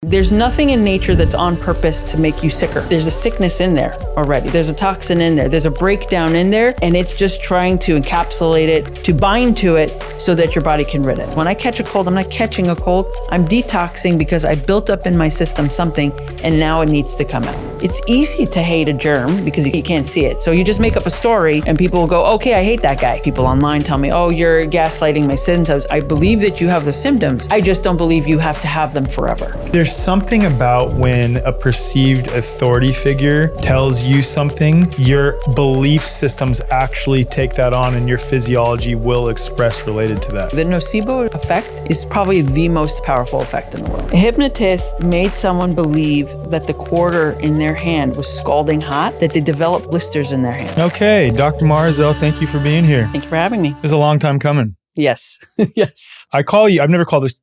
There's nothing in nature that's on purpose to make you sicker. There's a sickness in there already. There's a toxin in there. There's a breakdown in there, and it's just trying to encapsulate it, to bind to it so that your body can rid it. When I catch a cold, I'm not catching a cold. I'm detoxing because I built up in my system something, and now it needs to come out. It's easy to hate a germ because you can't see it. So you just make up a story, and people will go, okay, I hate that guy. People online tell me, oh, you're gaslighting my symptoms. I believe that you have the symptoms. I just don't believe you have to have them forever. There's something about when a perceived authority figure tells you something, your belief systems actually take that on and your physiology will express related to that. The nocebo effect is probably the most powerful effect in the world. A hypnotist made someone believe that the quarter in their hand was scalding hot, that they developed blisters in their hand. Okay, Dr. Marizelle, thank you for being here. Thank you for having me. This is a long time coming. Yes. Yes. I call you, I've never called this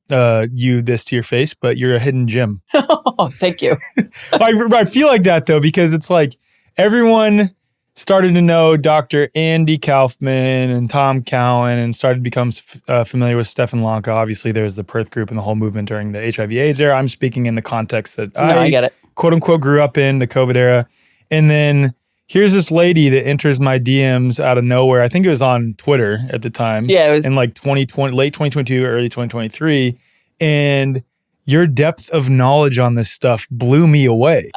you this to your face, but you're a hidden gem. Oh, thank you. I feel like that though, because it's like everyone started to know Dr. Andy Kaufman and Tom Cowan and started to become familiar with Stefan Lanka. Obviously, there's the Perth group and the whole movement during the HIV/AIDS era. I'm speaking in the context that I get it. Quote unquote grew up in the COVID era. And then here's this lady that enters my DMs out of nowhere. I think it was on Twitter at the time. Yeah, it was in like 2020, late 2022, early 2023. And your depth of knowledge on this stuff blew me away.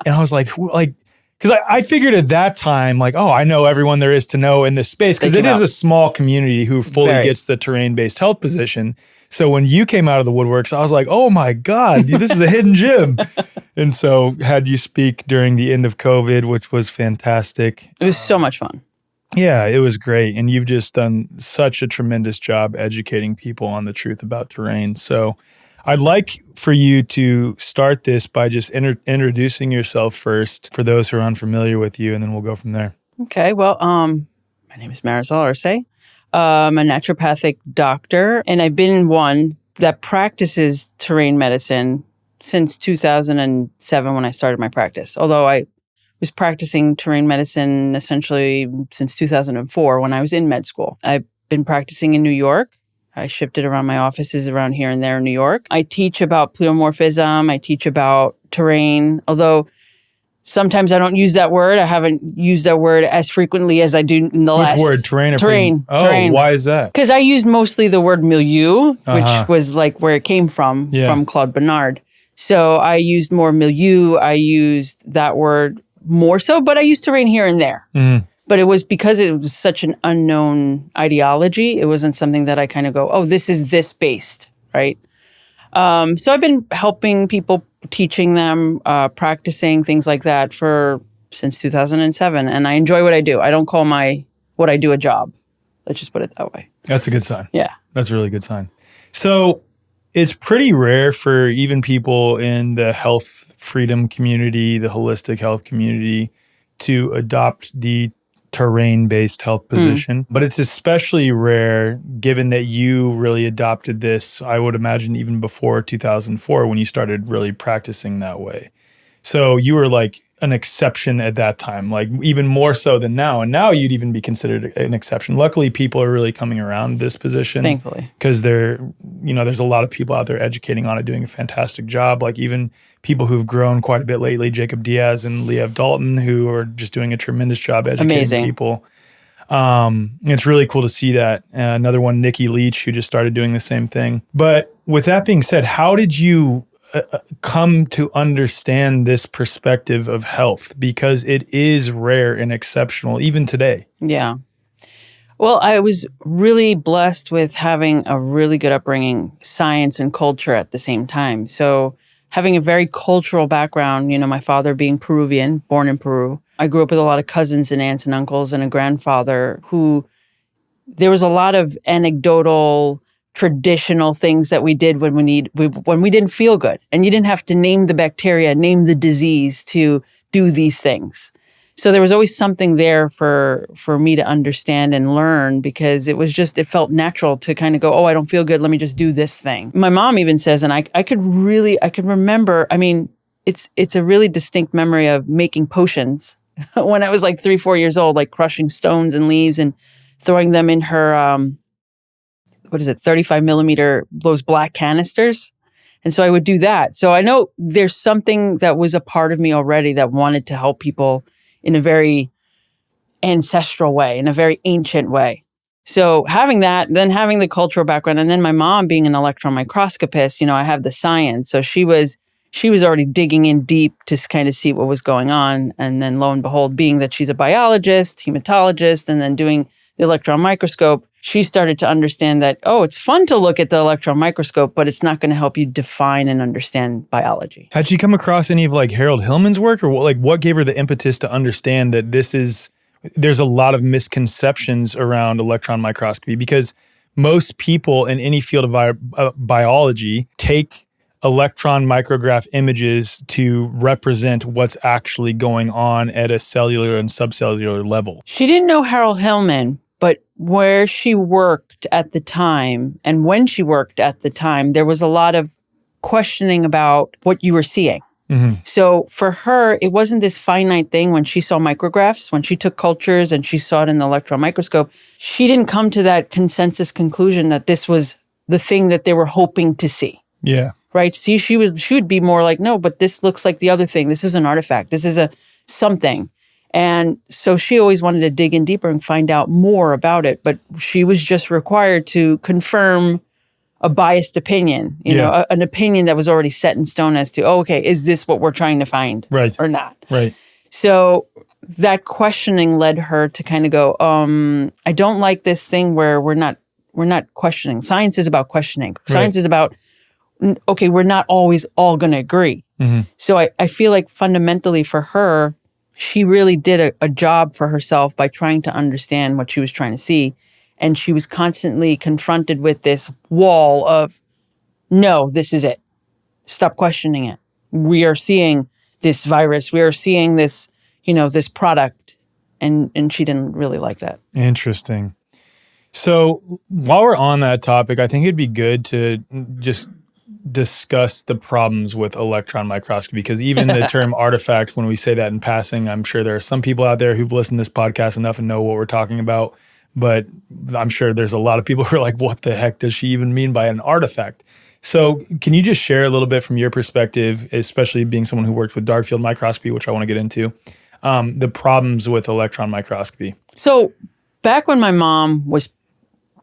And I was like, because I figured at that time, like, oh, I know everyone there is to know in this space because it is a small community who fully gets the terrain-based health position. So when you came out of the woodworks, I was like, oh my God, this is a hidden gem. And so had you speak during the end of COVID, which was fantastic. It was so much fun. Yeah, it was great. And you've just done such a tremendous job educating people on the truth about terrain. So I'd like for you to start this by just introducing yourself first for those who are unfamiliar with you, and then we'll go from there. Okay, well, my name is Marizelle Arce. I'm a naturopathic doctor, and I've been one that practices terrain medicine since 2007 when I started my practice. Although I was practicing terrain medicine essentially since 2004 when I was in med school. I've been practicing in New York. I shifted around my offices around here and there in New York. I teach about pleomorphism. I teach about terrain, although sometimes I don't use that word. I haven't used that word as frequently as I do in the last. Which word? Terrain? Terrain. Terrain. Why is that? Because I used mostly the word milieu, which was like where it came from Claude Bernard. So I used more milieu. I used that word more so, but I used terrain here and there. Mm-hmm. But it was because it was such an unknown ideology. It wasn't something that I kind of go, oh, this is this based, right? So I've been helping people, teaching them, practicing things like that since 2007. And I enjoy what I do. I don't call what I do a job. Let's just put it that way. That's a good sign. Yeah. That's a really good sign. So it's pretty rare for even people in the health freedom community, the holistic health community, to adopt the terrain-based health position. But it's especially rare given that you really adopted this, I would imagine, even before 2004 when you started really practicing that way. So you were like an exception at that time, like even more so than now. And now you'd even be considered an exception. Luckily, people are really coming around this position. Thankfully. Because there's a lot of people out there educating on it, doing a fantastic job. Like even people who've grown quite a bit lately, Jacob Diaz and Liev Dalton, who are just doing a tremendous job educating people. It's really cool to see that. Another one, Nikki Leach, who just started doing the same thing. But with that being said, how did you come to understand this perspective of health? Because it is rare and exceptional, even today. Yeah. Well, I was really blessed with having a really good upbringing, science and culture at the same time. So having a very cultural background, my father being Peruvian, born in Peru. I grew up with a lot of cousins and aunts and uncles and a grandfather who there was a lot of anecdotal, traditional things that we did when we didn't feel good. And you didn't have to name the bacteria, name the disease to do these things. So there was always something there for me to understand and learn because it felt natural to kind of go, oh, I don't feel good. Let me just do this thing. My mom even says, and I could remember, it's a really distinct memory of making potions when I was like 3-4 years old, like crushing stones and leaves and throwing them in her, 35 millimeter, those black canisters, And so I would do that. So I know there's something that was a part of me already that wanted to help people in a very ancestral way, in a very ancient way. So having that, then having the cultural background, and then my mom being an electron microscopist, I have the science. So she was already digging in deep to kind of see what was going on. And then lo and behold, being that she's a biologist, hematologist, and then doing the electron microscope, she started to understand that, it's fun to look at the electron microscope, but it's not going to help you define and understand biology. Had she come across any of like Harold Hillman's work, or what gave her the impetus to understand that there's a lot of misconceptions around electron microscopy? Because most people in any field of biology take electron micrograph images to represent what's actually going on at a cellular and subcellular level. She didn't know Harold Hillman, but where she worked at the time and when she worked at the time, there was a lot of questioning about what you were seeing. Mm-hmm. So for her, it wasn't this finite thing when she saw micrographs, when she took cultures and she saw it in the electron microscope. She didn't come to that consensus conclusion that this was the thing that they were hoping to see. Yeah. Right? See, she would be more like, no, but this looks like the other thing. This is an artifact. This is a something. And so she always wanted to dig in deeper and find out more about it. But she was just required to confirm a biased opinion, an opinion that was already set in stone as to, is this what we're trying to find or not? Right. So that questioning led her to kind of go, I don't like this thing where we're not questioning. Science is about questioning. Science is about, we're not always all going to agree. Mm-hmm. So I feel like fundamentally for her, she really did a job for herself by trying to understand what she was trying to see. And she was constantly confronted with this wall of, no, this is it. Stop questioning it. We are seeing this virus. We are seeing this, this product. And she didn't really like that. Interesting. So while we're on that topic, I think it'd be good to just discuss the problems with electron microscopy, because even the term artifact, when we say that in passing, I'm sure there are some people out there who've listened to this podcast enough and know what we're talking about. But I'm sure there's a lot of people who are like, what the heck does she even mean by an artifact? So can you just share a little bit from your perspective, especially being someone who worked with dark field microscopy, which I want to get into, the problems with electron microscopy? So back when my mom was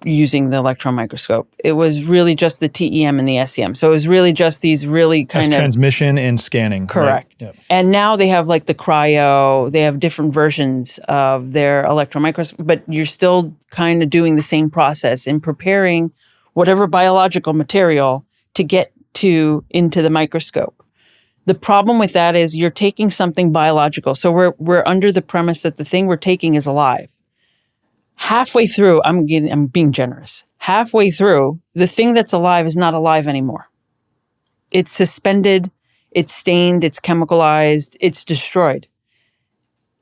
using the electron microscope, it was really just the TEM and the SEM. So it was really just these really kind of transmission and scanning. Correct. Right? Yep. And now they have like the cryo, they have different versions of their electron microscope, but you're still kind of doing the same process in preparing whatever biological material to get into the microscope. The problem with that is you're taking something biological. So we're under the premise that the thing we're taking is alive. Halfway through, I'm being generous. Halfway through, the thing that's alive is not alive anymore. It's suspended, it's stained, it's chemicalized, it's destroyed.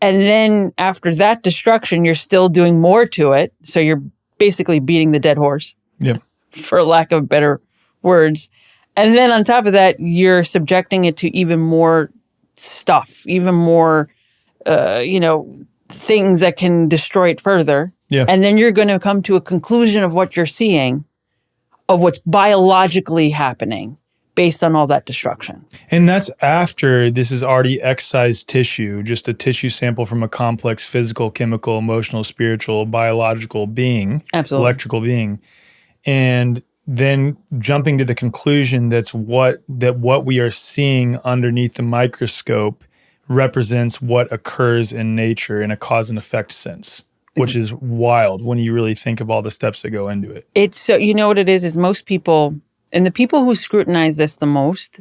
And then after that destruction, you're still doing more to it. So you're basically beating the dead horse, for lack of better words. And then on top of that, you're subjecting it to even more stuff, even more, things that can destroy it further. Yeah. And then you're going to come to a conclusion of what you're seeing, of what's biologically happening based on all that destruction. And that's after this is already excised tissue, just a tissue sample from a complex physical, chemical, emotional, spiritual, biological being, Absolutely. Electrical being. And then jumping to the conclusion that what we are seeing underneath the microscope represents what occurs in nature in a cause and effect sense, which is wild when you really think of all the steps that go into it. It's so, what it is most people, and the people who scrutinize this the most,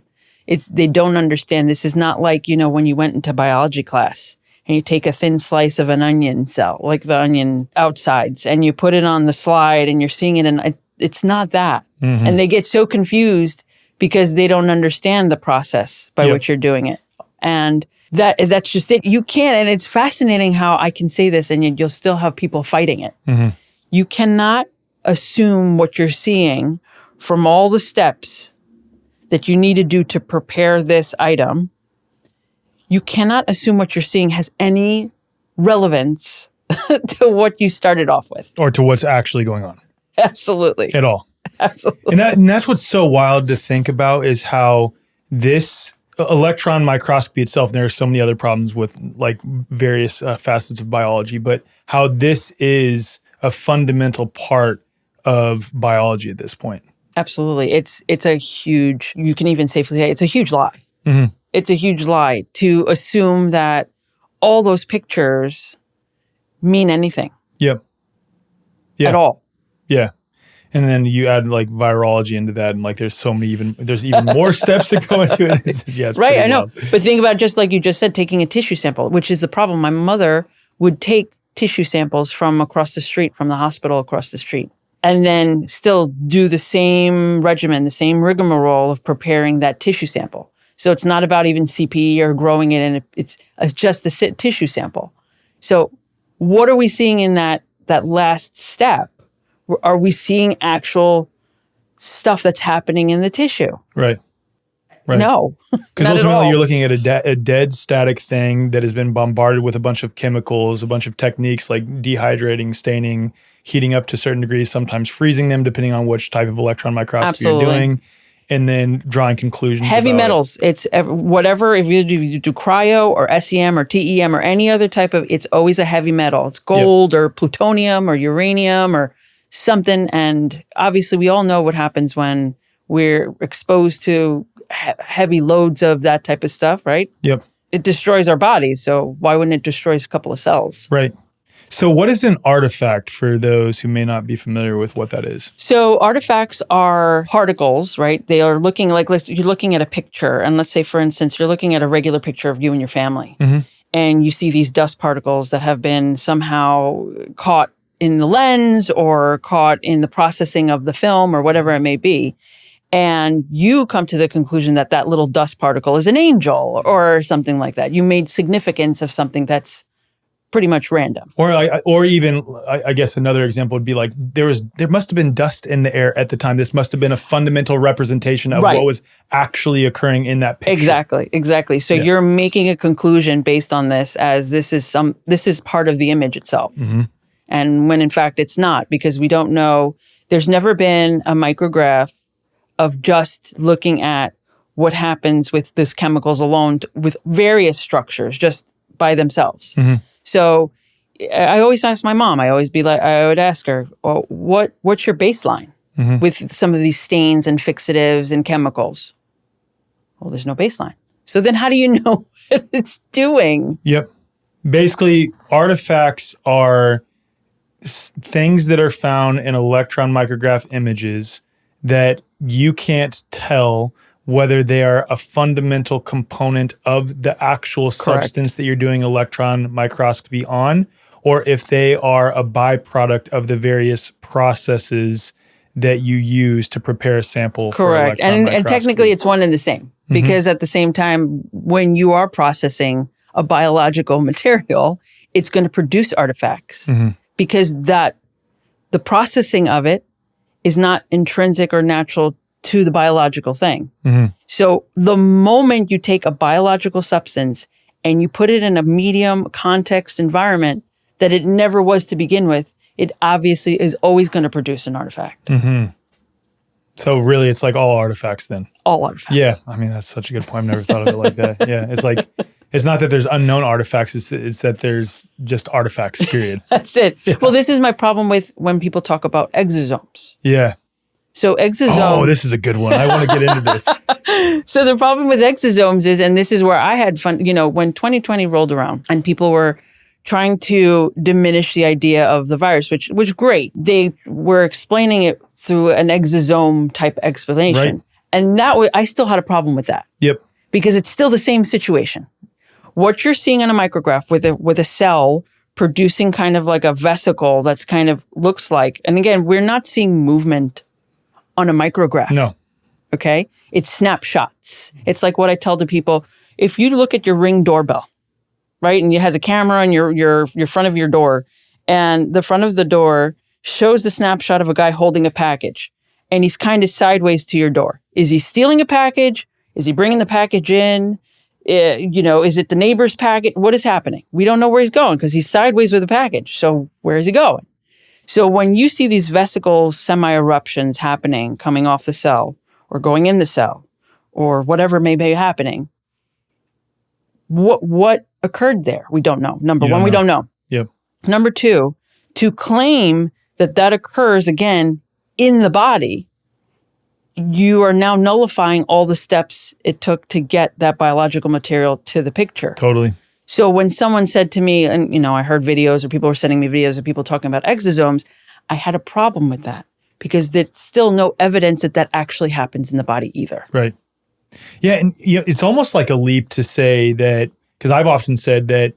they don't understand. This is not like, when you went into biology class and you take a thin slice of an onion cell, like the onion outsides, and you put it on the slide and you're seeing it, and it's not that. Mm-hmm. And they get so confused because they don't understand the process by which you're doing it. And that's just it. You can't, and it's fascinating how I can say this and you'll still have people fighting it. Mm-hmm. You cannot assume what you're seeing from all the steps that you need to do to prepare this item. You cannot assume what you're seeing has any relevance to what you started off with. Or to what's actually going on. Absolutely. At all. Absolutely. And that's what's so wild to think about is how this electron microscopy itself, and there are so many other problems with like various facets of biology, but how this is a fundamental part of biology at this point. Absolutely. It's a huge, you can even safely say it's a huge lie. Mm-hmm. It's a huge lie to assume that all those pictures mean anything. Yep. Yeah. At all. Yeah. And then you add like virology into that, and like there's even more steps to go into it. It's right, I know. wild. But think about, just like you just said, taking a tissue sample, which is the problem. My mother would take tissue samples from across the street, from the hospital across the street, and then still do the same regimen, the same rigmarole of preparing that tissue sample. So it's not about even CP or growing it, and it's just the tissue sample. So what are we seeing in that last step? Are we seeing actual stuff that's happening in the tissue? Right. No. Because ultimately you're looking at a dead static thing that has been bombarded with a bunch of chemicals, a bunch of techniques like dehydrating, staining, heating up to certain degrees, sometimes freezing them depending on which type of electron microscopy you're doing, and then drawing conclusions. Heavy metals. It's whatever, if you do cryo or SEM or TEM or any other type of, it's always a heavy metal. It's gold or plutonium or uranium or something. And obviously we all know what happens when we're exposed to heavy loads of that type of stuff, right? Yep. It destroys our bodies. So why wouldn't it destroy a couple of cells? Right. So what is an artifact for those who may not be familiar with what that is? So artifacts are particles, right? They are looking like, you're looking at a picture. And let's say, for instance, you're looking at a regular picture of you and your family. Mm-hmm. And you see these dust particles that have been somehow caught in the lens or caught in the processing of the film or whatever it may be. And you come to the conclusion that that little dust particle is an angel or something like that. You made significance of something that's pretty much random. Or even, I guess another example would be like, there must have been dust in the air at the time. This must have been a fundamental representation of what was actually occurring in that picture. Exactly. So you're making a conclusion based on this as this is part of the image itself. Mm-hmm. And when in fact it's not, because we don't know, there's never been a micrograph of just looking at what happens with these chemicals alone with various structures just by themselves. Mm-hmm. So I always ask my mom, I would ask her, well, what's your baseline with some of these stains and fixatives and chemicals? Well, there's no baseline. So then how do you know what it's doing? Yep. Basically, artifacts are things that are found in electron micrograph images that you can't tell whether they are a fundamental component of the actual substance that you're doing electron microscopy on, or if they are a byproduct of the various processes that you use to prepare a sample for electron microscopy. And technically it's one and the same, because at the same time, when you are processing a biological material, it's going to produce artifacts because the processing of it is not intrinsic or natural to the biological thing. Mm-hmm. So the moment you take a biological substance and you put it in a medium context environment that it never was to begin with, it obviously is always going to produce an artifact. Mm-hmm. So really, it's like all artifacts then? All artifacts. Yeah. I mean, that's such a good point. I've never thought of it like that. Yeah. It's like, it's not that there's unknown artifacts. It's that there's just artifacts, period. That's it. Yeah. Well, this is my problem with when people talk about exosomes. Yeah. So exosomes. Oh, this is a good one. I want to get into this. So the problem with exosomes is, and this is where I had fun, when 2020 rolled around and people were trying to diminish the idea of the virus, which was great. They were explaining it through an exosome type explanation. Right. And I still had a problem with that. Yep. Because it's still the same situation. What you're seeing on a micrograph with a cell producing kind of like a vesicle that's kind of looks like, and again, we're not seeing movement on a micrograph. No. Okay? It's snapshots. It's like what I tell to people, if you look at your Ring doorbell, right? And it has a camera on your front of your door, and the front of the door shows the snapshot of a guy holding a package, and he's kind of sideways to your door. Is he stealing a package? Is he bringing the package in? Is it the neighbor's package? What is happening? We don't know where he's going because he's sideways with the package. So where is he going? So when you see these vesicle semi-eruptions happening, coming off the cell or going in the cell or whatever may be happening, what occurred there? We don't know. Number one, we don't know. Yep. Number two, to claim that occurs again in the body, you are now nullifying all the steps it took to get that biological material to the picture. Totally. So when someone said to me, and I heard videos or people were sending me videos of people talking about exosomes, I had a problem with that because there's still no evidence that actually happens in the body either. Right. Yeah. And it's almost like a leap to say that, because I've often said that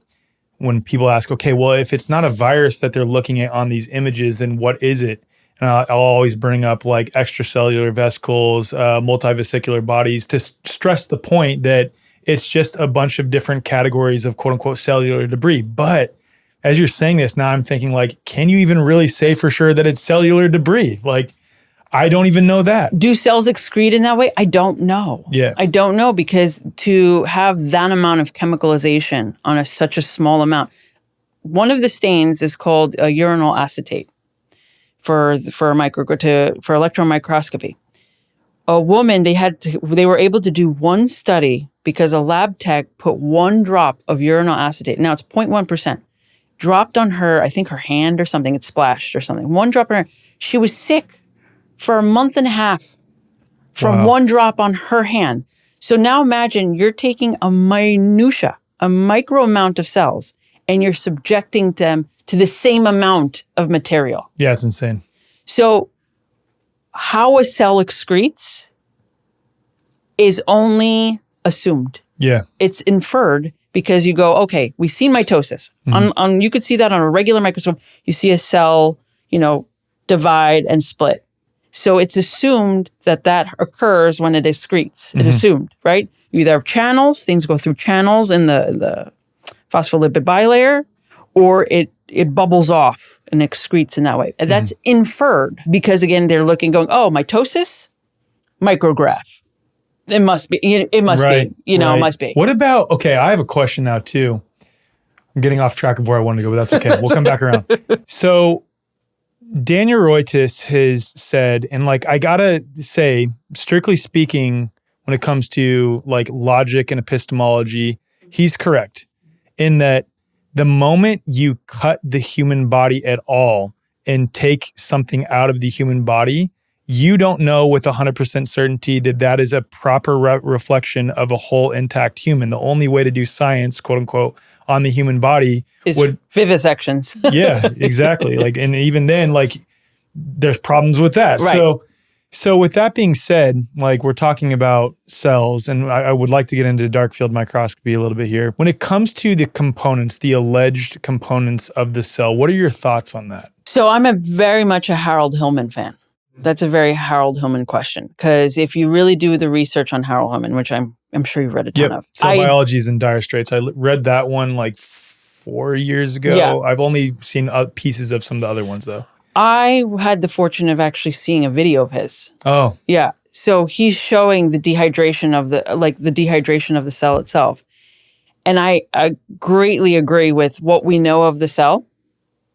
when people ask, okay, well, if it's not a virus that they're looking at on these images, then what is it? And I'll always bring up like extracellular vesicles, multivesicular bodies to stress the point that it's just a bunch of different categories of quote unquote cellular debris. But as you're saying this, now I'm thinking like, can you even really say for sure that it's cellular debris? Like, I don't even know that. Do cells excrete in that way? I don't know. Yeah. I don't know, because to have that amount of chemicalization on such a small amount, one of the stains is called a urinal acetate for electron microscopy. A woman, they were able to do one study because a lab tech put one drop of urinal acetate. Now it's 0.1%. Dropped on her, I think her hand or something. It splashed or something. One drop on her. She was sick for a month and a half from one drop on her hand. So now imagine you're taking a micro amount of cells, and you're subjecting them to the same amount of material. Yeah, it's insane. So how a cell excretes is only assumed. Yeah. It's inferred because you go, okay, we've seen mitosis. Mm-hmm. You could see that on a regular microscope. You see a cell, divide and split. So it's assumed that occurs when it excretes. Mm-hmm. It's assumed, right? You either have channels, things go through channels in the phospholipid bilayer, or it bubbles off and excretes in that way. And that's inferred because, again, they're going, oh, mitosis, micrograph. It must be. It must be. It must be. What about, okay, I have a question now too. I'm getting off track of where I wanted to go, but that's okay. We'll come back around. So Daniel Reuters has said, and like, I gotta say, strictly speaking, when it comes to like logic and epistemology, he's correct in that the moment you cut the human body at all and take something out of the human body, you don't know with 100% certainty that is a proper reflection of a whole intact human. The only way to do science, quote unquote, on the human body is vivisections. Yeah, exactly. Like, and even then, like, there's problems with that. Right. So with that being said, like, we're talking about cells, and I would like to get into dark field microscopy a little bit here. When it comes to the components, the alleged components of the cell, what are your thoughts on that? So I'm very much a Harold Hillman fan. That's a very Harold Hillman question, because if you really do the research on Harold Hillman, which I'm sure you've read a ton of. Cell biology is in dire straits. I read that one like 4 years ago. Yeah. I've only seen pieces of some of the other ones though. I had the fortune of actually seeing a video of his. Oh. Yeah. So he's showing the dehydration of the cell itself. And I greatly agree with what we know of the cell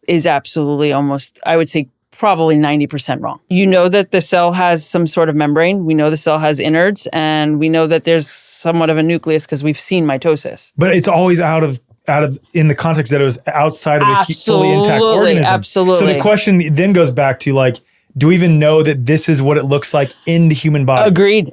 is absolutely almost, I would say, probably 90% wrong. You know that the cell has some sort of membrane. We know the cell has innards, and we know that there's somewhat of a nucleus because we've seen mitosis. But it's always out of in the context that it was outside of a fully intact organism. Absolutely. So the question then goes back to like, do we even know that this is what it looks like in the human body? Agreed.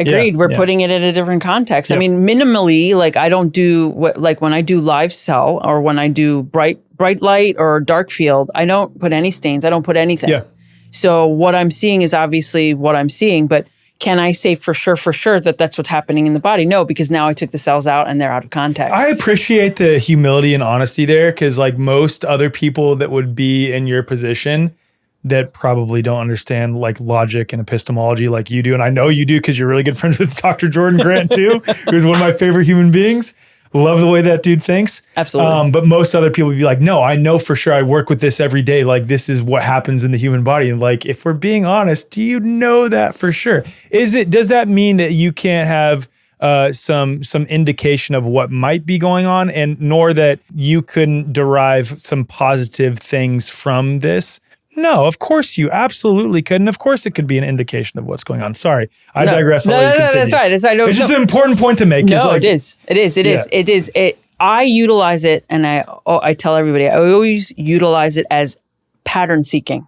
Yeah, We're putting it in a different context. Yep. I mean, minimally, like I don't do when I do live cell or when I do bright light or dark field, I don't put any stains. I don't put anything. Yeah. So what I'm seeing is obviously what I'm seeing, but can I say for sure that that's what's happening in the body? No, because now I took the cells out and they're out of context. I appreciate the humility and honesty there, because like most other people that would be in your position that probably don't understand like logic and epistemology like you do. And I know you do because you're really good friends with Dr. Jordan Grant too, who's one of my favorite human beings. Love the way that dude thinks. Absolutely. But most other people would be like, no, I know for sure. I work with this every day. Like this is what happens in the human body. And like, if we're being honest, do you know that for sure? Does that mean that you can't have some indication of what might be going on, and nor that you couldn't derive some positive things from this? No, of course you absolutely could. And of course it could be an indication of what's going on. Sorry, I digress. No, that's right. That's right. It's just an important point to make. No, it is. I utilize it, and I tell everybody, I always utilize it as pattern seeking,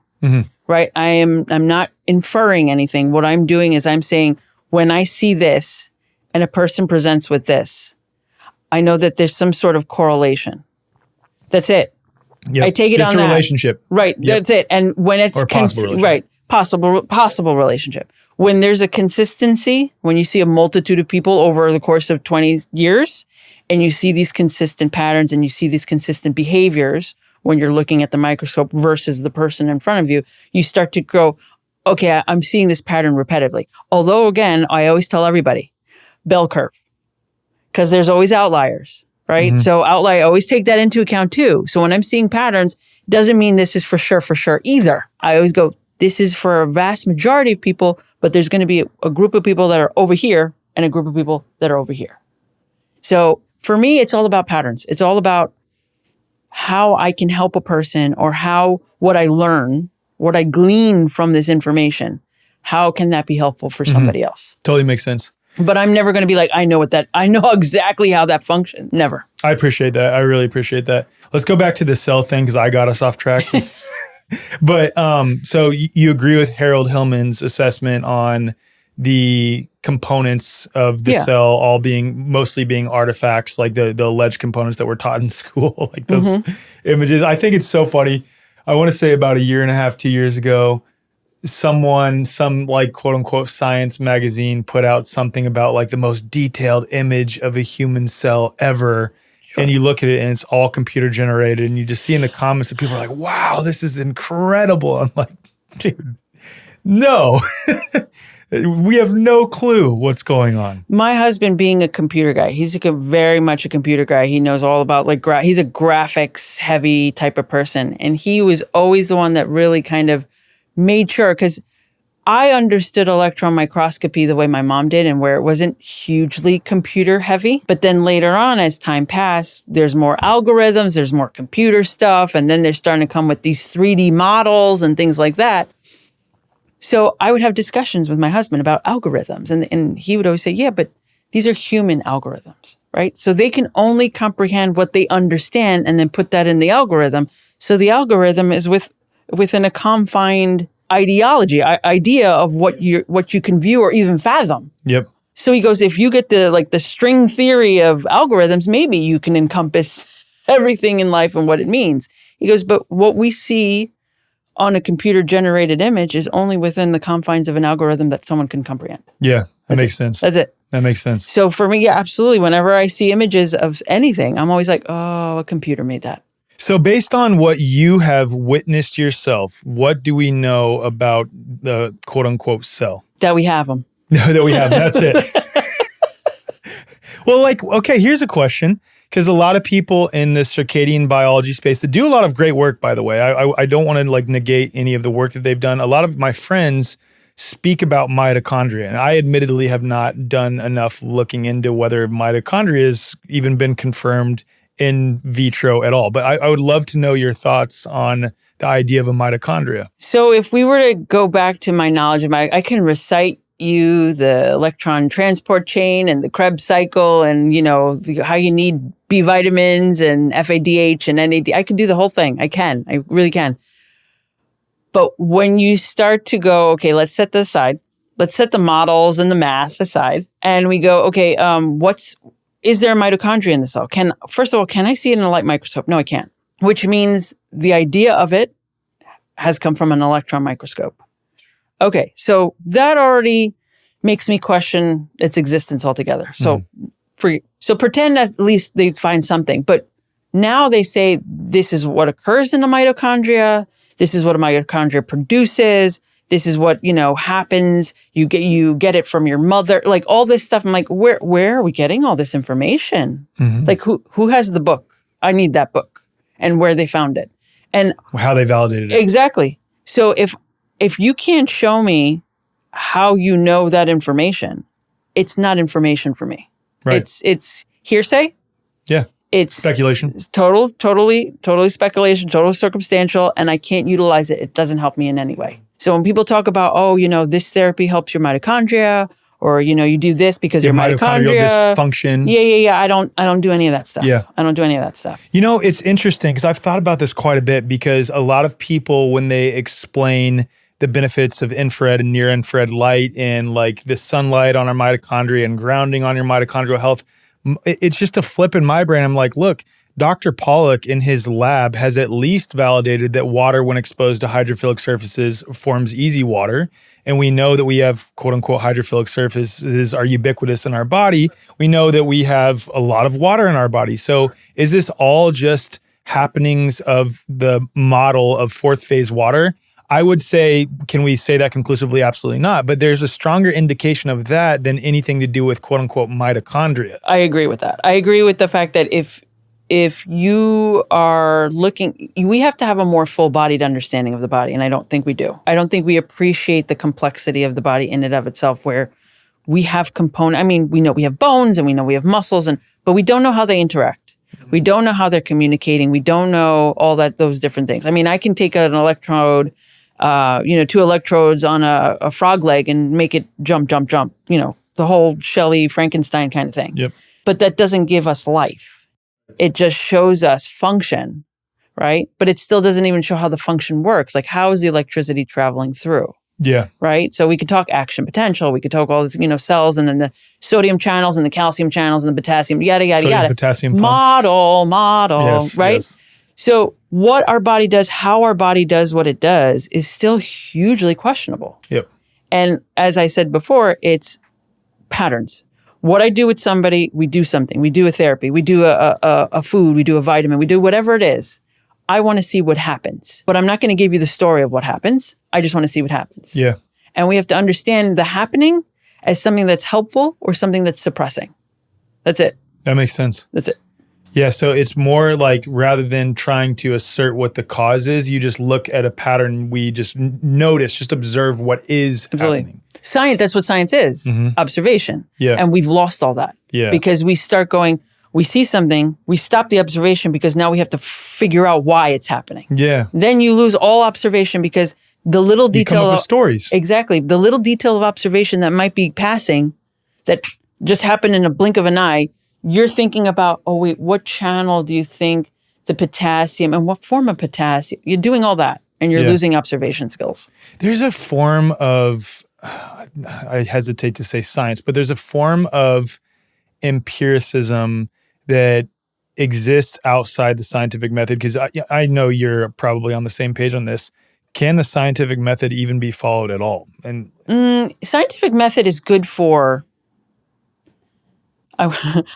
right? I'm not inferring anything. What I'm doing is I'm saying, when I see this and a person presents with this, I know that there's some sort of correlation. That's it. Yep. I take it just on a that. relationship. Right. Yep. That's it. And when it's possible relationship. When there's a consistency, when you see a multitude of people over the course of 20 years, and you see these consistent patterns and you see these consistent behaviors when you're looking at the microscope versus the person in front of you, you start to go, okay, I'm seeing this pattern repetitively. Although, again, I always tell everybody, bell curve, because there's always outliers. Right. So I always take that into account too. So when I'm seeing patterns, doesn't mean this is for sure either. I always go, this is for a vast majority of people, but there's going to be a group of people that are over here and a group of people that are over here. So for me, it's all about patterns. It's all about how I can help a person, or what I learn, what I glean from this information, how can that be helpful for somebody else? Totally makes sense. But I'm never going to be like, I know exactly how that functions. Never. I appreciate that. I really appreciate that. Let's go back to the cell thing, because I got us off track. But so you agree with Harold Hillman's assessment on the components of the cell all mostly being artifacts, like the alleged components that were taught in school, like those images. I think it's so funny. I want to say about 1.5 2 years ago, some like quote unquote science magazine put out something about like the most detailed image of a human cell ever. Sure. And you look at it and it's all computer generated, and you just see in the comments that people are like, wow, this is incredible. I'm like, dude, no, we have no clue what's going on. My husband, being a computer guy, he's very much a computer guy. He knows all about he's a graphics heavy type of person. And he was always the one that really kind of made sure, because I understood electron microscopy the way my mom did, and where it wasn't hugely computer heavy. But then later on, as time passed, there's more algorithms, there's more computer stuff, and then they're starting to come with these 3D models and things like that. So I would have discussions with my husband about algorithms, and he would always say, yeah, but these are human algorithms, right? So they can only comprehend what they understand and then put that in the algorithm. So the algorithm is within a confined idea of what you can view or even fathom. Yep. So he goes, if you get the string theory of algorithms, maybe you can encompass everything in life and what it means. He goes, but what we see on a computer generated image is only within the confines of an algorithm that someone can comprehend. Yeah, that makes sense. That's it. That makes sense. So for me, yeah, absolutely. Whenever I see images of anything, I'm always like, oh, a computer made that. So based on what you have witnessed yourself, what do we know about the quote unquote cell? That we have them. That we have them. That's it. Well, okay, here's a question. Because a lot of people in the circadian biology space that do a lot of great work, by the way, I don't want to negate any of the work that they've done. A lot of my friends speak about mitochondria, and I admittedly have not done enough looking into whether mitochondria has even been confirmed in vitro at all. But I would love to know your thoughts on the idea of a mitochondria. So if we were to go back to my knowledge of I can recite you the electron transport chain and the Krebs cycle, and how you need B vitamins and FADH and NAD. I could do the whole thing. I really can. But when you start to go, okay, let's set this aside. Let's set the models and the math aside, and we go, okay, is there a mitochondria in the cell? First of all, can I see it in a light microscope? No, I can't. Which means the idea of it has come from an electron microscope. Okay, so that already makes me question its existence altogether. So pretend at least they find something. But now they say this is what occurs in a mitochondria. This is what a mitochondria produces. This is what, happens. You get it from your mother. Like all this stuff. I'm like, where are we getting all this information? Mm-hmm. Like who has the book? I need that book, and where they found it, and how they validated it. Exactly. So if you can't show me how you know that information, it's not information for me. Right. It's hearsay. Yeah. It's speculation. It's totally speculation, totally circumstantial, and I can't utilize it. It doesn't help me in any way. So when people talk about, oh, this therapy helps your mitochondria, or you do this because your mitochondria dysfunction. Yeah. I don't do any of that stuff. Yeah. I don't do any of that stuff. It's interesting because I've thought about this quite a bit, because a lot of people, when they explain the benefits of infrared and near infrared light and like the sunlight on our mitochondria and grounding on your mitochondrial health, it's just a flip in my brain. I'm like, look, Dr. Pollack in his lab has at least validated that water, when exposed to hydrophilic surfaces, forms easy water. And we know that we have quote unquote hydrophilic surfaces are ubiquitous in our body. We know that we have a lot of water in our body. So is this all just happenings of the model of fourth phase water? I would say, can we say that conclusively? Absolutely not. But there's a stronger indication of that than anything to do with quote unquote mitochondria. I agree with that. I agree with the fact that if you are looking, we have to have a more full-bodied understanding of the body, and I don't think we do. I don't think we appreciate the complexity of the body in and of itself, where we have we know we have bones and we know we have muscles, but we don't know how they interact. We don't know how they're communicating. We don't know all those different things. I mean, I can take an electrode, 2 electrodes on a frog leg and make it jump, the whole Shelley Frankenstein kind of thing. Yep. But that doesn't give us life. It just shows us function, right? But it still doesn't even show how the function works. Like, how is the electricity traveling through? Yeah. Right? So we could talk action potential. We could talk all this, cells, and then the sodium channels and the calcium channels and the potassium, yada, yada, Sodium, yada. potassium Model, yes, right? Yes. So what our body does, how our body does what it does, is still hugely questionable. Yep. And as I said before, it's patterns. What I do with somebody, we do something. We do a therapy. We do a food. We do a vitamin. We do whatever it is. I want to see what happens. But I'm not going to give you the story of what happens. I just want to see what happens. Yeah. And we have to understand the happening as something that's helpful or something that's suppressing. That's it. That makes sense. That's it. Yeah, so it's more like, rather than trying to assert what the cause is, you just look at a pattern. We just notice, just observe what is happening. Science, that's what science is. Observation. Yeah. And we've lost all that. Yeah. Because we start going, we see something, we stop the observation because now we have to figure out why it's happening. Yeah. Then you lose all observation because the little detail. You come up with stories. Exactly. The little detail of observation that might be passing, that just happened in a blink of an eye, you're thinking about, oh wait, what channel do you think the potassium and what form of potassium? You're doing all that and you're losing observation skills. There's a form of, I hesitate to say science, but there's a form of empiricism that exists outside the scientific method, because I know you're probably on the same page on this. Can the scientific method even be followed at all? And scientific method is good for, I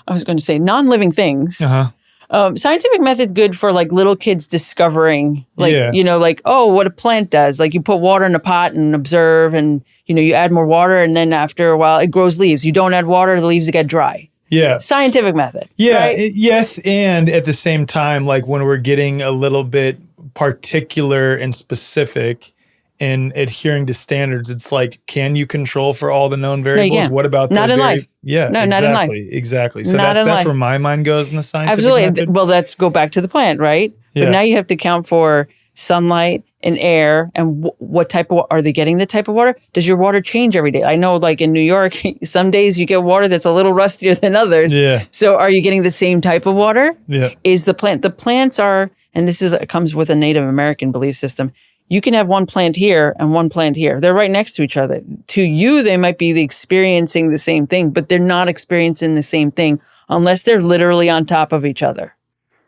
was going to say non-living things. Scientific method good for like little kids discovering, like, oh, what a plant does. Like you put water in a pot and observe, and you add more water, and then after a while it grows leaves. You don't add water, the leaves get dry. Yeah. Scientific method. Yeah. Right? Yes. And at the same time, like when we're getting a little bit particular and specific and adhering to standards, it's like, can you control for all the known variables? No, you can't. What about not in life? Yeah, no, exactly, not in life. Exactly. So not that's where my mind goes in the scientific Absolutely. method. Well, let's go back to the plant, right? Yeah. But now you have to account for sunlight and air, and what type of, are they getting the type of water? Does your water change every day? I know like in New York, some days you get water that's a little rustier than others. Yeah. So are you getting the same type of water? Yeah. Is the plants are, and this comes with a Native American belief system. You can have one plant here and one plant here. They're right next to each other. To you, they might be experiencing the same thing, but they're not experiencing the same thing unless they're literally on top of each other,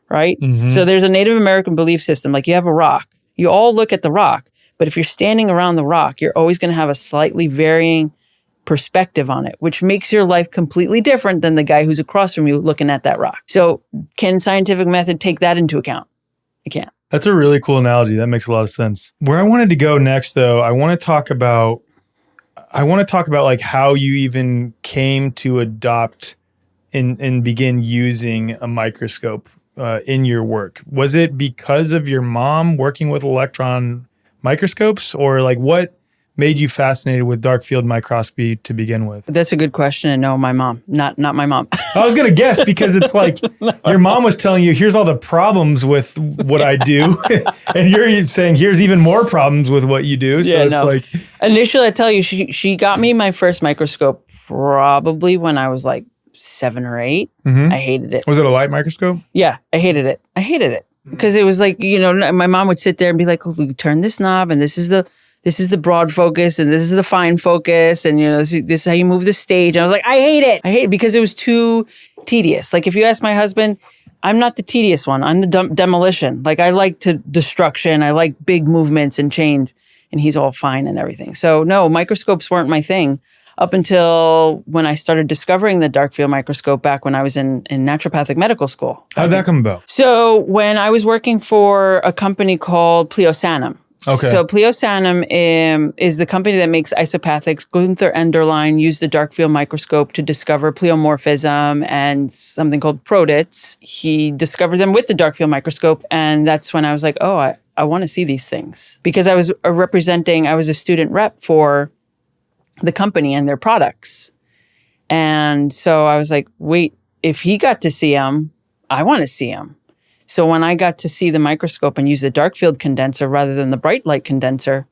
right? Mm-hmm. So there's a Native American belief system. Like you have a rock. You all look at the rock, but if you're standing around the rock, you're always going to have a slightly varying perspective on it, which makes your life completely different than the guy who's across from you looking at that rock. So can scientific method take that into account? It can't. That's a really cool analogy. That makes a lot of sense. Where I wanted to go next, though, I want to talk about like how you even came to adopt and begin using a microscope in your work. Was it because of your mom working with electron microscopes, or like what made you fascinated with dark field microscopy to begin with? That's a good question. And no, my mom, not my mom. I was going to guess because it's like your mom was telling you, here's all the problems with what I do. And you're saying, here's even more problems with what you do. So it's like. Initially, I tell you, she got me my first microscope probably when I was like 7 or 8. I hated it. Was it a light microscope? Yeah, I hated it. Because it was like, my mom would sit there and be like, "Look, turn this knob and this is the broad focus and this is the fine focus and this is how you move the stage." And I was like, I hate it because it was too tedious. Like if you ask my husband, I'm not the tedious one. I'm the demolition. Like I like destruction. I like big movements and change, and he's all fine and everything. So no, microscopes weren't my thing up until when I started discovering the dark field microscope back when I was in naturopathic medical school. How did that come about? So when I was working for a company called pleomorphism. Okay. So pleomorphism is the company that makes isopathics. Gunther Enderlein used the dark field microscope to discover pleomorphism and something called protids. He discovered them with the dark field microscope, and that's when I was like, oh, I want to see these things. Because I was a student rep for the company and their products. And so I was like, wait, if he got to see them, I want to see them. So when I got to see the microscope and use the dark field condenser rather than the bright light condenser,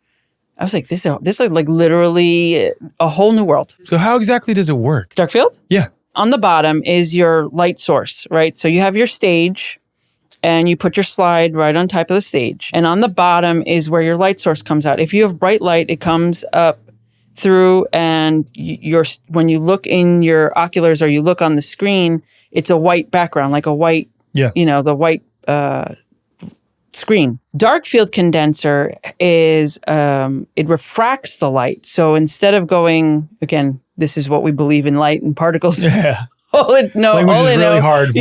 I was like, this is like literally a whole new world. So how exactly does it work? Dark field? Yeah. On the bottom is your light source, right? So you have your stage and you put your slide right on top of the stage. And on the bottom is where your light source comes out. If you have bright light, it comes up through, and when you look in your oculars or you look on the screen, it's a white background, like a white, the white screen. Dark field condenser is, it refracts the light. So instead of going, again, this is what we believe in light and particles. Yeah. Language is really hard.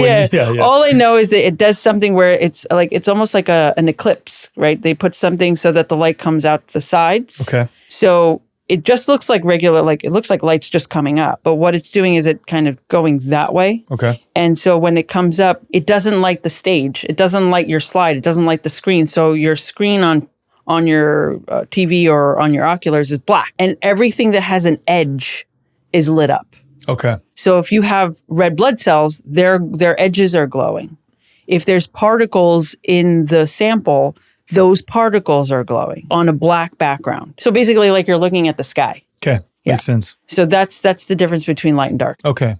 All I know is that it does something where it's almost like an eclipse, right? They put something so that the light comes out the sides. Okay. So it just looks like regular, it looks like light's just coming up. But what it's doing is it kind of going that way. Okay. And so when it comes up, it doesn't light the stage. It doesn't light your slide. It doesn't light the screen. So your screen on your TV or on your oculars is black. And everything that has an edge is lit up. Okay. So if you have red blood cells, their edges are glowing. If there's particles in the sample, those particles are glowing on a black background. So basically like you're looking at the sky. Okay. Makes sense. So that's the difference between light and dark. Okay.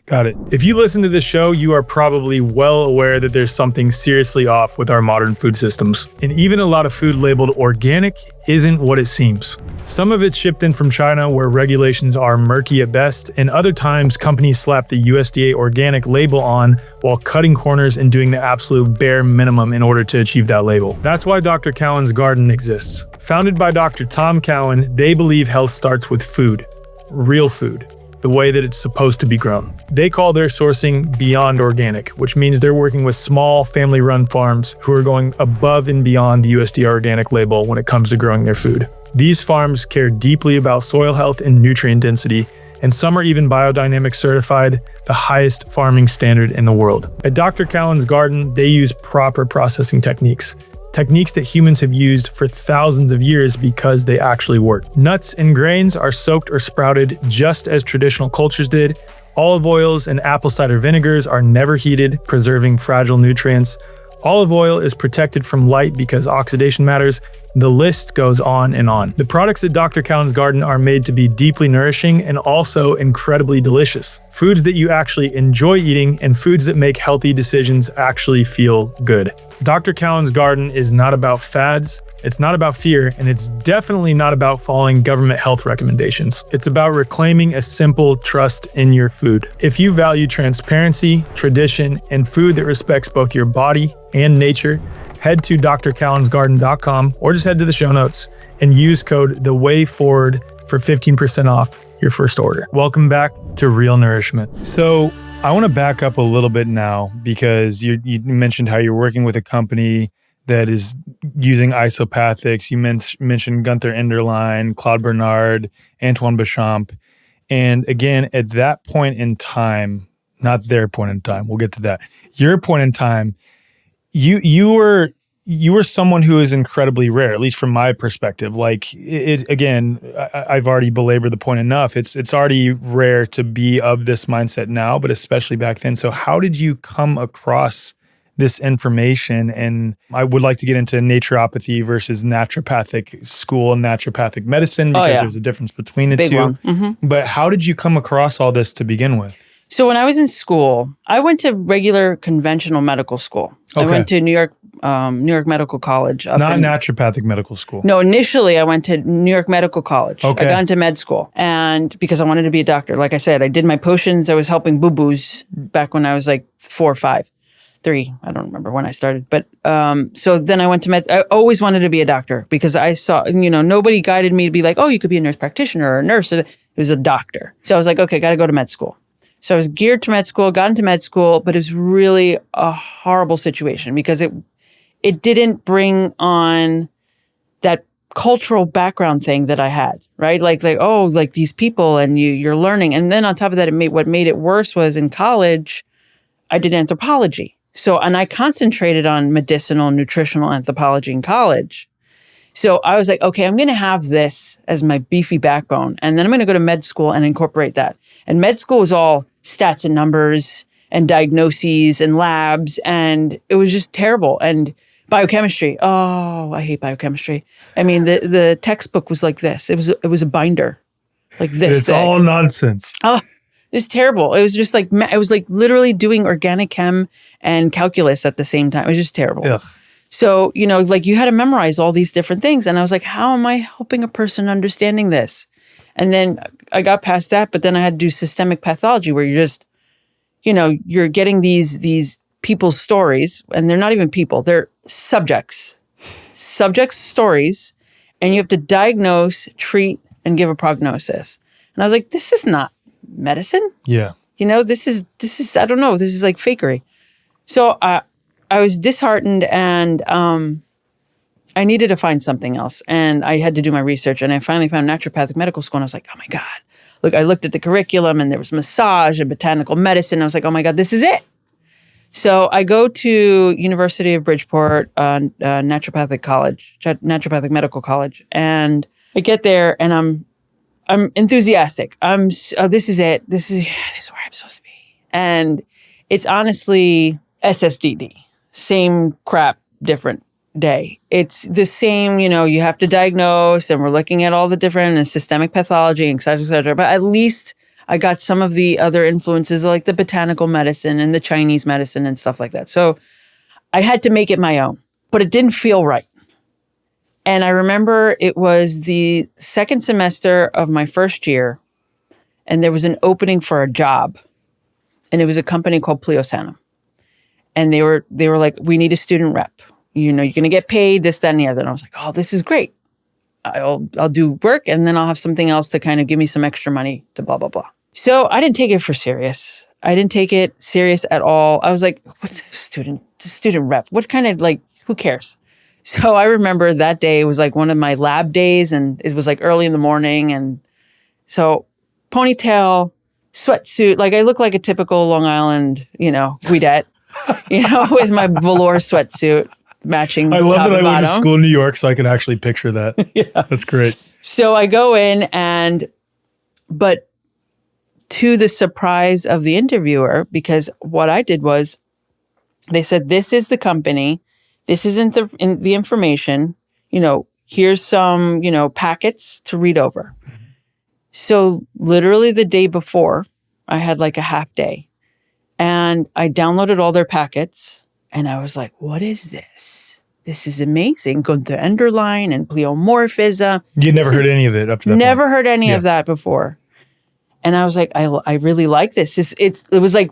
Got it. If you listen to this show, you are probably well aware that there's something seriously off with our modern food systems. And even a lot of food labeled organic isn't what it seems. Some of it's shipped in from China where regulations are murky at best, and other times companies slap the USDA organic label on while cutting corners and doing the absolute bare minimum in order to achieve that label. That's why Dr. Cowan's Garden exists. Founded by Dr. Tom Cowan, they believe health starts with food, real food, the way that it's supposed to be grown. They call their sourcing beyond organic, which means they're working with small family-run farms who are going above and beyond the USDA organic label when it comes to growing their food. These farms care deeply about soil health and nutrient density, and some are even biodynamic certified, the highest farming standard in the world. At Dr. Cowan's Garden, they use proper processing techniques that humans have used for thousands of years because they actually work. Nuts and grains are soaked or sprouted just as traditional cultures did. Olive oils and apple cider vinegars are never heated, preserving fragile nutrients. Olive oil is protected from light because oxidation matters. The list goes on and on. The products at Dr. Cowan's Garden are made to be deeply nourishing and also incredibly delicious. Foods that you actually enjoy eating and foods that make healthy decisions actually feel good. Dr. Cowan's Garden is not about fads, it's not about fear, and it's definitely not about following government health recommendations. It's about reclaiming a simple trust in your food. If you value transparency, tradition, and food that respects both your body and nature, head to drcowansgarden.com or just head to the show notes and use code THEWAYFORWARD for 15% off your first order. Welcome back to Real Nourishment. So I want to back up a little bit now because you mentioned how you're working with a company that is using isopathics. You mentioned Gunther Enderlein, Claude Bernard, Antoine Béchamp. And again, at that point in time, not their point in time, we'll get to that. Your point in time, you you were someone who is incredibly rare, at least from my perspective. Like I've already belabored the point enough. It's already rare to be of this mindset now, but especially back then. So how did you come across this information? And I would like to get into naturopathy versus naturopathic school and naturopathic medicine, because there's a difference between the Big two. one. Mm-hmm. But how did you come across all this to begin with? So when I was in school, I went to regular conventional medical school. Okay. I went to New York Medical College. Not naturopathic medical school. No, initially I went to New York Medical College. Okay. I got into med school, and because I wanted to be a doctor. Like I said, I did my potions. I was helping boo-boos back when I was like 4 or 5. 3, I don't remember when I started. But so then I went to I always wanted to be a doctor, because I saw, nobody guided me to be like, oh, you could be a nurse practitioner or a nurse. It was a doctor. So I was like, okay, got to go to med school. So I was geared to med school, got into med school, but it was really a horrible situation, because it didn't bring on that cultural background thing that I had, right? Like these people, and you're learning. And then on top of that, what made it worse was in college, I did anthropology. And I concentrated on medicinal, nutritional anthropology in college. So I was like, okay, I'm going to have this as my beefy backbone, and then I'm going to go to med school and incorporate that. And med school was all stats and numbers and diagnoses and labs, and it was just terrible. And biochemistry, oh, I hate biochemistry. I mean, the textbook was like this. It was a binder, like this. It's all nonsense. Oh, it was terrible. It was just like, it was like literally doing organic chem and calculus at the same time. It was just terrible. Ugh. So, like you had to memorize all these different things. And I was like, how am I helping a person understanding this? And then I got past that, but then I had to do systemic pathology, where you're just, you're getting these people's stories, and they're not even people, they're subjects stories, and you have to diagnose, treat, and give a prognosis. And I was like, this is not medicine. Yeah. This is, I don't know, this is like fakery. So I was disheartened, and I needed to find something else. And I had to do my research, and I finally found naturopathic medical school, and I was like, oh my God. Look, I looked at the curriculum, and there was massage and botanical medicine. I was like, oh my God, this is it. So I go to University of Bridgeport, naturopathic medical college. And I get there, and I'm enthusiastic. This is it. This is where I'm supposed to be. And it's honestly SSDD. Same crap, different day. It's the same, you have to diagnose, and we're looking at all the different and systemic pathology, et cetera, et cetera. But at least I got some of the other influences, like the botanical medicine and the Chinese medicine and stuff like that. So I had to make it my own, but it didn't feel right. And I remember it was the second semester of my first year, and there was an opening for a job, and it was a company called pleomorphism. And they were like, we need a student rep. You're going to get paid, this, that, and the other. And I was like, oh, this is great. I'll do work, and then I'll have something else to kind of give me some extra money to blah, blah, blah. So I didn't take it serious. I didn't take it serious at all. I was like, what's student rep? What kind of, like, who cares? So I remember that day was like one of my lab days, and it was like early in the morning. And so ponytail, sweatsuit, like I look like a typical Long Island, Guidette, with my velour sweatsuit matching. I love that I went to school in New York, so I can actually picture that. Yeah. That's great. So I go in, but to the surprise of the interviewer, because what I did was, they said, this is the company, this isn't the information, here's some, packets to read over. Mm-hmm. So literally the day before, I had like a half day, and I downloaded all their packets, and I was like, what is this? This is amazing. Gunther Enderlein and pleomorphism. You'd never heard any of it up to that point? Never heard any of that before. And I was like, I really like this. It was like,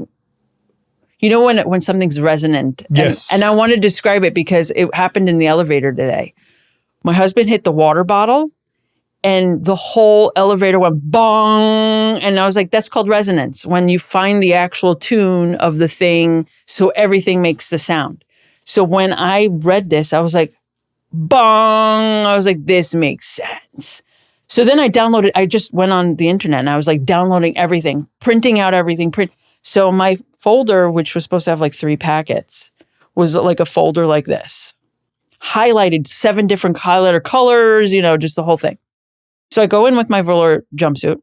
when something's resonant. Yes. And I want to describe it because it happened in the elevator today. My husband hit the water bottle, and the whole elevator went bong. And I was like, that's called resonance. When you find the actual tune of the thing, so everything makes the sound. So when I read this, I was like, bong. I was like, this makes sense. So then I just went on the internet, and I was like downloading everything, printing out everything. So my folder, which was supposed to have like 3 packets, was like a folder like this. highlighted 7 different highlighter colors, just the whole thing. So I go in with my velour jumpsuit.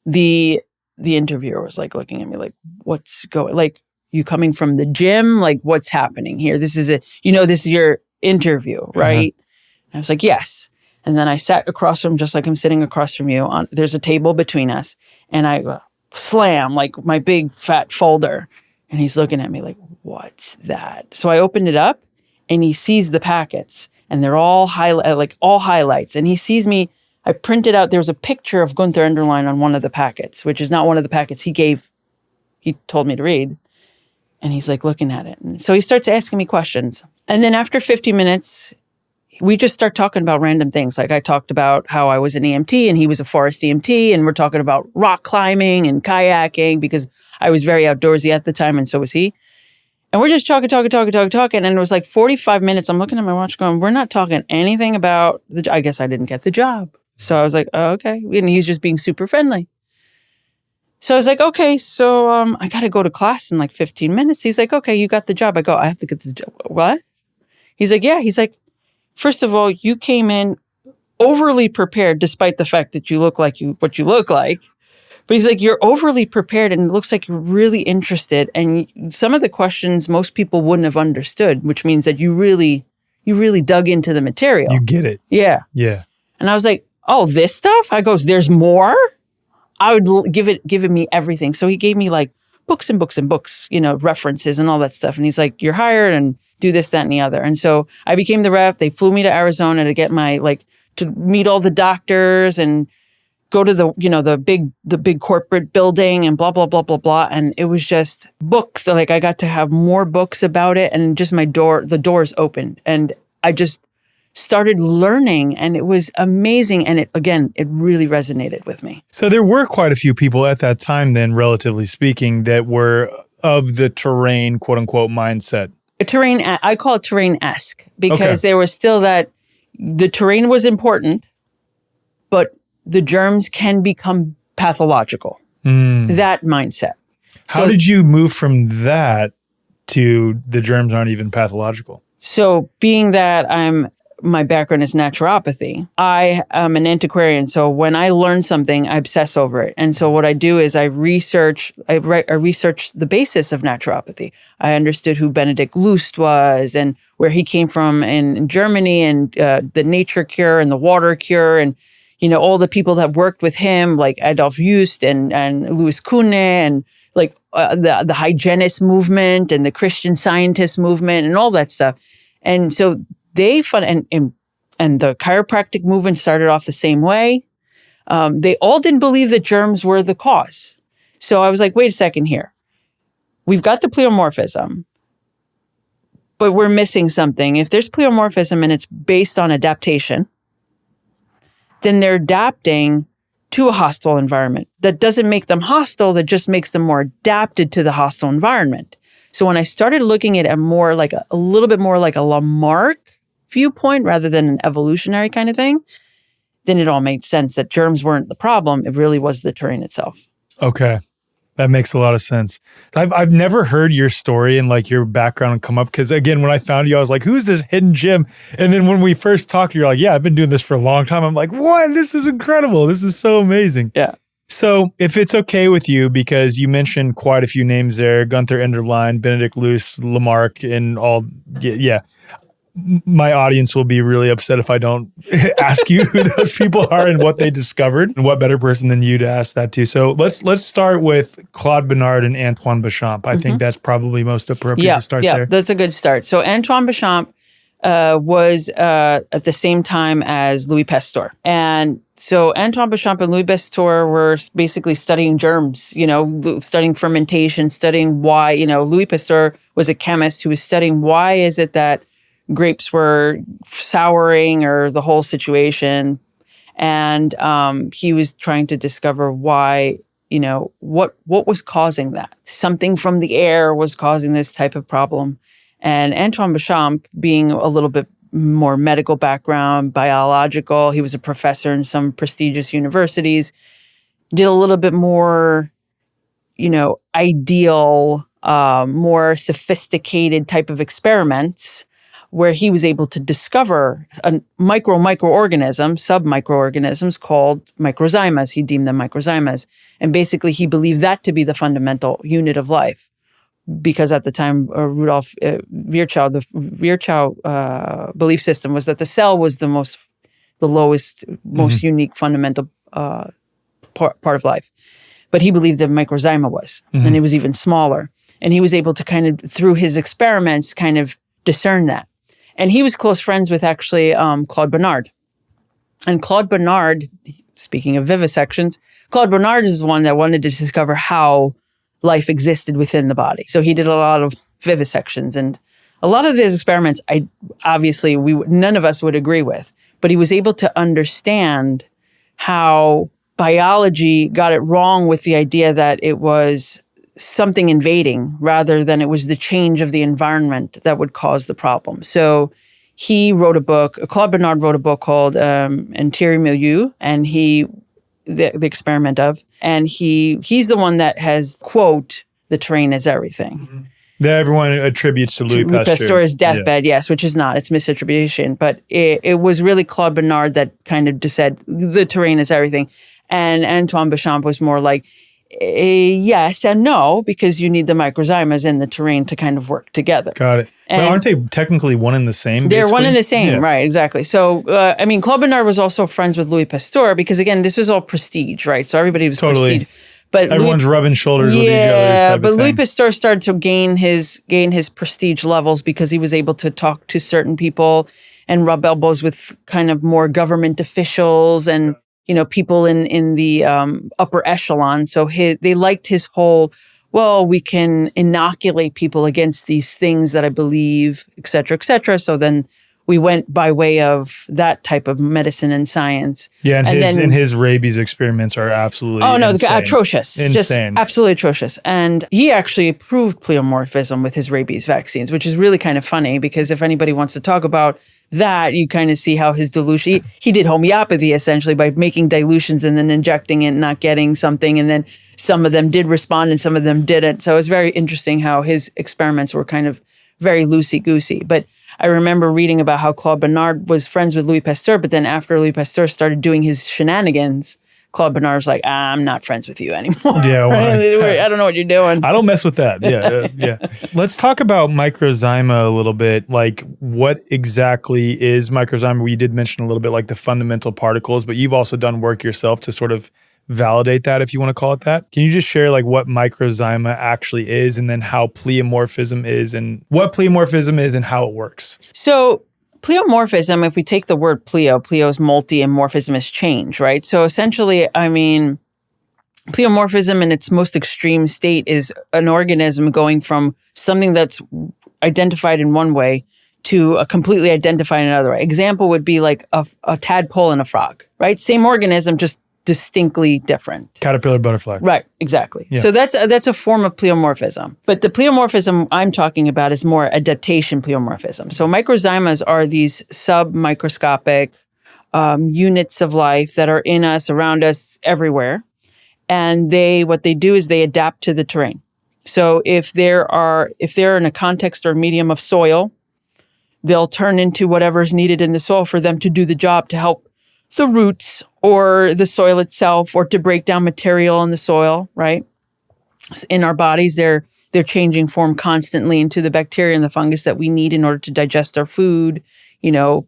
The interviewer was like looking at me like, what's going, like, you coming from the gym? Like, what's happening here? This is this is your interview, right? I was like, yes. And then I sat across from, just like I'm sitting across from you, there's a table between us, and I slam like my big fat folder, and he's looking at me like, what's that? So I opened it up, and he sees the packets, and they're all all highlights, and he sees me. I printed out, there was a picture of Gunther Enderlein on one of the packets, which is not one of the packets he told me to read. And he's like looking at it. And so he starts asking me questions. And then after 50 minutes, we just start talking about random things. Like I talked about how I was an EMT and he was a forest EMT. And we're talking about rock climbing and kayaking because I was very outdoorsy at the time and so was he. And we're just talking. And it was like 45 minutes. I'm looking at my watch going, we're not talking anything about I guess I didn't get the job. So I was like, oh, okay. And he's just being super friendly. So I was like, okay, so I got to go to class in like 15 minutes. He's like, okay, you got the job. I go, I have to get the job. What? He's like, yeah. He's like, first of all, you came in overly prepared, despite the fact that you look like what you look like. But he's like, you're overly prepared and it looks like you're really interested. And some of the questions most people wouldn't have understood, which means that you really dug into the material. You get it. Yeah. Yeah. And I was like, oh, this stuff? I goes, there's more? I would give me everything. So he gave me like books and books and books, references and all that stuff. And he's like, you're hired and do this, that, and the other. And so I became the rep. They flew me to Arizona to get to meet all the doctors and go to the big corporate building and blah, blah, blah, blah, blah. And it was just books. Like I got to have more books about it and just the doors opened. And I just started learning and it was amazing. And it really resonated with me. So there were quite a few people at that time then, relatively speaking, that were of the terrain, quote unquote, mindset. I call it terrain-esque because there was still that the terrain was important, but the germs can become pathological. That mindset. How did you move from that to the germs aren't even pathological? So being that my background is naturopathy, I am an antiquarian. So when I learn something, I obsess over it. And so what I do is I research the basis of naturopathy. I understood who Benedict Lust was and where he came from in Germany and the nature cure and the water cure and, all the people that worked with him, like Adolf Just and Louis Kuhne and like the hygienist movement and the Christian Scientist movement and all that stuff. And so and the chiropractic movement started off the same way. They all didn't believe that germs were the cause. So I was like, wait a second here. We've got the pleomorphism, but we're missing something. If there's pleomorphism and it's based on adaptation, then they're adapting to a hostile environment. That doesn't make them hostile. That just makes them more adapted to the hostile environment. So when I started looking at it more like a little bit more like a Lamarck viewpoint rather than an evolutionary kind of thing, then it all made sense that germs weren't the problem. It really was the terrain itself. Okay. That makes a lot of sense. I've never heard your story and like your background come up because again, when I found you, I was like, who's this hidden gem? And then when we first talked, you're like, yeah, I've been doing this for a long time. I'm like, what? This is incredible. This is so amazing. Yeah. So if it's okay with you, because you mentioned quite a few names there, Gunther Enderlein, Benedict Lust, Lamarck, and all, yeah. My audience will be really upset if I don't ask you who those people are and what they discovered. And what better person than you to ask that to. So let's start with Claude Bernard and Antoine Béchamp. I think that's probably most appropriate to start there. Yeah, that's a good start. So Antoine Béchamp was at the same time as Louis Pasteur. And so Antoine Béchamp and Louis Pasteur were basically studying germs, studying fermentation, studying why, Louis Pasteur was a chemist who was studying why is it that grapes were souring or the whole situation. And he was trying to discover why, what was causing that. Something from the air was causing this type of problem. And Antoine Béchamp, being a little bit more medical background, biological, he was a professor in some prestigious universities, did a little bit more, ideal, more sophisticated type of experiments. where he was able to discover a microorganism, sub-microorganisms called microzymas. He deemed them microzymas. And basically, he believed that to be the fundamental unit of life. Because at the time, Rudolf Virchow, the Virchow belief system was that the cell was the lowest, most unique, fundamental part of life. But he believed that microzyma was, and it was even smaller. And he was able to kind of, through his experiments, kind of discern that. And he was close friends with actually Claude Bernard. And Claude Bernard, speaking of vivisections, Claude Bernard is the one that wanted to discover how life existed within the body. So he did a lot of vivisections, and a lot of his experiments, none of us would agree with, but he was able to understand how biology got it wrong with the idea that it was something invading rather than it was the change of the environment that would cause the problem. So he wrote a book, Claude Bernard wrote a book called Interior Milieu, and the experiment of, and he's the one that has, quote, the terrain is everything. That everyone attributes to Louis Pasteur. Pasteur's deathbed, yes, which is not. It's misattribution. But it was really Claude Bernard that kind of just said, the terrain is everything. And Antoine Béchamp was more like, yes and no, because you need the microzymas in the terrain to kind of work together. Got it. But aren't they technically one and the same? They're one and the same, right, exactly. So, Claude Bernard was also friends with Louis Pasteur because, again, this was all prestige, right? So everybody was prestige. But everyone's rubbing shoulders with each other. Yeah, but Louis Pasteur started to gain his prestige levels because he was able to talk to certain people and rub elbows with kind of more government officials and people in the upper echelon. So they liked his whole, well, we can inoculate people against these things that I believe, et cetera, et cetera. So then we went by way of that type of medicine and science. Yeah, and his rabies experiments are absolutely atrocious. Insane. Just absolutely atrocious. And he actually approved pleomorphism with his rabies vaccines, which is really kind of funny because if anybody wants to talk about that, you kind of see how his dilution, he did homeopathy essentially by making dilutions and then injecting it, not getting something. And then some of them did respond and some of them didn't. So it's very interesting how his experiments were kind of very loosey-goosey. But I remember reading about how Claude Bernard was friends with Louis Pasteur, but then after Louis Pasteur started doing his shenanigans, Claude Bernard was like, I'm not friends with you anymore. Yeah, I don't know what you're doing. I don't mess with that. Yeah. Let's talk about microzyma a little bit. Like, what exactly is microzyma? You did mention a little bit like the fundamental particles, but you've also done work yourself to sort of validate that, if you want to call it that. Can you just share like what microzyma actually is and then how pleomorphism is and what pleomorphism is and how it works? So pleomorphism, if we take the word pleo is multi and morphism is change, right? So essentially, pleomorphism in its most extreme state is an organism going from something that's identified in one way to a completely identified in another way. Example would be like a tadpole and a frog, right? Same organism, just distinctly different. Caterpillar, butterfly. Right, exactly. Yeah. So that's a form of pleomorphism. But the pleomorphism I'm talking about is more adaptation pleomorphism. So microzymas are these sub-microscopic units of life that are in us, around us, everywhere. And what they do is they adapt to the terrain. So if they're in a context or medium of soil, they'll turn into whatever is needed in the soil for them to do the job to help the roots or the soil itself or to break down material in the soil, right? In our bodies, they're changing form constantly into the bacteria and the fungus that we need in order to digest our food,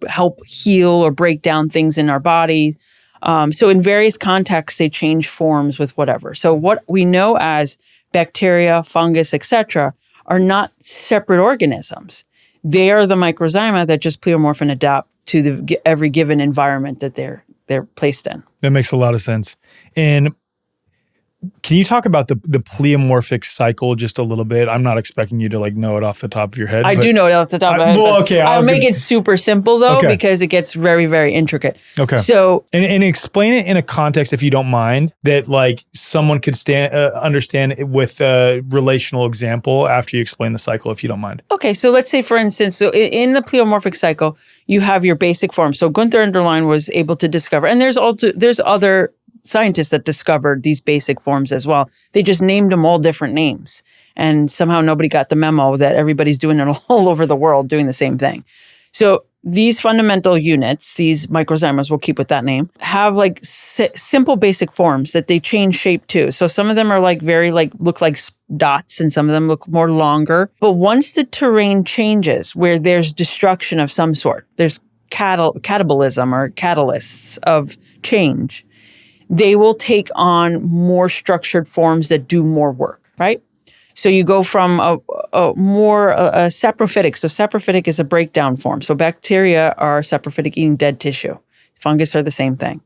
help heal or break down things in our body. So in various contexts, they change forms with whatever. So what we know as bacteria, fungus, etc., are not separate organisms. They are the microzyma that just pleomorph and adapt to every given environment that they're placed in. That makes a lot of sense. And can you talk about the pleomorphic cycle just a little bit? I'm not expecting you to know it off the top of your head. I do know it off the top of my head. Well, okay. I'll make it super simple though, because it gets very, very intricate. Okay. So, and explain it in a context, if you don't mind, that someone could understand it with a relational example after you explain the cycle, if you don't mind. Okay. So let's say, for instance, in the pleomorphic cycle, you have your basic form. So Gunther Enderlein was able to discover, and there's other scientists that discovered these basic forms as well. They just named them all different names. And somehow nobody got the memo that everybody's doing it all over the world, doing the same thing. So these fundamental units, these microzymas, we'll keep with that name, have like simple basic forms that they change shape to. So some of them are like look like dots, and some of them look more longer. But once the terrain changes, where there's destruction of some sort, there's catabolism or catalysts of change, they will take on more structured forms that do more work, right? So you go from a saprophytic. So saprophytic is a breakdown form. So bacteria are saprophytic, eating dead tissue. Fungus are the same thing.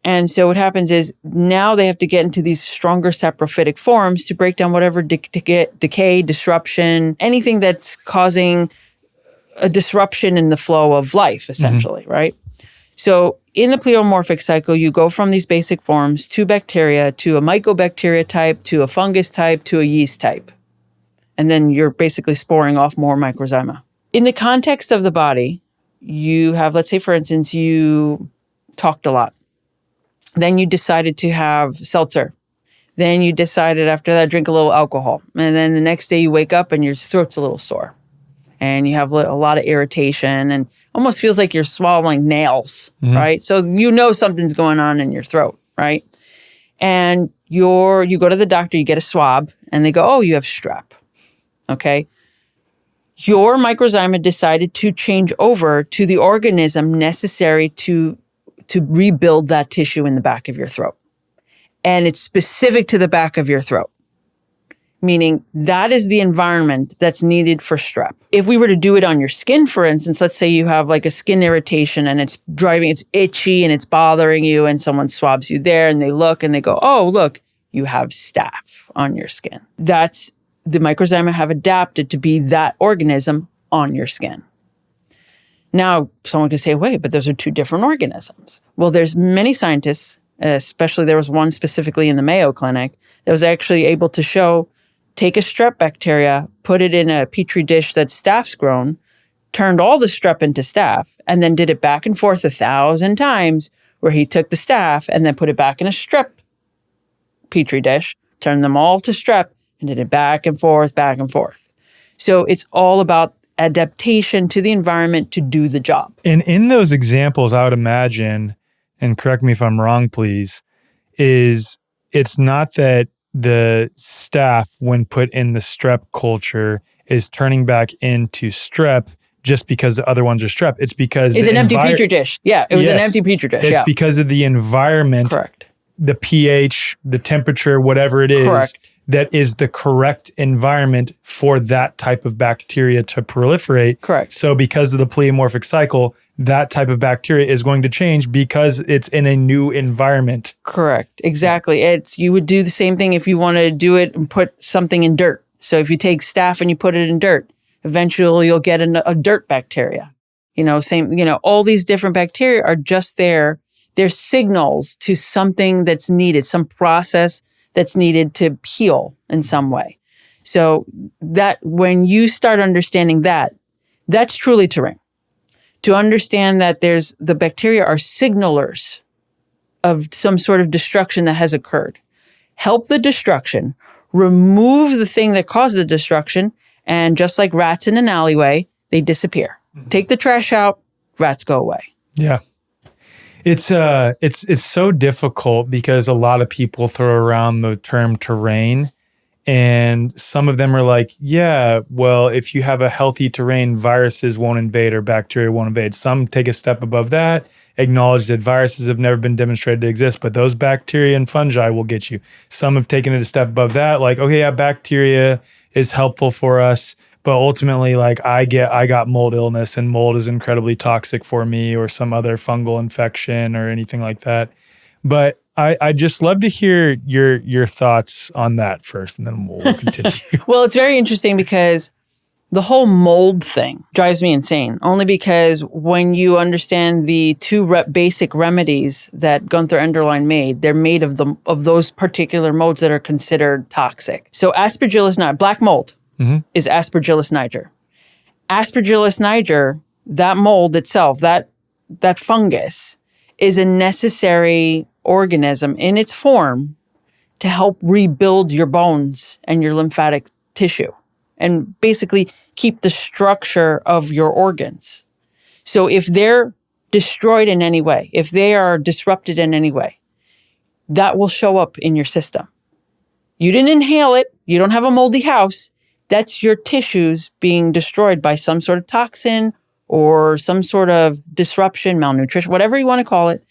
And so what happens is now they have to get into these stronger saprophytic forms to break down whatever decay, disruption, anything that's causing a disruption in the flow of life, essentially, right? So in the pleomorphic cycle, you go from these basic forms to bacteria, to a mycobacteria type, to a fungus type, to a yeast type. And then you're basically sporing off more microzyma. In the context of the body, you have, let's say, for instance, you talked a lot. Then you decided to have seltzer. Then you decided after that, drink a little alcohol. And then the next day you wake up and your throat's a little sore. And you have a lot of irritation and almost feels like you're swallowing nails, right? So you know something's going on in your throat, right? And you go to the doctor, you get a swab, and they go, oh, you have strep, okay? Your microzyma decided to change over to the organism necessary to rebuild that tissue in the back of your throat. And it's specific to the back of your throat. Meaning that is the environment that's needed for strep. If we were to do it on your skin, for instance, let's say you have like a skin irritation and it's itchy and it's bothering you, and someone swabs you there and they look and they go, oh, look, you have staph on your skin. That's the microzyma have adapted to be that organism on your skin. Now, someone could say, wait, but those are two different organisms. Well, there's many scientists, especially there was one specifically in the Mayo Clinic that was actually able to show, take a strep bacteria, put it in a petri dish that staph's grown, turned all the strep into staph, and then did it back and forth 1,000 times, where he took the staph and then put it back in a strep petri dish, turned them all to strep, and did it back and forth, back and forth. So it's all about adaptation to the environment to do the job. And in those examples, I would imagine, and correct me if I'm wrong, please, is it's not that the staph, when put in the strep culture, is turning back into strep just because the other ones are strep. It's because it's an empty petri dish. Yeah, it was an empty petri dish. It's because of the environment, correct, the pH, the temperature, whatever it is, correct, that is the correct environment for that type of bacteria to proliferate. Correct. So because of the pleomorphic cycle, that type of bacteria is going to change because it's in a new environment. Correct. Exactly. You would do the same thing if you wanted to do it and put something in dirt. So if you take staph and you put it in dirt, eventually you'll get a dirt bacteria. All these different bacteria are just there. They're signals to something that's needed, some process that's needed to heal in some way. So that when you start understanding that, that's truly terrain. To understand that the bacteria are signalers of some sort of destruction that has occurred. Help the destruction, remove the thing that caused the destruction, and just like rats in an alleyway, they disappear. Take the trash out, rats go away. Yeah. It's so difficult because a lot of people throw around the term terrain, and some of them are like, yeah, well, if you have a healthy terrain, viruses won't invade or bacteria won't invade. Some take a step above that, acknowledge that viruses have never been demonstrated to exist, but those bacteria and fungi will get you. Some have taken it a step above that, like, okay, yeah, bacteria is helpful for us, but ultimately, like, I got mold illness and mold is incredibly toxic for me, or some other fungal infection or anything like that. But I just love to hear your thoughts on that first, and then we'll continue. Well, it's very interesting because the whole mold thing drives me insane, only because when you understand the two basic remedies that Gunther Enderlein made, they're made of those particular molds that are considered toxic. So Aspergillus niger, black mold, is Aspergillus niger. Aspergillus niger, that mold itself, that fungus, is a necessary organism in its form to help rebuild your bones and your lymphatic tissue and basically keep the structure of your organs. So if they're destroyed in any way, if they are disrupted in any way, that will show up in your system. You didn't inhale it. You don't have a moldy house. That's your tissues being destroyed by some sort of toxin or some sort of disruption, malnutrition, whatever you want to call it.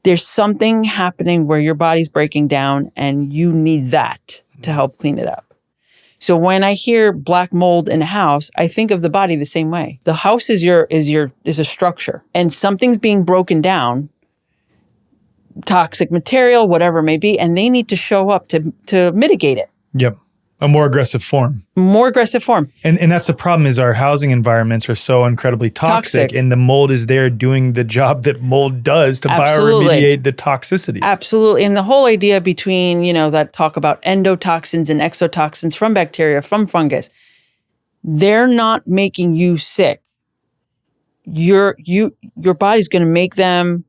There's something happening where your body's breaking down and you need that to help clean it up. So when I hear black mold in a house, I think of the body the same way. The house is a structure, and something's being broken down, toxic material, whatever it may be, and they need to show up to mitigate it. Yep. A more aggressive form. More aggressive form. And that's the problem is our housing environments are so incredibly toxic and the mold is there doing the job that mold does to bioremediate the toxicity. Absolutely. And the whole idea between, that talk about endotoxins and exotoxins from bacteria, from fungus, they're not making you sick. Your body's going to make them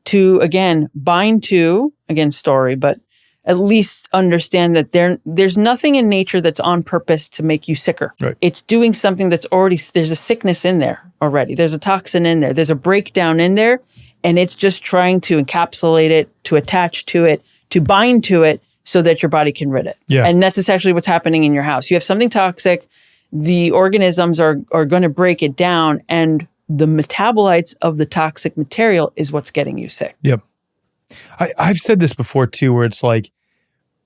to, again, bind to, story, but at least understand that there's nothing in nature that's on purpose to make you sicker. Right. It's doing something that's there's a sickness in there already. There's a toxin in there. There's a breakdown in there, and it's just trying to encapsulate it, to attach to it, to bind to it so that your body can rid it. Yeah. And that's essentially what's happening in your house. You have something toxic, the organisms are going to break it down, and the metabolites of the toxic material is what's getting you sick. Yep. I've said this before too, where it's like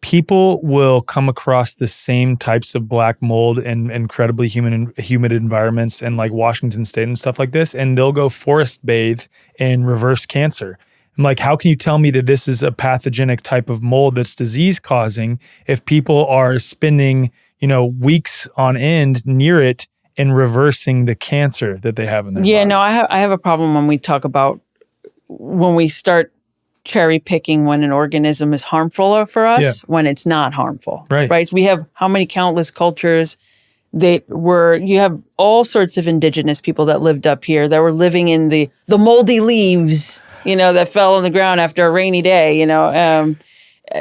people will come across the same types of black mold in incredibly humid environments and like Washington State and stuff like this, and they'll go forest bathe and reverse cancer. I'm like, how can you tell me that this is a pathogenic type of mold that's disease causing if people are spending, weeks on end near it and reversing the cancer that they have in their body? No, I have a problem when we start cherry picking when an organism is harmful for us, when it's not harmful. Right. We have how many countless cultures you have all sorts of indigenous people that lived up here that were living in the moldy leaves, that fell on the ground after a rainy day,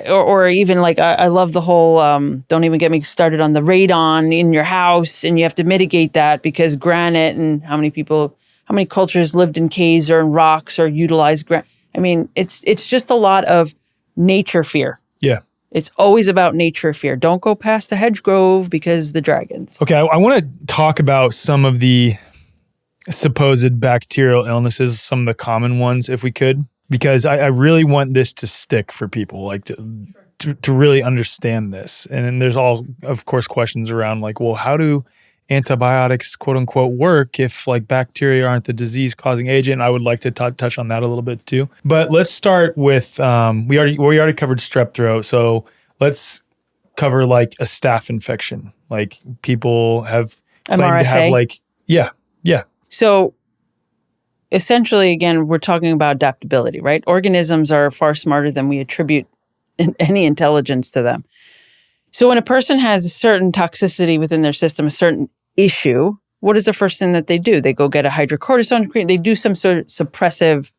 or even like, I love the whole, don't even get me started on the radon in your house, and you have to mitigate that because granite, and how many cultures lived in caves or in rocks or utilized granite. I mean, it's just a lot of nature fear. Yeah. It's always about nature fear. Don't go past the hedge grove because the dragons. Okay, I want to talk about some of the supposed bacterial illnesses, some of the common ones, if we could, because I really want this to stick for people, like to really understand this. And then there's all, of course, questions around like, well, how do antibiotics, quote unquote, work if like bacteria aren't the disease causing agent? I would like to touch on that a little bit too. But let's start with, we already covered strep throat. So let's cover like a staph infection. Like people have claimed MRSA. to have like, yeah. So essentially, again, we're talking about adaptability, right? Organisms are far smarter than we attribute any intelligence to them. So when a person has a certain toxicity within their system, a certain issue, what is the first thing that they do? They go get a hydrocortisone cream. They do some sort of suppressive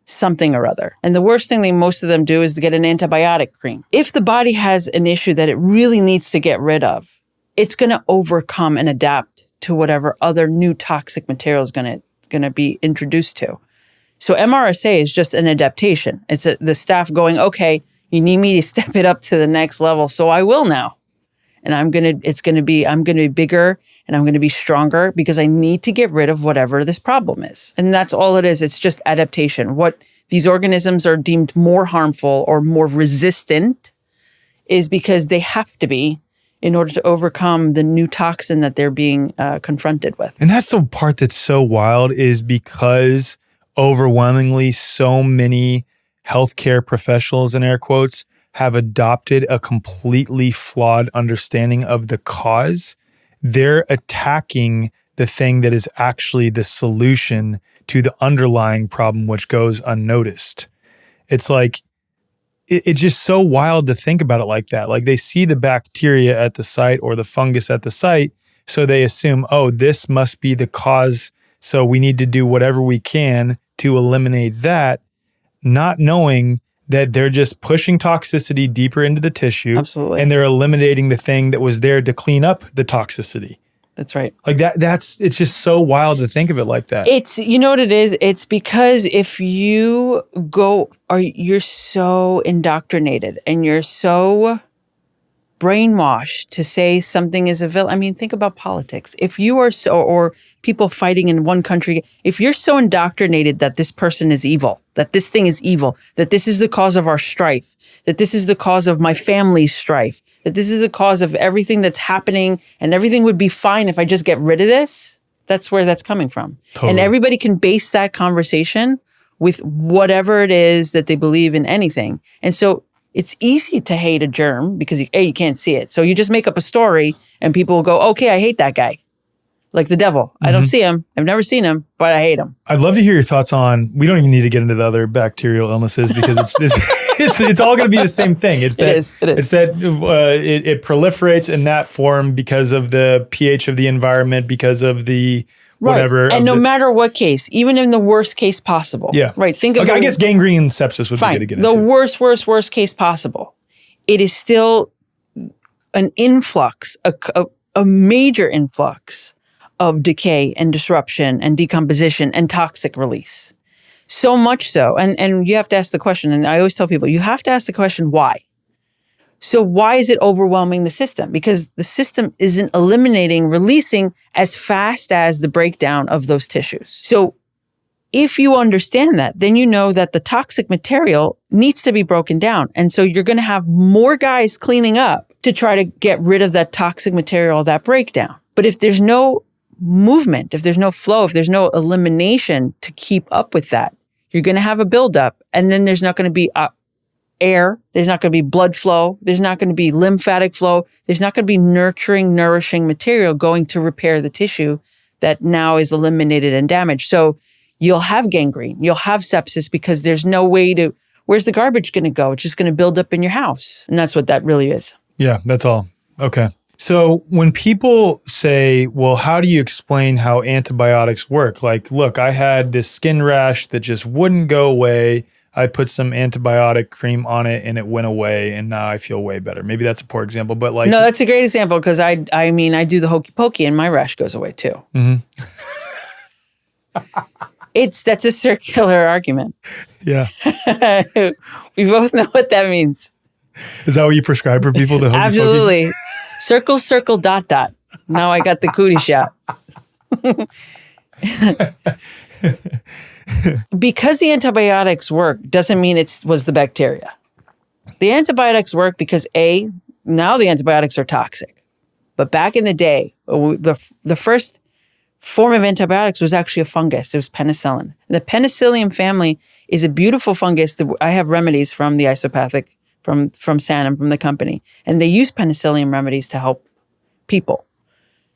something or other. And the worst thing most of them do is to get an antibiotic cream. If the body has an issue that it really needs to get rid of, it's going to overcome and adapt to whatever other new toxic material is going to be introduced to. So MRSA is just an adaptation. It's the staph going, okay, you need me to step it up to the next level. So I will now. And I'm going to be bigger and I'm going to be stronger because I need to get rid of whatever this problem is. And that's all it is. It's just adaptation. What these organisms are deemed more harmful or more resistant is because they have to be in order to overcome the new toxin that they're being confronted with. And that's the part that's so wild, is because overwhelmingly so many healthcare professionals, in air quotes, have adopted a completely flawed understanding of the cause. They're attacking the thing that is actually the solution to the underlying problem, which goes unnoticed. It's like, it's just so wild to think about it like that. Like they see the bacteria at the site or the fungus at the site, so they assume, oh, this must be the cause, so we need to do whatever we can to eliminate that, not knowing that they're just pushing toxicity deeper into the tissue. Absolutely. And they're eliminating the thing that was there to clean up the toxicity. That's right. Like it's just so wild to think of it like that. It's, you know what it is? It's because if you're so indoctrinated and you're so brainwashed to say something is a villain. I mean, think about politics. If you are or people fighting in one country, if you're so indoctrinated that this person is evil, that this thing is evil, that this is the cause of our strife, that this is the cause of my family's strife, that this is the cause of everything that's happening and everything would be fine if I just get rid of this, that's where that's coming from. Totally. And everybody can base that conversation with whatever it is that they believe in anything. And so it's easy to hate a germ because you can't see it. So you just make up a story and people will go, okay, I hate that guy. Like the devil. Mm-hmm. I don't see him. I've never seen him, but I hate him. I'd love to hear your thoughts on, we don't even need to get into the other bacterial illnesses because it's all going to be the same thing. It is. It's that it proliferates in that form because of the pH of the environment, because of the whatever. Right. And no matter what case, even in the worst case possible. Yeah. Right. Think of I guess gangrene and sepsis would be good to get into. The worst case possible. It is still an influx, a major influx of decay and disruption and decomposition and toxic release. So much so. And you have to ask the question, and I always tell people, you have to ask the question, why? So why is it overwhelming the system? Because the system isn't eliminating, releasing as fast as the breakdown of those tissues. So if you understand that, then you know that the toxic material needs to be broken down. And so you're going to have more guys cleaning up to try to get rid of that toxic material, that breakdown. But if there's no movement, if there's no flow, if there's no elimination to keep up with that, you're going to have a buildup. And then there's not going to be air. There's not going to be blood flow. There's not going to be lymphatic flow. There's not going to be nurturing, nourishing material going to repair the tissue that now is eliminated and damaged. So you'll have gangrene. You'll have sepsis because there's no way to, where's the garbage going to go? It's just going to build up in your house. And that's what that really is. Yeah, that's all. Okay. So when people say, well, how do you explain how antibiotics work? Like, look, I had this skin rash that just wouldn't go away. I put some antibiotic cream on it and it went away and now I feel way better. Maybe that's a poor example, but like... No, that's a great example because I do the hokey pokey and my rash goes away too. Mm-hmm. That's a circular argument. Yeah. We both know what that means. Is that what you prescribe for people? The hokey Absolutely. Circle, circle, dot, dot. Now I got the cootie shot. Because the antibiotics work doesn't mean it was the bacteria. The antibiotics work because now the antibiotics are toxic. But back in the day, the first form of antibiotics was actually a fungus. It was penicillin. The penicillium family is a beautiful fungus that I have remedies from the isopathic, from Sanum, from the company. And they use penicillium remedies to help people.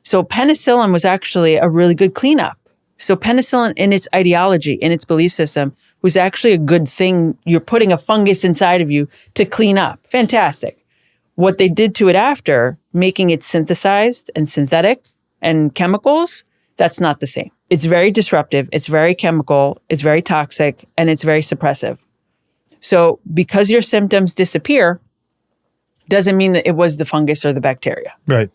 So penicillin was actually a really good cleanup. So penicillin in its ideology, in its belief system, was actually a good thing. You're putting a fungus inside of you to clean up. Fantastic. What they did to it after, making it synthesized and synthetic and chemicals, that's not the same. It's very disruptive. It's very chemical. It's very toxic. And it's very suppressive. So because your symptoms disappear, doesn't mean that it was the fungus or the bacteria. Right.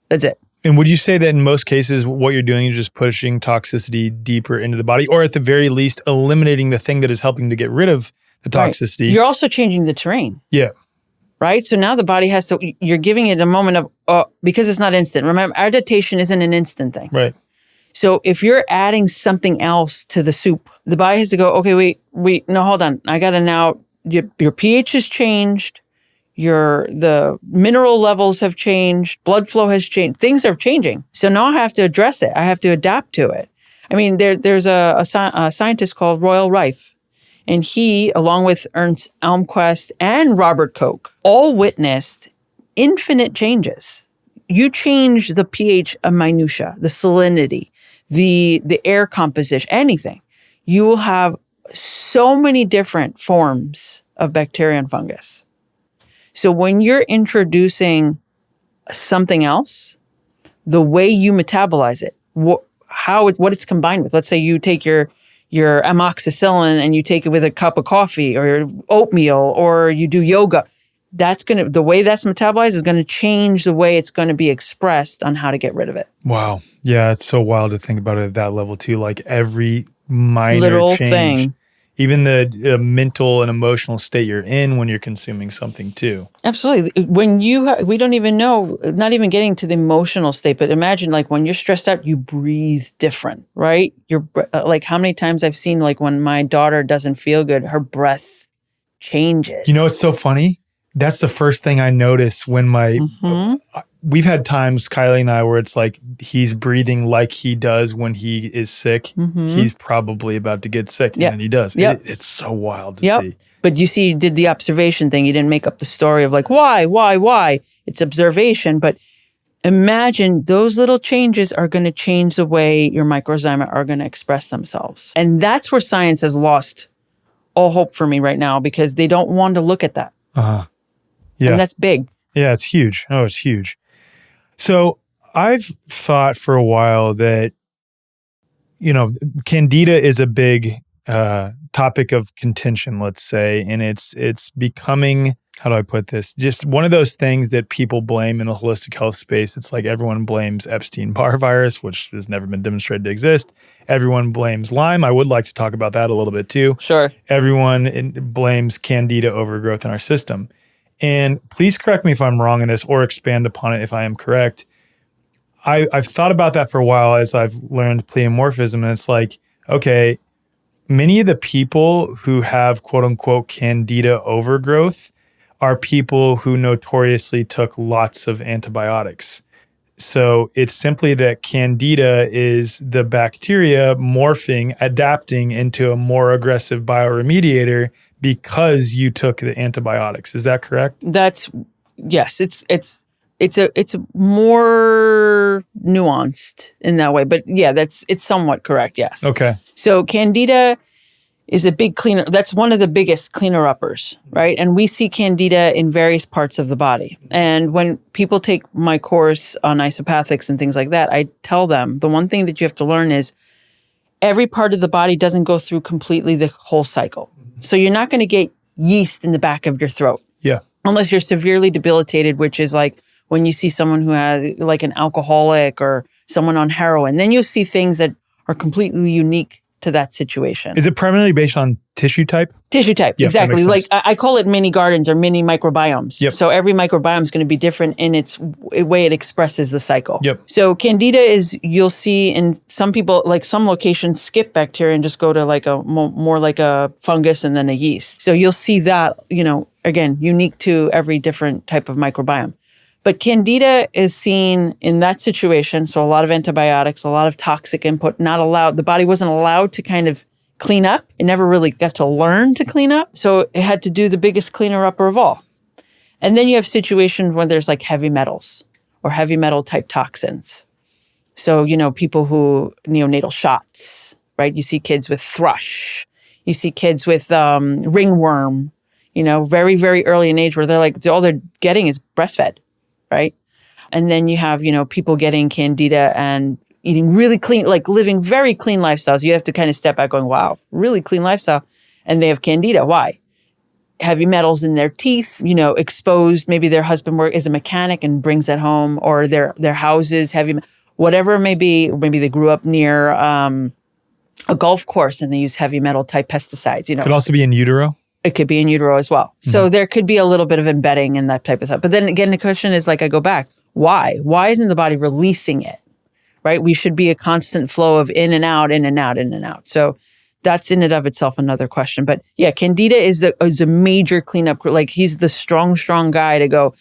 That's it. And would you say that in most cases, what you're doing is just pushing toxicity deeper into the body, or at the very least, eliminating the thing that is helping to get rid of the toxicity? Right. You're also changing the terrain. Yeah. Right? So now the body has to, you're giving it a moment of, because it's not instant. Remember, adaptation isn't an instant thing. Right. So if you're adding something else to the soup, the body has to go, okay, wait, no, hold on. I got to now, your pH has changed. The mineral levels have changed. Blood flow has changed. Things are changing. So now I have to address it. I have to adapt to it. I mean, there's a scientist called Royal Rife, and he, along with Ernst Almquist and Robert Koch, all witnessed infinite changes. You change the pH of minutia, the salinity, the air composition, anything. You will have so many different forms of bacteria and fungus. So when you're introducing something else, the way you metabolize it, what it's combined with. Let's say you take your amoxicillin and you take it with a cup of coffee or oatmeal, or you do yoga. the way that's metabolized is going to change the way it's going to be expressed on how to get rid of it. Wow. Yeah, it's so wild to think about it at that level too. Like every minor Little change, thing. even the mental and emotional state you're in when you're consuming something too. Absolutely. When we don't even know, not even getting to the emotional state, but imagine like when you're stressed out, you breathe different, right? Like how many times I've seen like when my daughter doesn't feel good, her breath changes. You know, it's so funny. That's the first thing I notice when we've had times, Kylie and I, where it's like he's breathing like he does when he is sick. He's probably about to get sick, and then he does. It's so wild to see. But you see, you did the observation thing. You didn't make up the story of like, why? It's observation. But imagine those little changes are going to change the way your microzyma are going to express themselves. And that's where science has lost all hope for me right now because they don't want to look at that. Yeah. And that's big. Yeah, it's huge. Oh, it's huge. So I've thought for a while that, you know, Candida is a big topic of contention, let's say, and it's becoming, how do I put this? Just one of those things that people blame in the holistic health space. It's like everyone blames Epstein-Barr virus, which has never been demonstrated to exist. Everyone blames Lyme. I would like to talk about that a little bit too. Sure. Everyone blames Candida overgrowth in our system. And please correct me if I'm wrong in this or expand upon it if I am correct. I've thought about that for a while as I've learned pleomorphism. And it's like, okay, many of the people who have quote unquote Candida overgrowth are people who notoriously took lots of antibiotics. So it's simply that Candida is the bacteria morphing, adapting into a more aggressive bioremediator because you took the antibiotics. Is that correct? Yes. It's more nuanced in that way, but yeah, it's somewhat correct. Yes. Okay. So Candida is a big cleaner. That's one of the biggest cleaner uppers, right? And we see Candida in various parts of the body. And when people take my course on isopathics and things like that, I tell them the one thing that you have to learn is every part of the body doesn't go through completely the whole cycle. So you're not going to get yeast in the back of your throat. Yeah. Unless you're severely debilitated, which is like when you see someone who has like an alcoholic or someone on heroin, then you'll see things that are completely unique to that situation. Is it primarily based on tissue type? Tissue type, Yep, exactly. Like I call it mini gardens or mini microbiomes. Yep. So every microbiome is going to be different in its way it expresses the cycle. Yep. So Candida is, you'll see in some people, like some locations skip bacteria and just go to like a more like a fungus and then a yeast. So you'll see that, you know, again, unique to every different type of microbiome. But Candida is seen in that situation. So a lot of antibiotics, a lot of toxic input, not allowed. The body wasn't allowed to kind of clean up. It never really got to learn to clean up. So it had to do the biggest cleaner upper of all. And then you have situations where there's like heavy metals or heavy metal type toxins. So, you know, people who neonatal shots, right? You see kids with thrush. You see kids with ringworm, you know, very, very early in age where they're like, all they're getting is breastfed. Right. And then you have, you know, people getting Candida and eating really clean, like living very clean lifestyles. You have to kind of step back going, wow, really clean lifestyle. And they have Candida. Why? Heavy metals in their teeth, you know, exposed. Maybe their husband is a mechanic and brings that home, or their houses, whatever it may be. Maybe they grew up near a golf course and they use heavy metal type pesticides, you know. Could also be in utero. It could be in utero as well. So there could be a little bit of embedding in that type of stuff. But then again, the question is like, I go back, why? Why isn't the body releasing it? Right? We should be a constant flow of in and out, in and out, in and out. So that's in and of itself another question. But yeah, Candida is a major cleanup. Like he's the strong guy to go,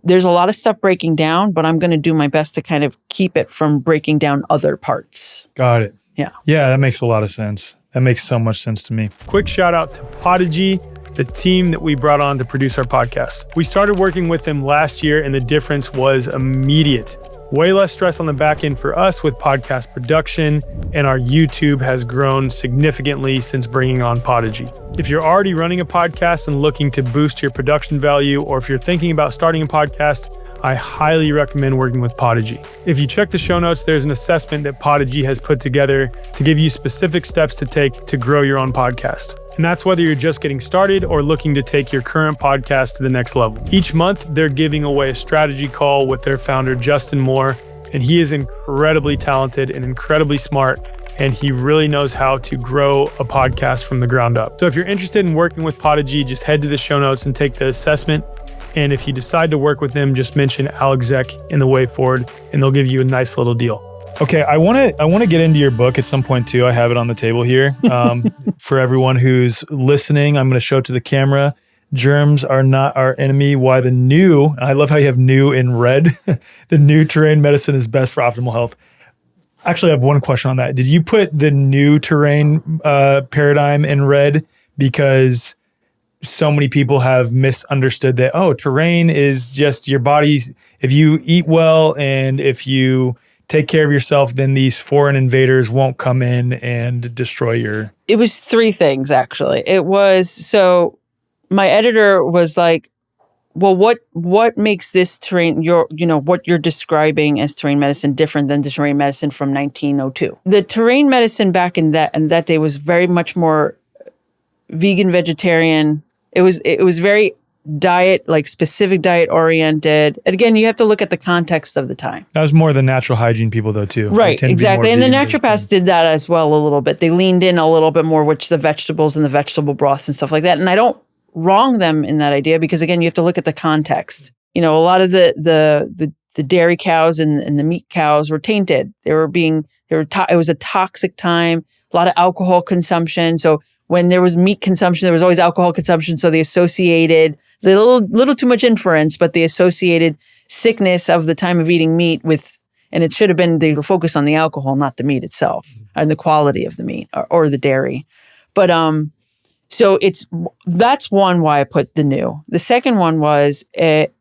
there's a lot of stuff breaking down, but I'm going to do my best to kind of keep it from breaking down other parts. Got it. Yeah. Yeah, that makes a lot of sense. That makes so much sense to me. Quick shout out to Podigy, the team that we brought on to produce our podcast. We started working with them last year and the difference was immediate. Way less stress on the back end for us with podcast production, and our YouTube has grown significantly since bringing on Podigy. If you're already running a podcast and looking to boost your production value, or if you're thinking about starting a podcast, I highly recommend working with Podigy. If you check the show notes, there's an assessment that Podigy has put together to give you specific steps to take to grow your own podcast. And that's whether you're just getting started or looking to take your current podcast to the next level. Each month, they're giving away a strategy call with their founder, Justin Moore, and he is incredibly talented and incredibly smart, and he really knows how to grow a podcast from the ground up. So if you're interested in working with Podigy, just head to the show notes and take the assessment. And if you decide to work with them, just mention AlexEc in the way forward, and they'll give you a nice little deal. Okay, I want to get into your book at some point too. I have it on the table here. For everyone who's listening, I'm going to show it to the camera. Germs are not our enemy. Why the new, I love how you have new in red. The new terrain medicine is best for optimal health. Actually, I have one question on that. Did you put the new terrain paradigm in red because so many people have misunderstood that, oh, terrain is just your body's, if you eat well and if you take care of yourself, then these foreign invaders won't come in and destroy your... It was three things, actually. It was, so my editor was like, well, what makes this terrain, what you're describing as terrain medicine different than the terrain medicine from 1902? The terrain medicine back in that day was very much more vegan, vegetarian. It was very diet, like specific diet oriented. And again, you have to look at the context of the time. That was more the natural hygiene people though too. Right, exactly. And the naturopaths did that as well a little bit. They leaned in a little bit more, which the vegetables and the vegetable broths and stuff like that. And I don't wrong them in that idea because again, you have to look at the context. A lot of the dairy cows and the meat cows were tainted. It was a toxic time, a lot of alcohol consumption. So when there was meat consumption, there was always alcohol consumption. So the associated, the little too much inference, but the associated sickness of the time of eating meat with, and it should have been the focus on the alcohol, not the meat itself and the quality of the meat or the dairy. But, so that's one why I put the new. The second one was, it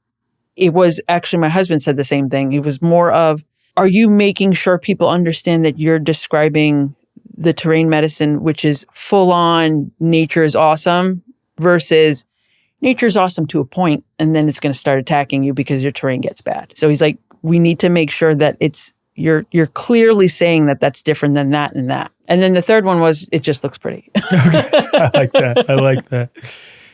was actually, my husband said the same thing. It was more of, are you making sure people understand that you're describing the terrain medicine, which is full on nature is awesome versus nature is awesome to a point, and then it's going to start attacking you because your terrain gets bad. So he's like, we need to make sure that you're clearly saying that that's different than that and that. And then the third one was, it just looks pretty. Okay. I like that.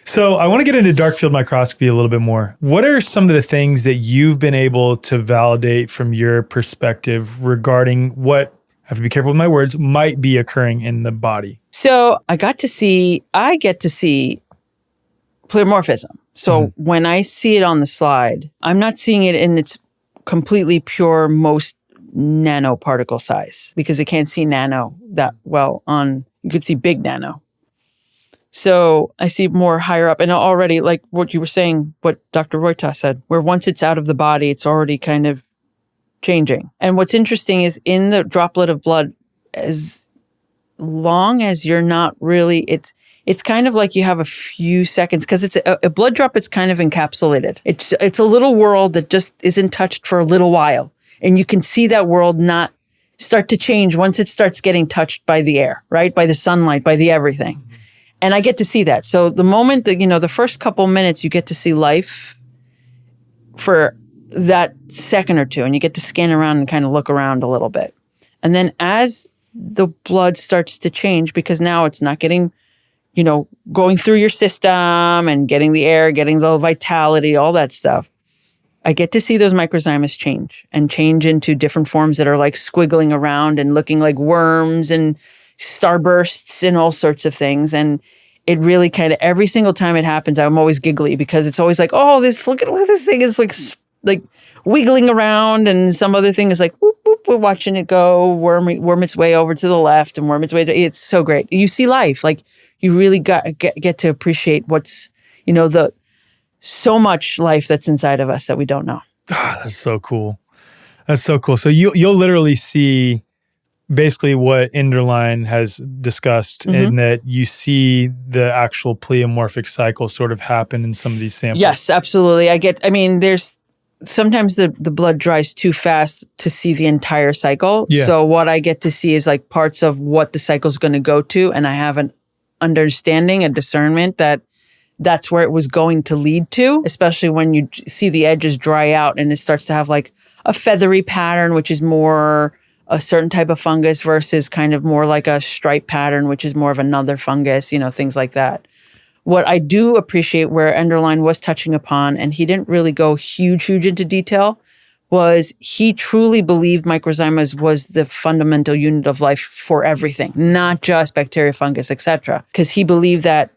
So I want to get into dark field microscopy a little bit more. What are some of the things that you've been able to validate from your perspective regarding what, I have to be careful with my words, might be occurring in the body? So I get to see pleomorphism. So when I see it on the slide, I'm not seeing it in its completely pure, most nanoparticle size because it can't see nano that well you could see big nano. So I see more higher up, and already like what you were saying, what Dr. Roita said, where once it's out of the body, it's already kind of changing. And what's interesting is in the droplet of blood, as long as you're not really, it's kind of like you have a few seconds because it's a blood drop. It's kind of encapsulated. It's a little world that just isn't touched for a little while. And you can see that world not start to change once it starts getting touched by the air, right? By the sunlight, by the everything. And I get to see that. So the moment that, the first couple minutes, you get to see life for that second or two, and you get to scan around and kind of look around a little bit. And then as the blood starts to change, because now it's not getting, going through your system and getting the air, getting the vitality, all that stuff, I get to see those microzymas change into different forms that are like squiggling around and looking like worms and starbursts and all sorts of things. And it really kind of, every single time it happens, I'm always giggly because it's always like, oh, look at this thing. It's like wiggling around, and some other thing is like, whoop, whoop, we're watching it go, worm its way over to the left and worm its way. It's so great. You see life. Like you really get to appreciate what's, so much life that's inside of us that we don't know. Oh, that's so cool. That's so cool. So you'll literally see basically what Enderlein has discussed, in that you see the actual pleomorphic cycle sort of happen in some of these samples. Yes, absolutely. There's sometimes the blood dries too fast to see the entire cycle. Yeah. So what I get to see is like parts of what the cycle is going to go to. And I have an understanding, a discernment that that's where it was going to lead to, especially when you see the edges dry out and it starts to have like a feathery pattern, which is more a certain type of fungus versus kind of more like a stripe pattern, which is more of another fungus, things like that. What I do appreciate where Enderlein was touching upon, and he didn't really go huge into detail, was he truly believed microzymas was the fundamental unit of life for everything, not just bacteria, fungus, etc. Because he believed that,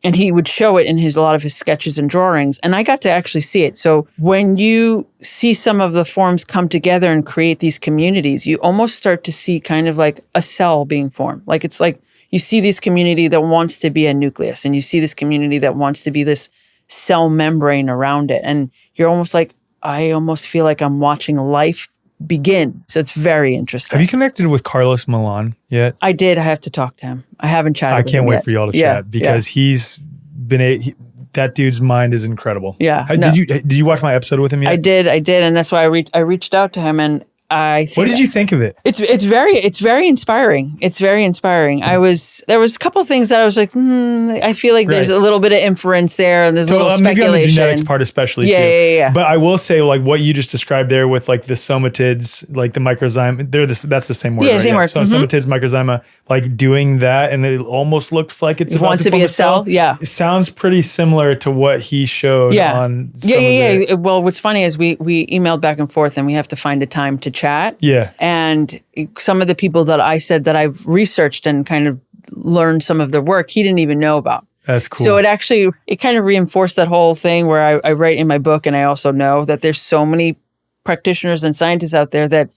and he would show it in a lot of his sketches and drawings, and I got to actually see it. So when you see some of the forms come together and create these communities, you almost start to see kind of like a cell being formed. Like it's like you see this community that wants to be a nucleus, and you see this community that wants to be this cell membrane around it. And you're almost like, I almost feel like I'm watching life begin. So it's very interesting. Have you connected with Carlos Milan yet? I did. I have to talk to him. I haven't chatted with him I can't wait yet. for y'all to chat because he's been that dude's mind is incredible. Yeah. Did you watch my episode with him yet? I did. And that's why I reached out to him, and I think what did you think of it? It's very inspiring. It's very inspiring. There was a couple of things that I was like, I feel like there's a little bit of inference there, and there's a little speculation. Maybe on the genetics part especially too. Yeah. But I will say, like what you just described there with like the somatids, like the microzyma, that's the same word. Yeah, right? same word. So somatids, microzyma, like doing that, and it almost looks like it wants to be a cell. Yeah, it sounds pretty similar to what he showed on. Yeah. Well, what's funny is we emailed back and forth, and we have to find a time to chat. Yeah. And some of the people that I said that I've researched and kind of learned some of their work, he didn't even know about. That's cool. So it kind of reinforced that whole thing where I write in my book, and I also know that there's so many practitioners and scientists out there that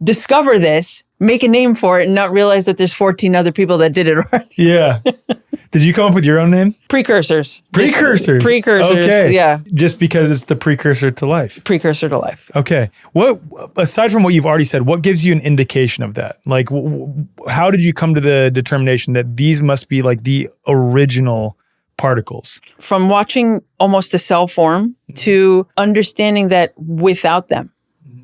discover this, make a name for it, and not realize that there's 14 other people that did it already. Yeah. Did you come up with your own name? Precursors. Precursors. Okay. Yeah. Just because it's the precursor to life. Precursor to life. Okay. What, aside from what you've already said, what gives you an indication of that? Like, how did you come to the determination that these must be like the original particles? From watching almost a cell form to understanding that without them,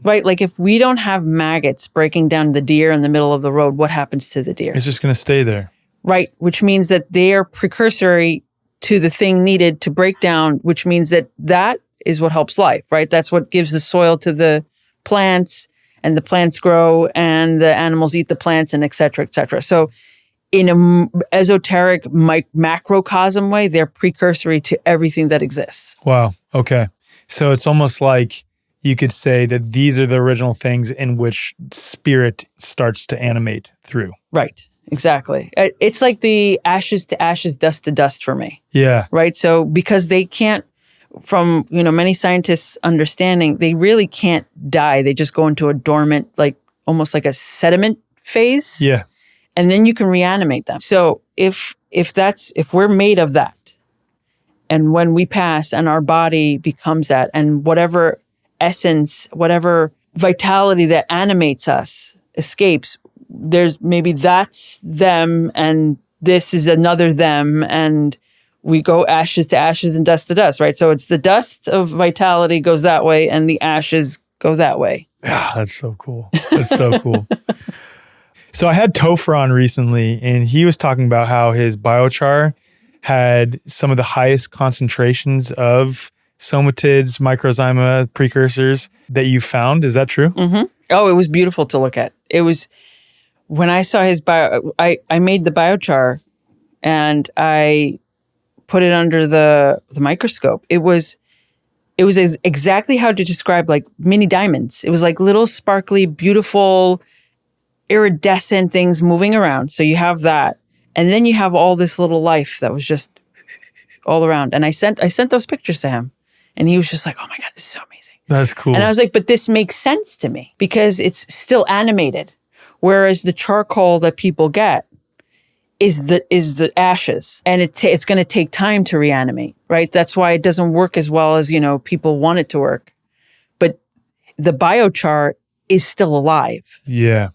right? Like if we don't have maggots breaking down the deer in the middle of the road, what happens to the deer? It's just going to stay there. Right, which means that they are precursory to the thing needed to break down, which means that is what helps life, right? That's what gives the soil to the plants, and the plants grow, and the animals eat the plants, and et cetera, et cetera. So in an esoteric macrocosm way, they're precursory to everything that exists. Wow. Okay. So it's almost like you could say that these are the original things in which spirit starts to animate through. Right. Exactly. It's like the ashes to ashes, dust to dust for me. Yeah. Right. So because they can't, from, many scientists' understanding, they really can't die. They just go into a dormant, like almost like a sediment phase. Yeah. And then you can reanimate them. So if we're made of that, and when we pass and our body becomes that, and whatever essence, whatever vitality that animates us escapes, there's maybe that's them and this is another them, and we go ashes to ashes and dust to dust, right? So it's the dust of vitality goes that way and the ashes go that way. Yeah, that's so cool. That's so cool. So I had Topher on recently, and he was talking about how his biochar had some of the highest concentrations of somatids, microzyma precursors that you found. Is that true? Mm-hmm. Oh, it was beautiful to look at. It was, when I saw his I made the biochar and I put it under the microscope. It was exactly how to describe, like mini diamonds. It was like little sparkly, beautiful, iridescent things moving around. So you have that. And then you have all this little life that was just all around. And I sent those pictures to him. And he was just like, oh my God, this is so amazing. That's cool. And I was like, but this makes sense to me because it's still animated. Whereas the charcoal that people get is the ashes, and it's going to take time to reanimate, right? That's why it doesn't work as well as, people want it to work. But the biochar is still alive. Yeah.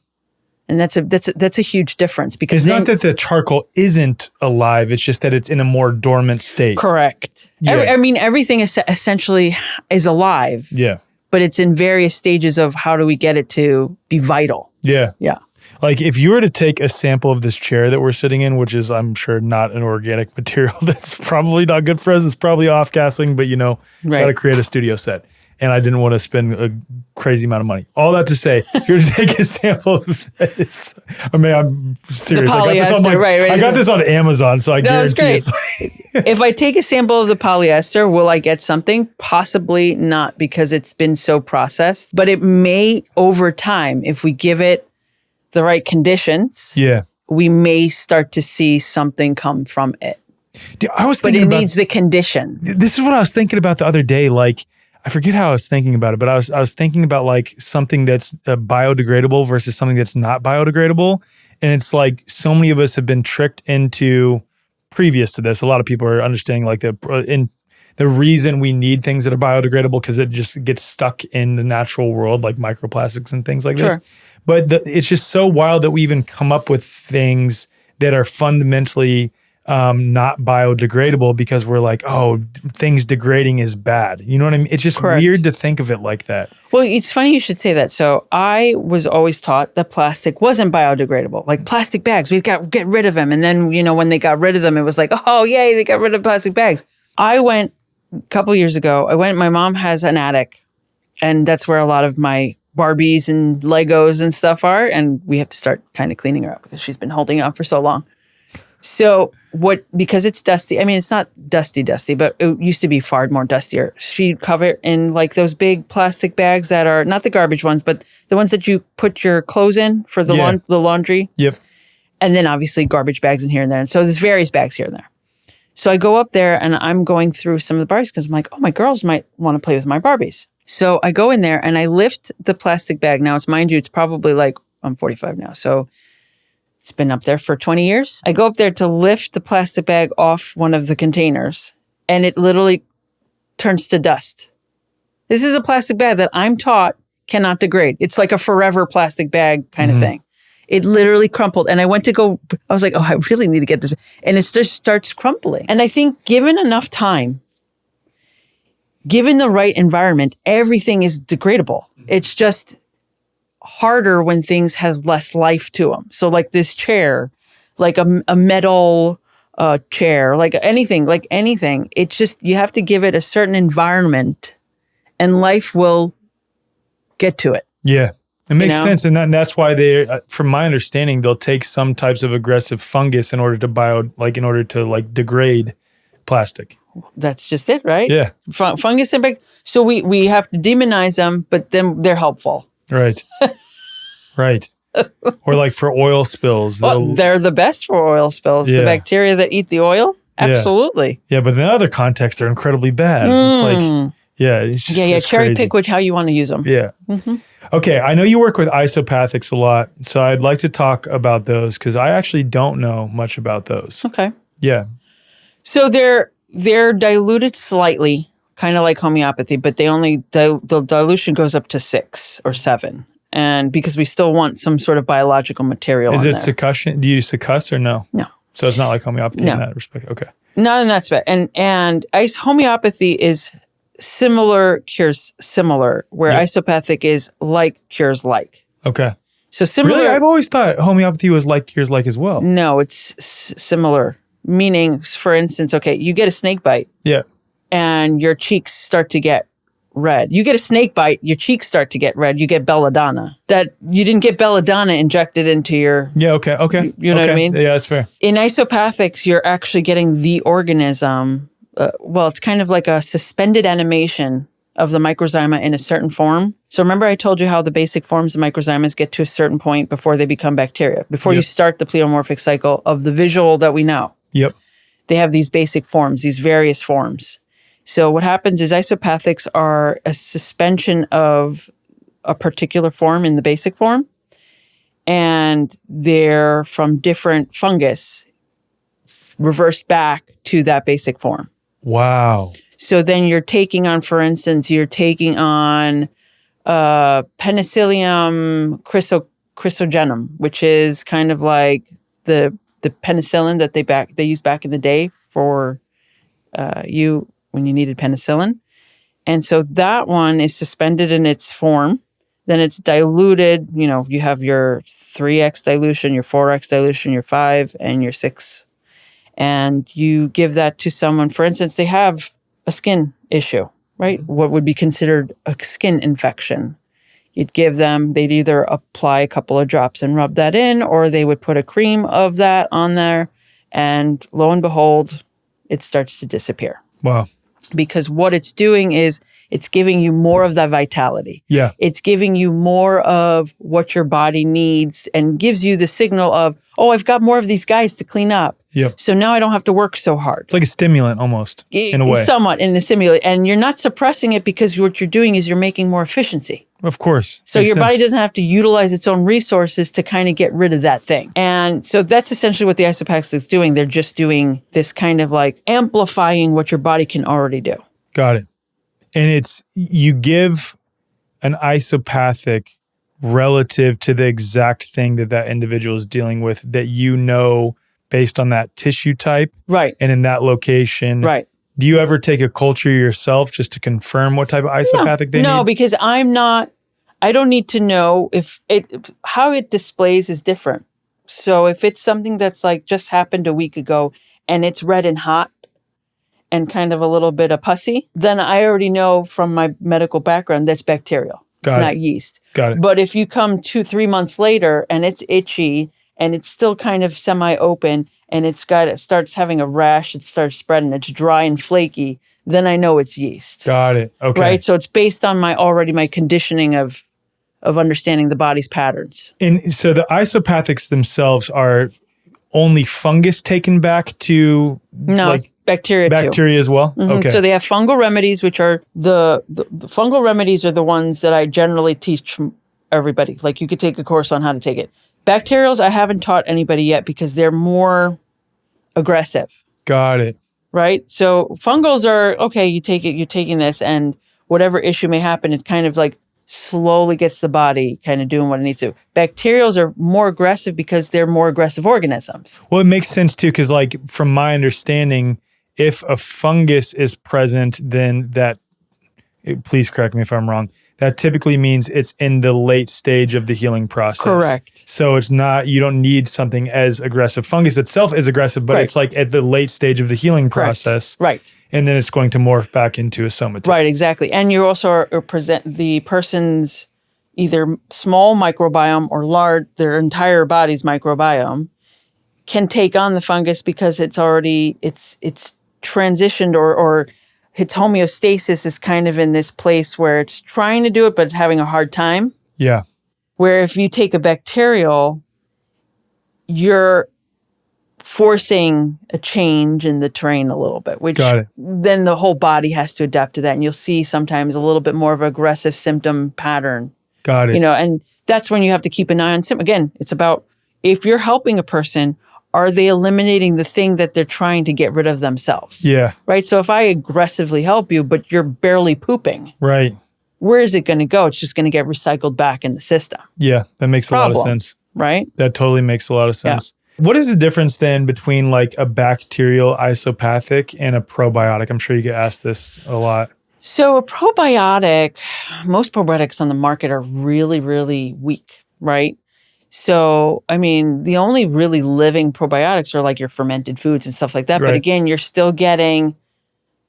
And that's a huge difference because it's not that the charcoal isn't alive. It's just that it's in a more dormant state. Correct. Yeah. Everything is essentially is alive. Yeah. But it's in various stages of how do we get it to be vital. Yeah. Yeah. Like if you were to take a sample of this chair that we're sitting in, which is, I'm sure, not an organic material, that's probably not good for us. It's probably off-gassing, but got to create a studio set. and I didn't want to spend a crazy amount of money. All that to say, if you were to take a sample of this, I mean, I'm serious. The polyester, I got this on Amazon, so I guarantee it's if I take a sample of the polyester, will I get something? Possibly not, because it's been so processed, but it may over time, if we give it the right conditions, we may start to see something come from it. Dude, but it needs the conditions. This is what I was thinking about the other day. Like, I forget how I was thinking about it, but I was thinking about like something that's biodegradable versus something that's not biodegradable. And it's like so many of us have been tricked into, previous to this, a lot of people are understanding like the reason we need things that are biodegradable because it just gets stuck in the natural world, like microplastics and things like this. But it's just so wild that we even come up with things that are fundamentally not biodegradable because we're like, oh, things degrading is bad. You know what I mean? It's just weird to think of it like that. Well, it's funny you should say that. So I was always taught that plastic wasn't biodegradable. Like plastic bags, we got get rid of them. And then, when they got rid of them, it was like, oh, yay, they got rid of plastic bags. I went a couple years ago, my mom has an attic, and that's where a lot of my Barbies and Legos and stuff are. And we have to start kind of cleaning her up because she's been holding on for so long. So because it's dusty, I mean, it's not dusty, but it used to be far more dustier. She'd cover it in like those big plastic bags that are not the garbage ones, but the ones that you put your clothes in for the laundry. Yep. And then obviously garbage bags in here and there. And so there's various bags here and there. So I go up there and I'm going through some of the Barbies because I'm like, oh, my girls might want to play with my Barbies. So I go in there and I lift the plastic bag. Now, mind you, it's probably like, I'm 45 now. So it's been up there for 20 years. I go up there to lift the plastic bag off one of the containers, and it literally turns to dust. This is a plastic bag that I'm taught cannot degrade. It's like a forever plastic bag kind of thing. It literally crumpled. And I went to go, I was like, oh, I really need to get this. And it just starts crumpling. And I think given enough time, given the right environment, everything is degradable. It's just harder when things have less life to them. So like this chair, like a metal chair, like anything, it's just, you have to give it a certain environment and life will get to it. Yeah. It makes sense. And that's why from my understanding, they'll take some types of aggressive fungus in order to degrade plastic. That's just it, right? Yeah. Fungus and so we have to demonize them, but then they're helpful. Right. Right. Or like for oil spills. They're the best for oil spills. Yeah. The bacteria that eat the oil? Absolutely. Yeah, but in other contexts, they're incredibly bad. It's like, it's just it's cherry crazy. Pick how you want to use them. Yeah. Mm-hmm. Okay, I know you work with isopathics a lot, so I'd like to talk about those because I actually don't know much about those. Okay. Yeah. So they're diluted slightly, kind of like homeopathy, but the dilution goes up to 6 or 7. And because we still want some sort of biological material. Is it succussion? Do you use succuss or no? No. So it's not like homeopathy in that respect. Okay. Not in that respect. And homeopathy is similar cures similar, where isopathic is like cures like. Okay. So similar. Really? I've always thought homeopathy was like cures like as well. No, it's similar. Meaning, for instance, you get a snake bite. Yeah. And your cheeks start to get red. You get a snake bite, your cheeks start to get red. You get belladonna. That you didn't get belladonna injected into your... Yeah, okay. You know what I mean? Yeah, that's fair. In isopathics, you're actually getting the organism. It's kind of like a suspended animation of the microzyma in a certain form. So remember I told you how the basic forms of microzymas get to a certain point before they become bacteria, before you start the pleomorphic cycle of the visual that we know. Yep. They have these basic forms, these various forms. So what happens is isopathics are a suspension of a particular form in the basic form, and they're from different fungus reversed back to that basic form. Wow. So then you're taking on, for instance, Penicillium chrysogenum, which is kind of like the penicillin that they used back in the day for you when you needed penicillin. And so that one is suspended in its form. Then it's diluted. You have your 3x dilution, your 4x dilution, your 5, and your 6. And you give that to someone. For instance, they have a skin issue. right? What would be considered a skin infection. You'd give them, they'd either apply a couple of drops and rub that in, or they would put a cream of that on there. And lo and behold, it starts to disappear. Wow. Because what it's doing is it's giving you more of that vitality. Yeah. It's giving you more of what your body needs and gives you the signal of, oh, I've got more of these guys to clean up. Yep. So now I don't have to work so hard. It's like a stimulant almost, in a way. Somewhat in the stimulant. And you're not suppressing it because what you're doing is you're making more efficiency. Of course. So your body doesn't have to utilize its own resources to kind of get rid of that thing. And so that's essentially what the isopathics is doing. They're just doing this kind of like amplifying what your body can already do. Got it. And it's, you give an isopathic relative to the exact thing that that individual is dealing with that you know based on that tissue type. Right. And in that location. Right. Do you ever take a culture yourself just to confirm what type of isopathic they need? No, because I don't need to know how it displays is different. So if it's something that's like just happened a week ago and it's red and hot and kind of a little bit of pussy, then I already know from my medical background that's bacterial. It's not yeast. Got it. But if you come 2-3 months later and it's itchy and it's still kind of semi-open and it starts having a rash, it starts spreading, it's dry and flaky, then I know it's yeast. Got it. Okay. Right? So it's based on my conditioning of understanding the body's patterns. And so the isopathics themselves are only fungus taken back to it's bacteria too. Bacteria as well? Mm-hmm. Okay. So they have fungal remedies, which are the fungal remedies are the ones that I generally teach everybody. Like you could take a course on how to take it. Bacterials, I haven't taught anybody yet because they're more aggressive. Got it. Right? So fungals are, okay, you take it, you're taking this, and whatever issue may happen, it kind of like slowly gets the body kind of doing what it needs to. Bacterials are more aggressive because they're more aggressive organisms. Well, it makes sense too, because like from my understanding, if a fungus is present, then please correct me if I'm wrong, that typically means it's in the late stage of the healing process. Correct. So it's not, you don't need something as aggressive. Fungus itself is aggressive, but it's like at the late stage of the healing process. Right. And then it's going to morph back into a somatome. Right, exactly. And you also are present the person's either small microbiome or large, their entire body's microbiome can take on the fungus because it's already, it's transitioned or its homeostasis is kind of in this place where it's trying to do it, but it's having a hard time. Yeah. Where if you take a bacterial, you're forcing a change in the terrain a little bit, which then the whole body has to adapt to that. And you'll see sometimes a little bit more of an aggressive symptom pattern. Got it. And that's when you have to keep an eye on symptoms. Again, it's about if you're helping a person, are they eliminating the thing that they're trying to get rid of themselves? Yeah. Right? So if I aggressively help you, but you're barely pooping. Right. Where is it going to go? It's just going to get recycled back in the system. Yeah, that makes a lot of sense. Right? That totally makes a lot of sense. Yeah. What is the difference then between like a bacterial isopathic and a probiotic? I'm sure you get asked this a lot. So a probiotic, most probiotics on the market are really, really weak, right? So, I mean, the only really living probiotics are like your fermented foods and stuff like that. Right. But again, you're still getting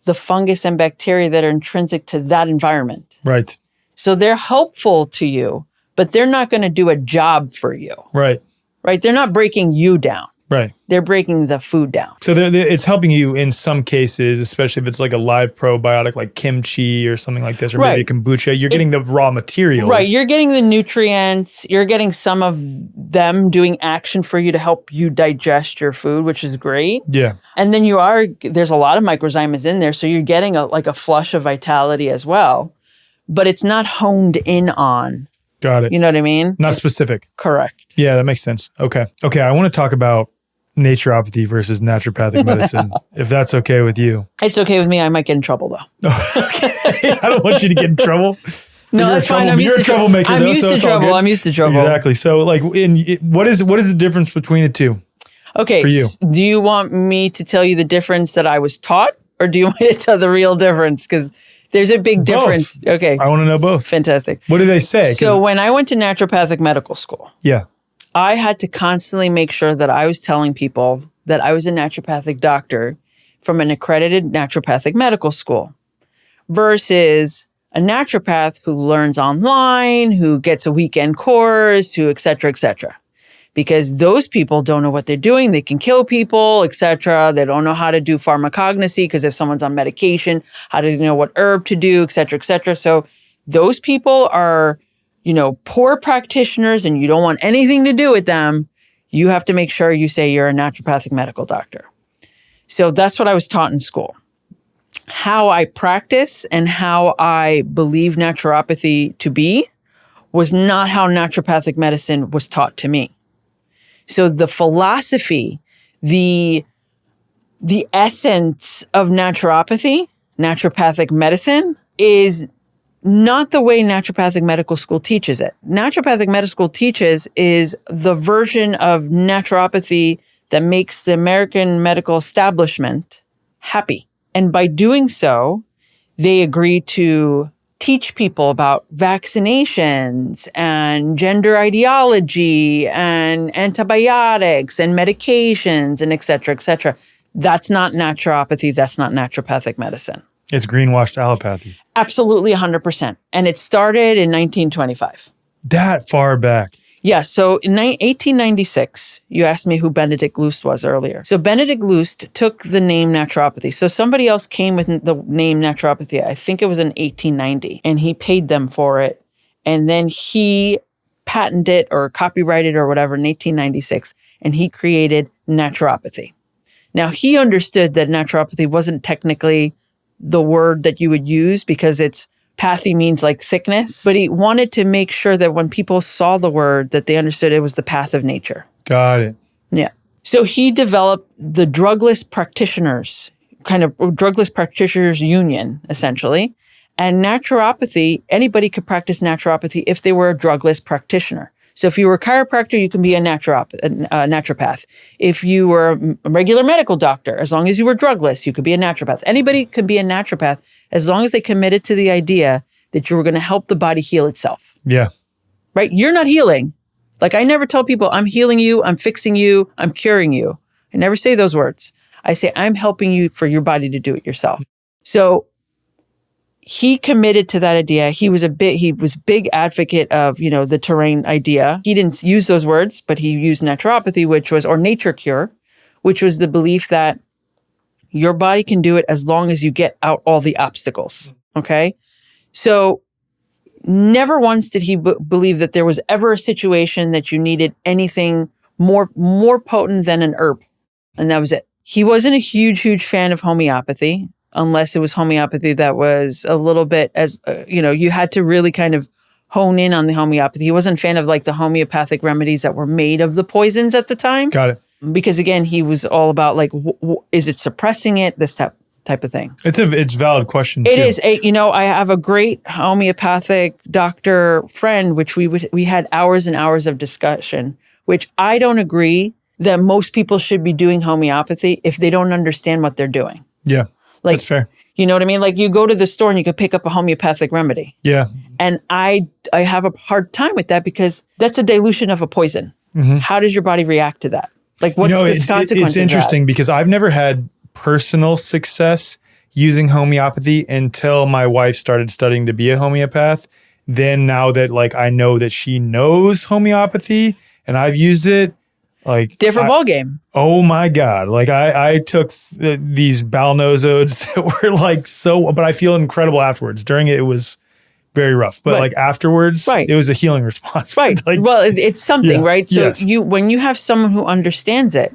the fungus and bacteria that are intrinsic to that environment. Right. So they're helpful to you, but they're not going to do a job for you. Right. Right. They're not breaking you down. Right. They're breaking the food down. So it's helping you in some cases, especially if it's like a live probiotic like kimchi or something like this, or maybe a kombucha. You're getting the raw materials. Right. You're getting the nutrients. You're getting some of them doing action for you to help you digest your food, which is great. Yeah. And then there's a lot of microzymas in there. So you're getting a flush of vitality as well. But it's not honed in on. Got it. You know what I mean? Not specific. Correct. Yeah, that makes sense. Okay. I want to talk about naturopathy versus naturopathic medicine, if that's okay with you. It's okay with me. I might get in trouble though. Okay. I don't want you to get in trouble. No, that's fine. You're a troublemaker. I'm used to trouble. I'm used to trouble. Exactly. So like what is the difference between the two? Okay. For you. Do you want me to tell you the difference that I was taught, or do you want me to tell the real difference? Because there's a big difference. Okay. I want to know both. Fantastic. What do they say? So when I went to naturopathic medical school, yeah, I had to constantly make sure that I was telling people that I was a naturopathic doctor from an accredited naturopathic medical school, versus a naturopath who learns online, who gets a weekend course, who et cetera, et cetera. Because those people don't know what they're doing. They can kill people, et cetera. They don't know how to do pharmacognosy because if someone's on medication, how do they know what herb to do, et cetera, et cetera. So those people are, poor practitioners and you don't want anything to do with them. You have to make sure you say you're a naturopathic medical doctor. So that's what I was taught in school. How I practice and how I believe naturopathy to be was not how naturopathic medicine was taught to me. So the philosophy, the essence of naturopathy, naturopathic medicine, is not the way naturopathic medical school teaches it. Naturopathic medical school teaches is the version of naturopathy that makes the American medical establishment happy. And by doing so, they agree to teach people about vaccinations and gender ideology and antibiotics and medications and et cetera, et cetera. That's not naturopathy. That's not naturopathic medicine. It's greenwashed allopathy. Absolutely 100%. And it started in 1925. That far back. Yeah. So in 1896, you asked me who Benedict Lust was earlier. So Benedict Lust took the name naturopathy. So somebody else came with the name naturopathy. I think it was in 1890, and he paid them for it. And then he patented it or copyrighted or whatever in 1896, and he created naturopathy. Now, he understood that naturopathy wasn't technically the word that you would use because it's pathy means like sickness, but he wanted to make sure that when people saw the word that they understood it was the path of nature. Got it. Yeah. So he developed the drugless practitioners, kind of drugless practitioners union, essentially. And naturopathy, anybody could practice naturopathy if they were a drugless practitioner. So if you were a chiropractor, you can be a naturopath. If you were a regular medical doctor, as long as you were drugless, you could be a naturopath. Anybody could be a naturopath as long as they committed to the idea that you were going to help the body heal itself. Yeah. Right? You're not healing. Like I never tell people, I'm healing you, I'm fixing you, I'm curing you. I never say those words. I say, I'm helping you for your body to do it yourself. So he committed to that idea. He was big advocate of, the terrain idea. He didn't use those words, but he used naturopathy, or nature cure, which was the belief that your body can do it as long as you get out all the obstacles. Okay. So never once did he believe that there was ever a situation that you needed anything more potent than an herb. And that was it. He wasn't a huge fan of homeopathy, unless it was homeopathy that was a little bit you had to really kind of hone in on the homeopathy. He wasn't a fan of like the homeopathic remedies that were made of the poisons at the time. Got it. Because again, he was all about like, is it suppressing it? This type of thing. It's a valid question too. It is. I have a great homeopathic doctor friend, which we had hours and hours of discussion, which I don't agree that most people should be doing homeopathy if they don't understand what they're doing. Yeah. That's fair. You know what I mean? Like you go to the store and you could pick up a homeopathic remedy. Yeah. And I have a hard time with that because that's a dilution of a poison. Mm-hmm. How does your body react to that? Like what's the consequences? It's interesting because I've never had personal success using homeopathy until my wife started studying to be a homeopath. Then now that like I know that she knows homeopathy and I've used it, like different ball game. Oh my God. Like I took these Balnozodes that were like but I feel incredible afterwards. During it was very rough, but like afterwards, it was a healing response. Right. Like, well, it's something, right? So when you have someone who understands it,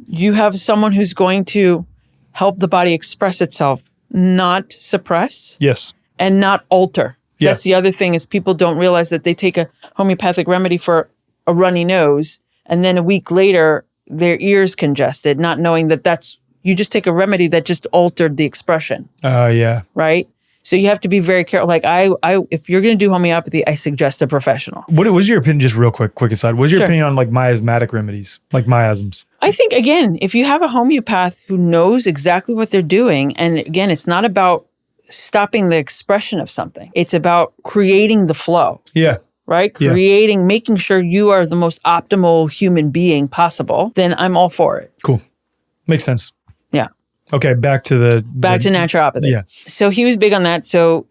you have someone who's going to help the body express itself, not suppress. Yes. And not alter. Yeah. That's the other thing is people don't realize that they take a homeopathic remedy for a runny nose and then a week later, their ears congested, not knowing that you just take a remedy that just altered the expression. Yeah. Right? So you have to be very careful. Like if you're going to do homeopathy, I suggest a professional. What was your opinion, just real quick aside, what was your opinion on like miasmatic remedies, like miasms? I think, again, if you have a homeopath who knows exactly what they're doing, and again, it's not about stopping the expression of something. It's about creating the flow. Yeah. Right? Making sure you are the most optimal human being possible, then I'm all for it. Cool. Makes sense. Yeah. Okay, back to naturopathy. Yeah. So he was big on that. So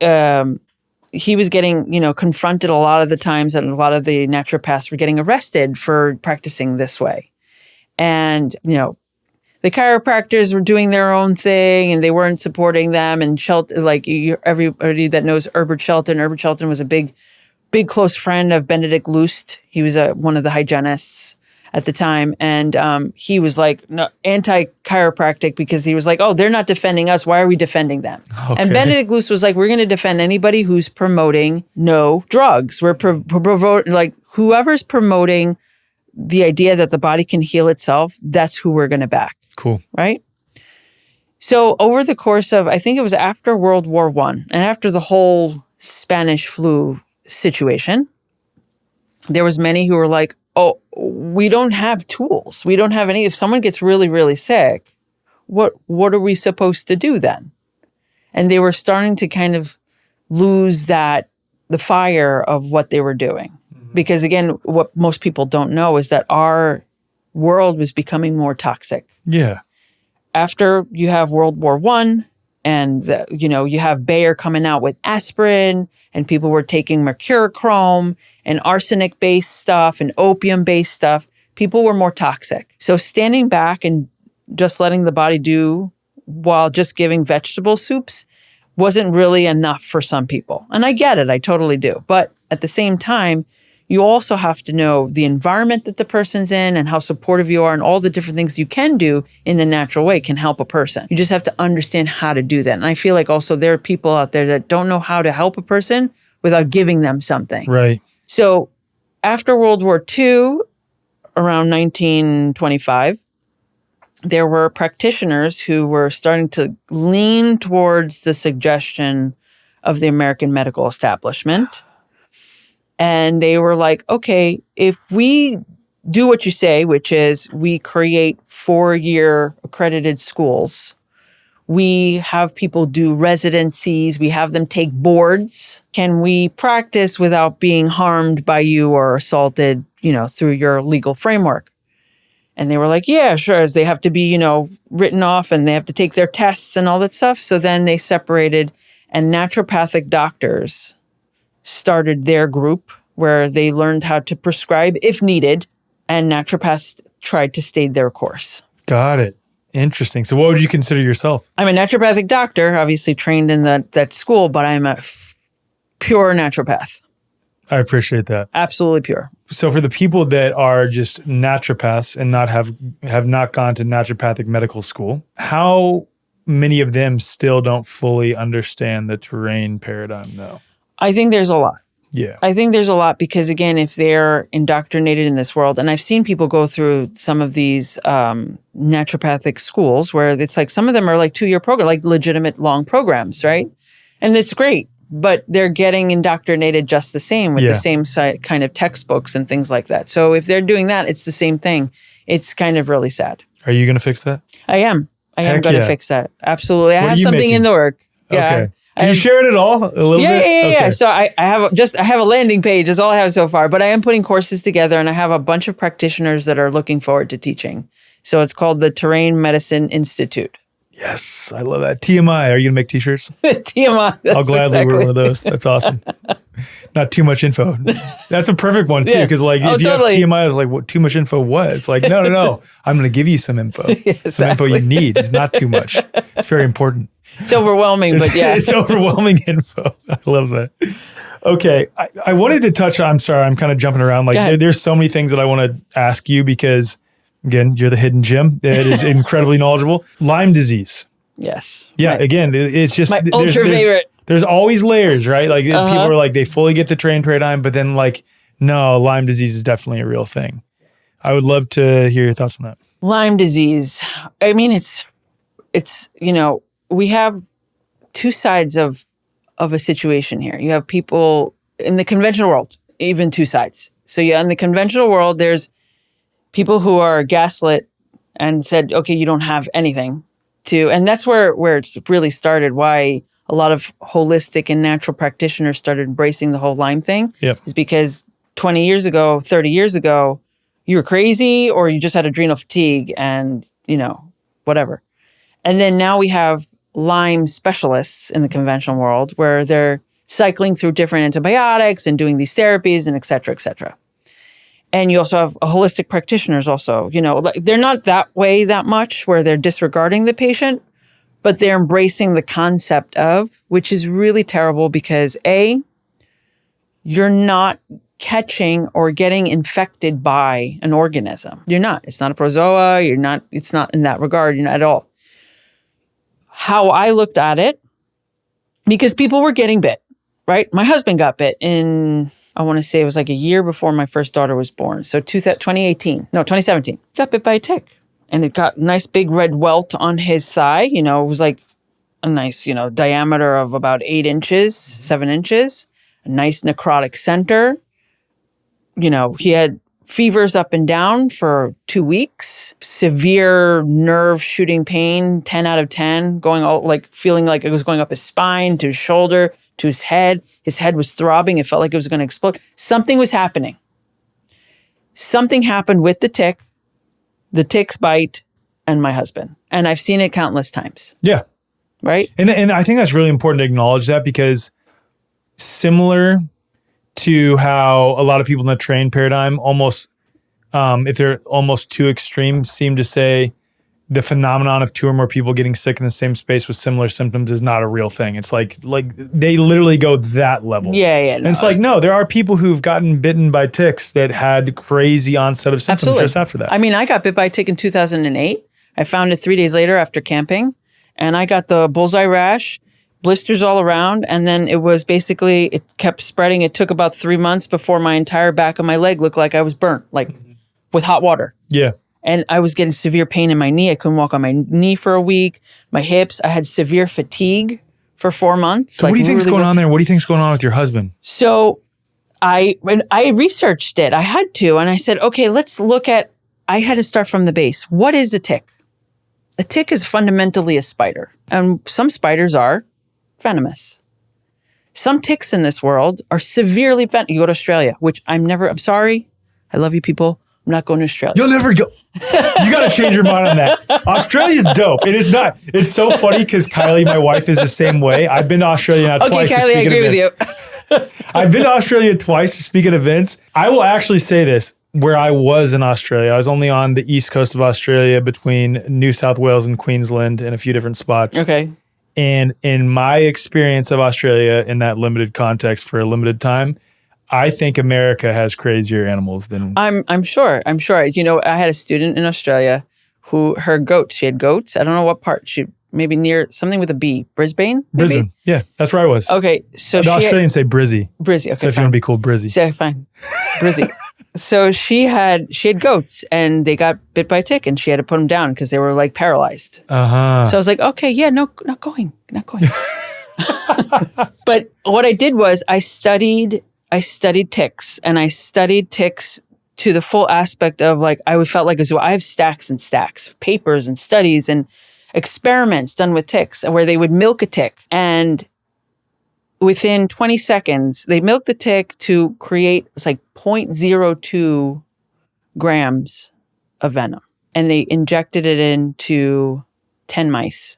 he was getting, confronted a lot of the times, and a lot of the naturopaths were getting arrested for practicing this way. And, the chiropractors were doing their own thing and they weren't supporting them. And Shelton, everybody that knows Herbert Shelton was a big close friend of Benedict Lust. He was one of the hygienists at the time. And he was like anti-chiropractic because he was like, oh, they're not defending us. Why are we defending them? Okay. And Benedict Lust was like, we're going to defend anybody who's promoting no drugs. We're whoever's promoting the idea that the body can heal itself, that's who we're going to back. Cool. Right? So over the course of, I think it was after World War I and after the whole Spanish flu situation, there was many who were like, oh, we don't have tools. We don't have any. If someone gets really, really sick, what are we supposed to do then? And they were starting to kind of lose the fire of what they were doing. Mm-hmm. Because again, what most people don't know is that our world was becoming more toxic. Yeah. After you have World War I, and you have Bayer coming out with aspirin, and people were taking mercurochrome and arsenic-based stuff and opium-based stuff. People were more toxic. So standing back and just letting the body do while just giving vegetable soups wasn't really enough for some people. And I get it. I totally do. But at the same time, you also have to know the environment that the person's in and how supportive you are, and all the different things you can do in a natural way can help a person. You just have to understand how to do that. And I feel like also there are people out there that don't know how to help a person without giving them something. Right. So after World War II, around 1925, there were practitioners who were starting to lean towards the suggestion of the American medical establishment. And they were like, okay, if we do what you say, which is we create 4-year accredited schools, we have people do residencies, we have them take boards. Can we practice without being harmed by you or assaulted, through your legal framework? And they were like, yeah, sure. As they have to be, written off, and they have to take their tests and all that stuff. So then they separated, and naturopathic doctors started their group where they learned how to prescribe if needed, and naturopaths tried to stay their course. Got it. Interesting. So what would you consider yourself? I'm a naturopathic doctor, obviously trained in that school, but I'm a pure naturopath. I appreciate that. Absolutely pure. So for the people that are just naturopaths and have not gone to naturopathic medical school, how many of them still don't fully understand the terrain paradigm though? I think there's a lot. Yeah. I think there's a lot because, again, if they're indoctrinated in this world, and I've seen people go through some of these naturopathic schools where it's like some of them are like 2-year program, like legitimate long programs, right? And it's great, but they're getting indoctrinated just the same with the same kind of textbooks and things like that. So if they're doing that, it's the same thing. It's kind of really sad. Are you going to fix that? I am going to fix that. Absolutely. I have something in the work. Yeah. Okay. Can you share it at all a little bit? Yeah. Okay. So I have a landing page. That's all I have so far. But I am putting courses together, and I have a bunch of practitioners that are looking forward to teaching. So it's called the Terrain Medicine Institute. Yes, I love that. TMI. Are you gonna make T-shirts? TMI. I'll gladly wear one of those. That's awesome. Not too much info. That's a perfect one too, because if you have TMI, it's like, what? Too much info? What? It's like, no. I'm gonna give you some info. Exactly. Some info you need. It's not too much. It's very important. It's overwhelming, but yeah. It's overwhelming info. I love that. Okay. I wanted to touch on, I'm sorry, I'm kind of jumping around. There's so many things that I want to ask you because, again, you're the hidden gem that is incredibly knowledgeable. Lyme disease. Yes. Yeah. Again, it's just my ultra favorite. There's always layers, right? Like people are like, they fully get the terrain paradigm, but then no, Lyme disease is definitely a real thing. I would love to hear your thoughts on that. Lyme disease. I mean, it's we have two sides of a situation here. You have people in the conventional world, even two sides. So in the conventional world, there's people who are gaslit and said, okay, you don't have anything to, and that's where it's really started, why a lot of holistic and natural practitioners started embracing the whole Lyme thing. Yep. Is because 20 years ago, 30 years ago, you were crazy or you just had adrenal fatigue and, whatever. And then now we have Lyme specialists in the conventional world where they're cycling through different antibiotics and doing these therapies and et cetera, et cetera. And you also have holistic practitioners also, they're not that way that much where they're disregarding the patient, but they're embracing the concept of, which is really terrible because A, you're not catching or getting infected by an organism. You're not. It's not a protozoa. It's not in that regard. You're not at all. How I looked at it, because people were getting bit, right? My husband got bit I want to say it was like a year before my first daughter was born. So 2017, got bit by a tick. And it got a nice big red welt on his thigh. It was like a nice, diameter of about 8 inches, 7 inches, a nice necrotic center. He had fevers up and down for 2 weeks, severe nerve shooting pain, 10 out of 10, feeling like it was going up his spine to his shoulder, to his head. His head was throbbing. It felt like it was going to explode. Something was happening. Something happened with the tick's bite, and my husband. And I've seen it countless times. Yeah. Right? And I think that's really important to acknowledge that, because similar to how a lot of people in the train paradigm almost, if they're almost too extreme, seem to say the phenomenon of 2 or more people getting sick in the same space with similar symptoms is not a real thing. It's like they literally go that level. Yeah. And it's like, no, there are people who've gotten bitten by ticks that had crazy onset of symptoms Absolutely. just after that. I mean, I got bit by a tick in 2008. I found it 3 days later after camping, and I got the bullseye rash, blisters all around, and then it was basically, it kept spreading. It took about 3 months before my entire back of my leg looked like I was burnt, with hot water. Yeah. And I was getting severe pain in my knee. I couldn't walk on my knee for a week. My hips, I had severe fatigue for 4 months. So what do you think's going on there? What do you think's going on with your husband? So when I researched it, I had to, and I said, okay, let's look at, I had to start from the base. What is a tick? A tick is fundamentally a spider, and some spiders are venomous. Some ticks in this world are severely venomous. You go to Australia, which I'm sorry. I love you people. I'm not going to Australia. You'll never go. You got to change your mind on that. Australia's dope. It is not. It's so funny because Kylie, my wife, is the same way. I've been to Australia now twice to Kylie, speak I at agree events. with you. I've been to Australia twice to speak at events. I will actually say this. Where I was in Australia, I was only on the east coast of Australia between New South Wales and Queensland and a few different spots. Okay. And in my experience of Australia in that limited context for a limited time, I think America has crazier animals than... I'm sure. I had a student in Australia who, she had goats. I don't know what part. Maybe near something with a B. Brisbane? Maybe? Brisbane. Yeah, that's where I was. Okay. So the Australians say Brizzy. Brizzy. Okay, so if you want to be cool, Brizzy. So fine. Brizzy. So she had goats, and they got bit by a tick, and she had to put them down because they were paralyzed. Uh-huh. So I was like, okay, yeah, no, not going. But what I did was I studied ticks, and I studied ticks to the full aspect of I felt like as well. I have stacks and stacks of papers and studies and experiments done with ticks where they would milk a tick, and within 20 seconds, they milked the tick to create 0.02 grams of venom. And they injected it into 10 mice.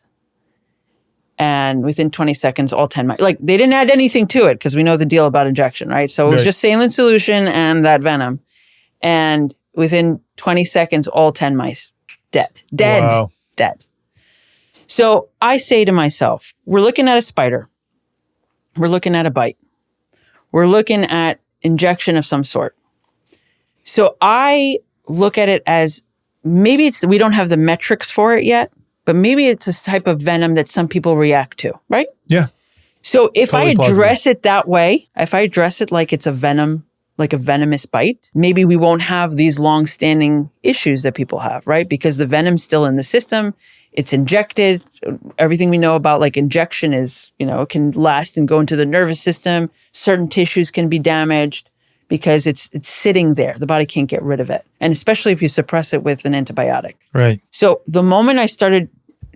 And within 20 seconds, all 10 mice, they didn't add anything to it because we know the deal about injection, right? So it was just saline solution and that venom. And within 20 seconds, all 10 mice dead. Wow. Dead. So I say to myself, we're looking at a spider. We're looking at a bite. We're looking at injection of some sort. So I look at it as maybe we don't have the metrics for it yet, but maybe it's this type of venom that some people react to, right? Yeah. So if Totally I address it that way, if I address it like it's a venom, like a venomous bite, maybe we won't have these long-standing issues that people have, right? Because the venom's still in the system. It's injected. Everything we know about injection is, it can last and go into the nervous system. Certain tissues can be damaged because it's sitting there. The body can't get rid of it. And especially if you suppress it with an antibiotic. Right. So the moment I started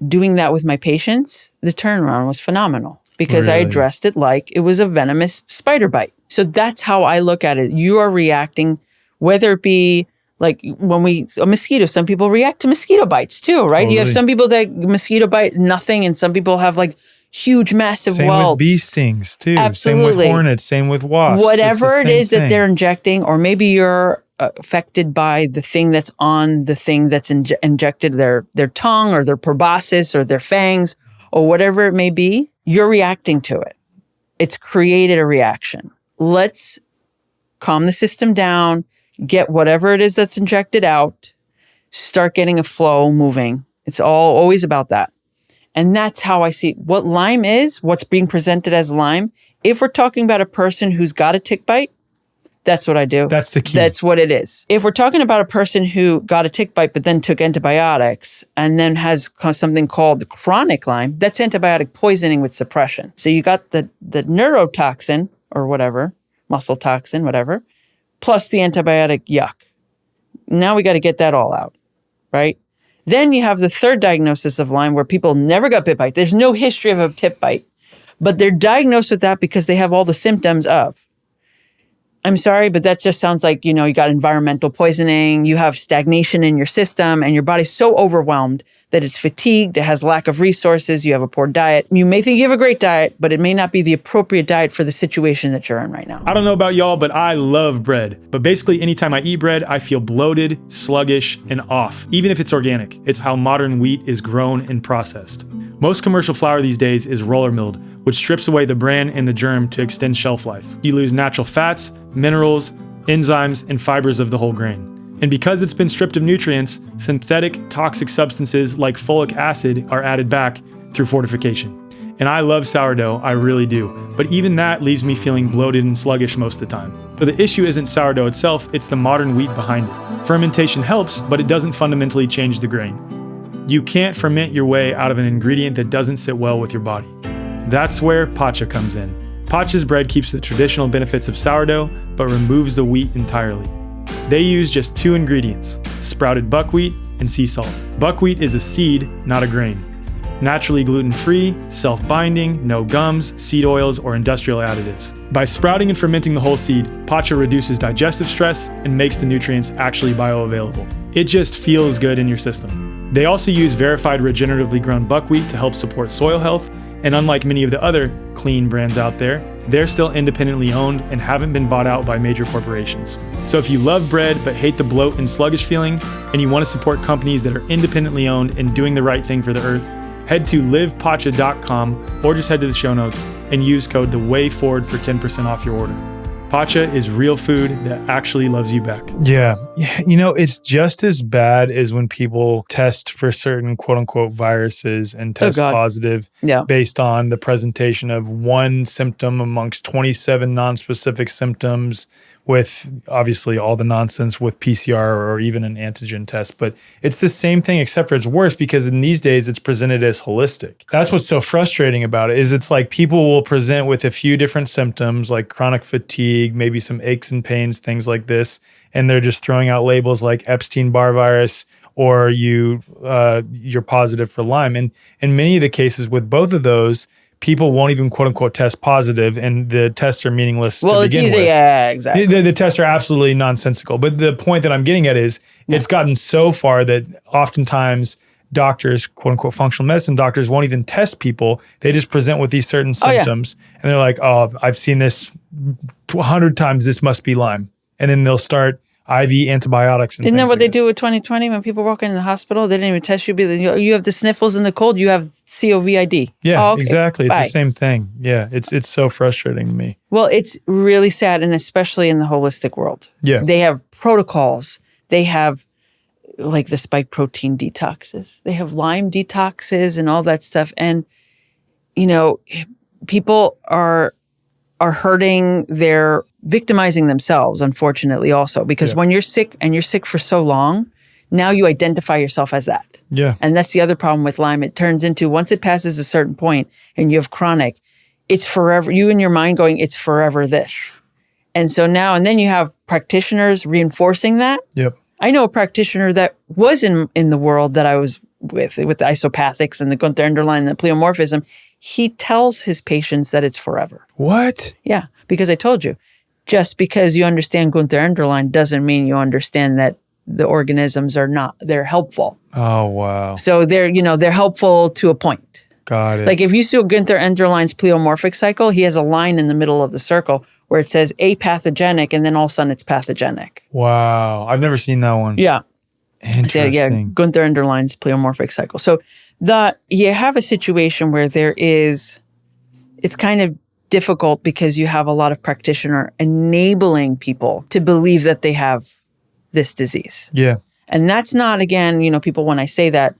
doing that with my patients, the turnaround was phenomenal because I addressed it like it was a venomous spider bite. So that's how I look at it. You are reacting, whether it be Like a mosquito, some people react to mosquito bites too, right? Totally. You have some people that mosquito bite nothing, and some people have like huge, massive Same welts. with bee stings too. Absolutely. Same with hornets, same with wasps. Whatever it is thing. that they're injecting, or maybe you're affected by the thing that's on the thing that's injected, their tongue or their proboscis or their fangs or whatever it may be, you're reacting to it. It's created a reaction. Let's calm the system down, get whatever it is that's injected out, start getting a flow moving. It's always about that. And that's how I see what Lyme is, what's being presented as Lyme. If we're talking about a person who's got a tick bite, that's what I do. That's the key. That's what it is. If we're talking about a person who got a tick bite but then took antibiotics and then has something called chronic Lyme, that's antibiotic poisoning with suppression. So you got the neurotoxin or whatever, muscle toxin, whatever, plus the antibiotic yuck. Now we got to get that all out, right? Then you have the third diagnosis of Lyme where people never got bit by. There's no history of a tick bite, but they're diagnosed with that because they have all the symptoms of. I'm sorry, but that just sounds like, you got environmental poisoning, you have stagnation in your system, and your body's so overwhelmed that it's fatigued, it has lack of resources, you have a poor diet. You may think you have a great diet, but it may not be the appropriate diet for the situation that you're in right now. I don't know about y'all, but I love bread. But basically, anytime I eat bread, I feel bloated, sluggish, and off, even if it's organic. It's how modern wheat is grown and processed. Most commercial flour these days is roller milled, which strips away the bran and the germ to extend shelf life. You lose natural fats, minerals, enzymes, and fibers of the whole grain. And because it's been stripped of nutrients, synthetic toxic substances like folic acid are added back through fortification. And I love sourdough, I really do. But even that leaves me feeling bloated and sluggish most of the time. So the issue isn't sourdough itself, it's the modern wheat behind it. Fermentation helps, but it doesn't fundamentally change the grain. You can't ferment your way out of an ingredient that doesn't sit well with your body. That's where pacha comes in. Pacha's bread keeps the traditional benefits of sourdough, but removes the wheat entirely. They use just 2 ingredients, sprouted buckwheat and sea salt. Buckwheat is a seed, not a grain. Naturally gluten-free, self-binding, no gums, seed oils, or industrial additives. By sprouting and fermenting the whole seed, pacha reduces digestive stress and makes the nutrients actually bioavailable. It just feels good in your system. They also use verified regeneratively grown buckwheat to help support soil health, and unlike many of the other clean brands out there, they're still independently owned and haven't been bought out by major corporations. So if you love bread but hate the bloat and sluggish feeling, and you want to support companies that are independently owned and doing the right thing for the earth, head to livepacha.com or just head to the show notes and use code THEWAYFORWARD for 10% off your order. Pacha is real food that actually loves you back. Yeah. It's just as bad as when people test for certain quote unquote viruses and test positive based on the presentation of one symptom amongst 27 non-specific symptoms, with obviously all the nonsense with PCR or even an antigen test. But it's the same thing, except for it's worse because in these days it's presented as holistic. That's what's so frustrating about it, is it's like people will present with a few different symptoms like chronic fatigue, maybe some aches and pains, things like this. And they're just throwing out labels like Epstein-Barr virus or you're positive for Lyme. And in many of the cases with both of those, people won't even quote unquote test positive, and the tests are meaningless to begin with. Yeah, exactly. The tests are absolutely nonsensical. But the point that I'm getting at is it's gotten so far that oftentimes doctors, quote unquote functional medicine doctors, won't even test people. They just present with these certain symptoms and they're like, oh, I've seen this 100 times. This must be Lyme. And then they'll start IV antibiotics. And isn't that what they do do with 2020 when people walk into the hospital? They didn't even test you. You have the sniffles and the cold. You have COVID. Yeah, exactly. It's the same thing. Yeah, it's so frustrating to me. Well, it's really sad, and especially in the holistic world. Yeah. They have protocols. They have like the spike protein detoxes. They have Lyme detoxes and all that stuff. And, people are hurting, they're victimizing themselves, unfortunately, also, because when you're sick and you're sick for so long, now you identify yourself as that. Yeah. And that's the other problem with Lyme. It turns into, once it passes a certain point and you have chronic, it's forever, you in your mind going, it's forever this. And so now, and then you have practitioners reinforcing that. Yep. I know a practitioner that was in the world that I was with the isopathics and the Gunther Enderlein and the pleomorphism. He tells his patients that it's forever. What? Yeah, because I told you, just because you understand Gunther Enderlein doesn't mean you understand that the organisms are not, they're helpful. Oh, wow. So they're helpful to a point. Got it. Like if you see Gunther Enderlein's pleomorphic cycle, he has a line in the middle of the circle where it says apathogenic, and then all of a sudden it's pathogenic. Wow. I've never seen that one. Yeah. Interesting. So, yeah, Gunther Enderlein's pleomorphic cycle. So you have a situation where it's kind of difficult because you have a lot of practitioner enabling people to believe that they have this disease. Yeah. And that's not, again, people, when I say that,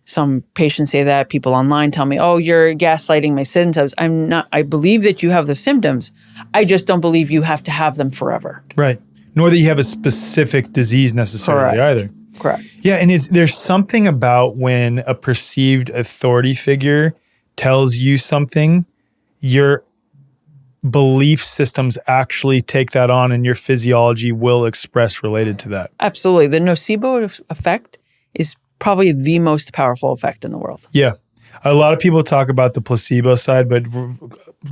some patients say that, people online tell me, oh, you're gaslighting my symptoms. I'm not. I believe that you have the symptoms. I just don't believe you have to have them forever. Right. Nor that you have a specific disease necessarily either. Correct. Yeah. And there's something about when a perceived authority figure tells you something, your belief systems actually take that on and your physiology will express related to that. Absolutely. The nocebo effect is probably the most powerful effect in the world. Yeah. A lot of people talk about the placebo side, but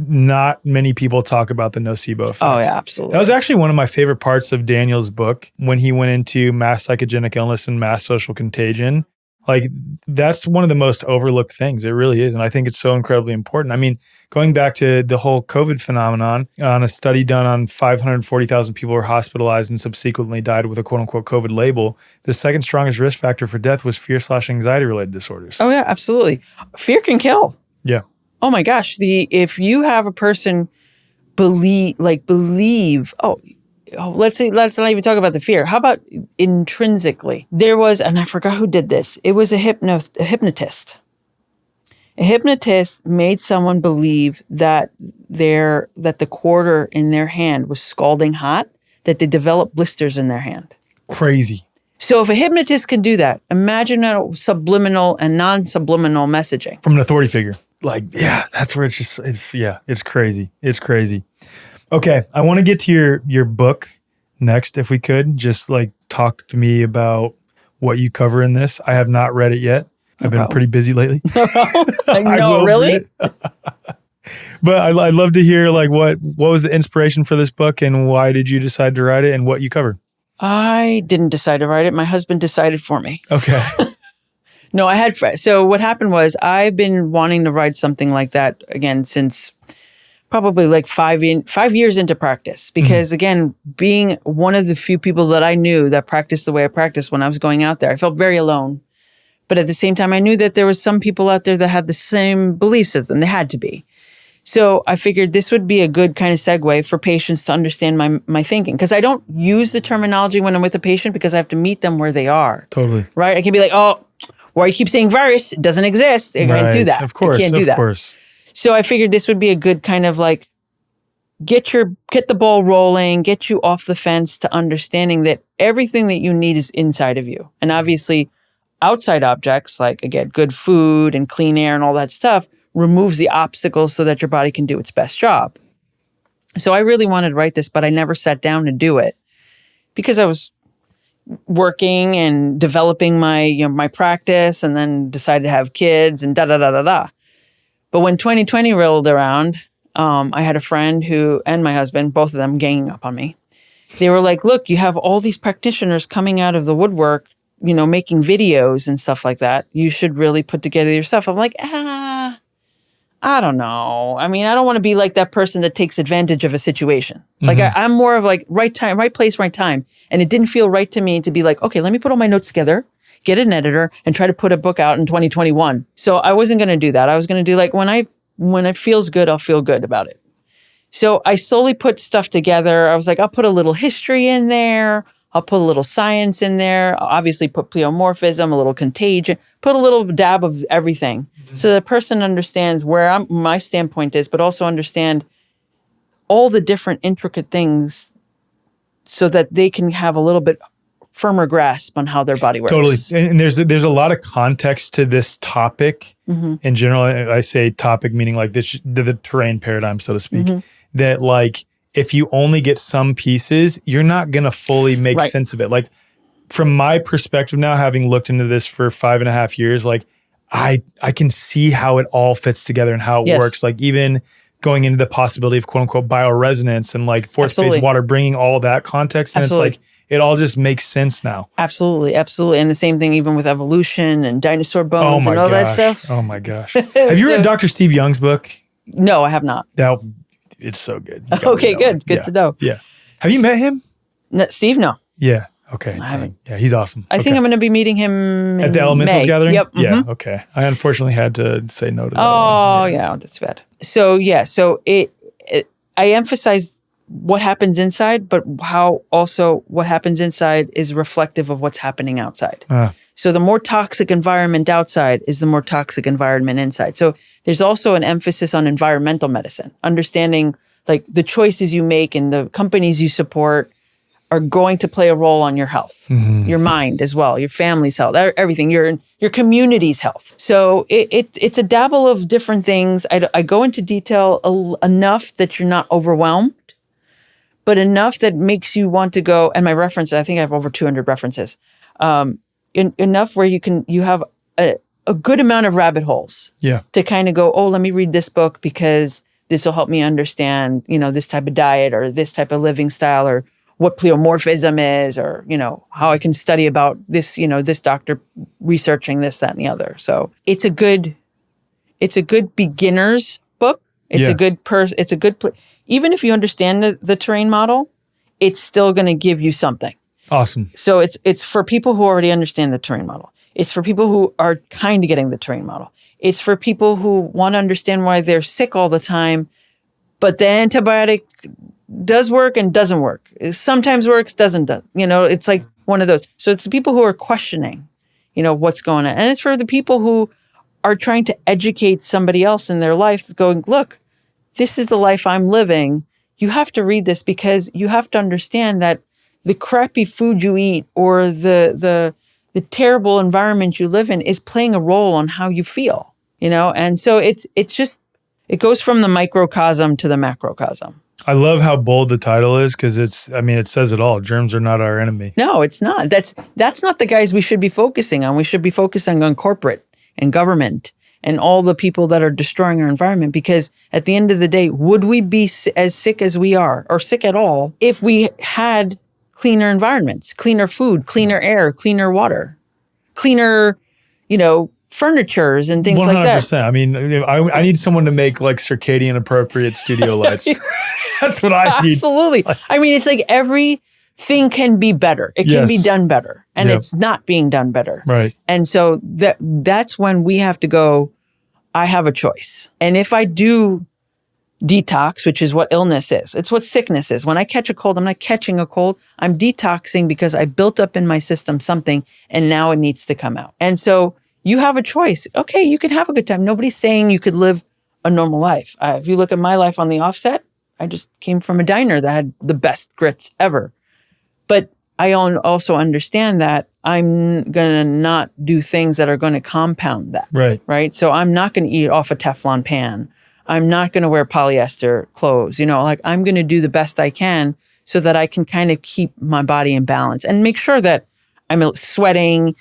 not many people talk about the nocebo effect. Oh, yeah, absolutely. That was actually one of my favorite parts of Daniel's book when he went into mass psychogenic illness and mass social contagion. Like, that's one of the most overlooked things. It really is. And I think it's so incredibly important. I mean, going back to the whole COVID phenomenon, on a study done on 540,000 people who were hospitalized and subsequently died with a quote unquote COVID label, the second strongest risk factor for death was fear/anxiety related disorders. Oh, yeah, absolutely. Fear can kill. Yeah. Oh my gosh. If you have a person believe, let's not even talk about the fear. How about intrinsically? There was, and I forgot who did this. It was a hypnotist. A hypnotist made someone believe that the quarter in their hand was scalding hot, that they developed blisters in their hand. Crazy. So if a hypnotist can do that, imagine a subliminal and non-subliminal messaging. From an authority figure. Like, yeah, that's where it's crazy. It's crazy. Okay, I want to get to your book next, if we could. Just like talk to me about what you cover in this. I have not read it yet. I've been pretty busy lately. No, really? But I'd love to hear like what was the inspiration for this book and why did you decide to write it and what you cover? I didn't decide to write it. My husband decided for me. Okay. No, so what happened was I've been wanting to write something like that again since probably like 5 years into practice. Because again, being one of the few people that I knew that practiced the way I practiced when I was going out there, I felt very alone. But at the same time, I knew that there was some people out there that had the same beliefs as them. They had to be. So I figured this would be a good kind of segue for patients to understand my thinking. Because I don't use the terminology when I'm with a patient because I have to meet them where they are. Totally. Right? I can be like, oh, why you keep saying virus? It doesn't exist. They're going to do that. Of course. You can't do that. Of course. So I figured this would be a good kind of like get the ball rolling, get you off the fence to understanding that everything that you need is inside of you. And obviously outside objects like, again, good food and clean air and all that stuff removes the obstacles so that your body can do its best job. So I really wanted to write this, but I never sat down to do it because I was working and developing my practice and then decided to have kids and da-da-da-da-da. But when 2020 rolled around, I had a friend and my husband, both of them ganging up on me. They were like, look, you have all these practitioners coming out of the woodwork, making videos and stuff like that. You should really put together your stuff. I'm like, I don't know. I mean, I don't want to be like that person that takes advantage of a situation. Like I'm more of like right time, right place, right time. And it didn't feel right to me to be like, okay, let me put all my notes together, get an editor and try to put a book out in 2021. So I wasn't going to do that. I was going to do like when it feels good, I'll feel good about it. So I slowly put stuff together. I was like, I'll put a little history in there. I'll put a little science in there. I'll obviously put pleomorphism, a little contagion, put a little dab of everything. So the person understands where my standpoint is, but also understand all the different intricate things so that they can have a little bit firmer grasp on how their body works. Totally. And there's a lot of context to this topic. In general, I say topic meaning like the terrain paradigm, so to speak, that like if you only get some pieces, you're not going to fully make sense of it. Like from my perspective now, having looked into this for 5.5 years, like I can see how it all fits together and how it works. Like even going into the possibility of quote unquote bioresonance and like fourth phase water, bringing all that context. And it's like, it all just makes sense now. Absolutely. Absolutely. And the same thing even with evolution and dinosaur bones and all that stuff. Oh my gosh. Have you read Dr. Steve Young's book? No, I have not. It's so good. Okay, good. Good to know. Yeah. Have you met him? No, Steve, no. Yeah. Okay. I haven't. Yeah, he's awesome. I think I'm going to be meeting him at the Elementals May. gathering? Yep. Yeah, okay. I unfortunately had to say no to that. Oh, yeah, that's bad. So, I emphasize what happens inside, but how also what happens inside is reflective of what's happening outside. So the more toxic environment outside is the more toxic environment inside. So there's also an emphasis on environmental medicine, understanding like the choices you make and the companies you support are going to play a role on your health, your mind as well, your family's health, everything, your community's health. So it's a dabble of different things. I go into detail enough that you're not overwhelmed, but enough that makes you want to go. And my reference, I think I have over 200 references, enough where you have a good amount of rabbit holes to kind of go, oh, let me read this book because this will help me understand, this type of diet or this type of living style or what pleomorphism is, or, how I can study about this, this doctor researching this, that, and the other. So it's a good beginner's book. It's a good even if you understand the terrain model, it's still going to give you something. Awesome. So it's for people who already understand the terrain model. It's for people who are kind of getting the terrain model. It's for people who want to understand why they're sick all the time, but the antibiotic does work and doesn't work. It sometimes works, doesn't. It's like one of those. So it's the people who are questioning, what's going on. And it's for the people who are trying to educate somebody else in their life going, look, this is the life I'm living. You have to read this because you have to understand that the crappy food you eat or the terrible environment you live in is playing a role on how you feel, And so it goes from the microcosm to the macrocosm. I love how bold the title is because it says it all. Germs are not our enemy. No, it's not. That's not the guys we should be focusing on. We should be focusing on corporate and government and all the people that are destroying our environment. Because at the end of the day, would we be as sick as we are or sick at all if we had cleaner environments, cleaner food, cleaner air, cleaner water, cleaner, furnitures and things 100%. Like that. 100%. I mean, I need someone to make like circadian appropriate studio lights. That's what I need. Absolutely. I mean, it's like everything can be better. It can be done better. And it's not being done better. Right. And so that's when we have to go, I have a choice. And if I do detox, which is what illness is, it's what sickness is. When I catch a cold, I'm not catching a cold. I'm detoxing because I built up in my system something and now it needs to come out. And so you have a choice. Okay, you can have a good time. Nobody's saying you could live a normal life. If you look at my life on the offset, I just came from a diner that had the best grits ever. But I also understand that I'm going to not do things that are going to compound that. Right. So I'm not going to eat off a Teflon pan. I'm not going to wear polyester clothes. I'm going to do the best I can so that I can kind of keep my body in balance and make sure that I'm sweating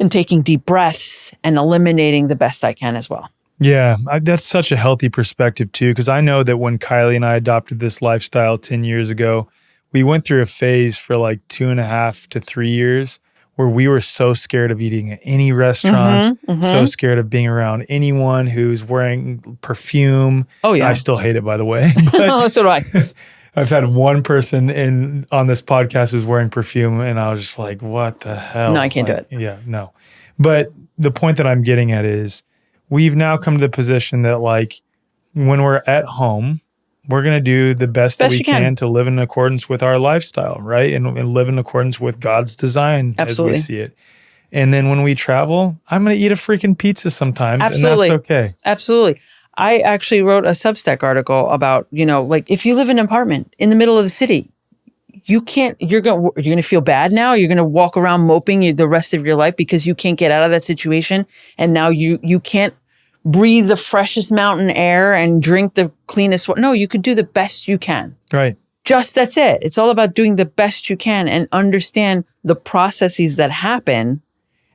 and taking deep breaths and eliminating the best I can as well. Yeah, that's such a healthy perspective too, because I know that when Kylie and I adopted this lifestyle 10 years ago, we went through a phase for like 2.5 to 3 years where we were so scared of eating at any restaurants, so scared of being around anyone who's wearing perfume. Oh, yeah. I still hate it, by the way. But so do I. I've had one person on this podcast who's wearing perfume, and I was just like, what the hell? No, I can't do it. Yeah, no. But the point that I'm getting at is we've now come to the position that like when we're at home, we're going to do the best that we can to live in accordance with our lifestyle, right? And live in accordance with God's design as we see it. And then when we travel, I'm going to eat a freaking pizza sometimes, and that's okay. Absolutely. I actually wrote a Substack article about, if you live in an apartment in the middle of the city, you're going to feel bad now. You're going to walk around moping the rest of your life because you can't get out of that situation. And now you can't breathe the freshest mountain air and drink the cleanest water. No, you could do the best you can. Right. That's it. It's all about doing the best you can and understand the processes that happen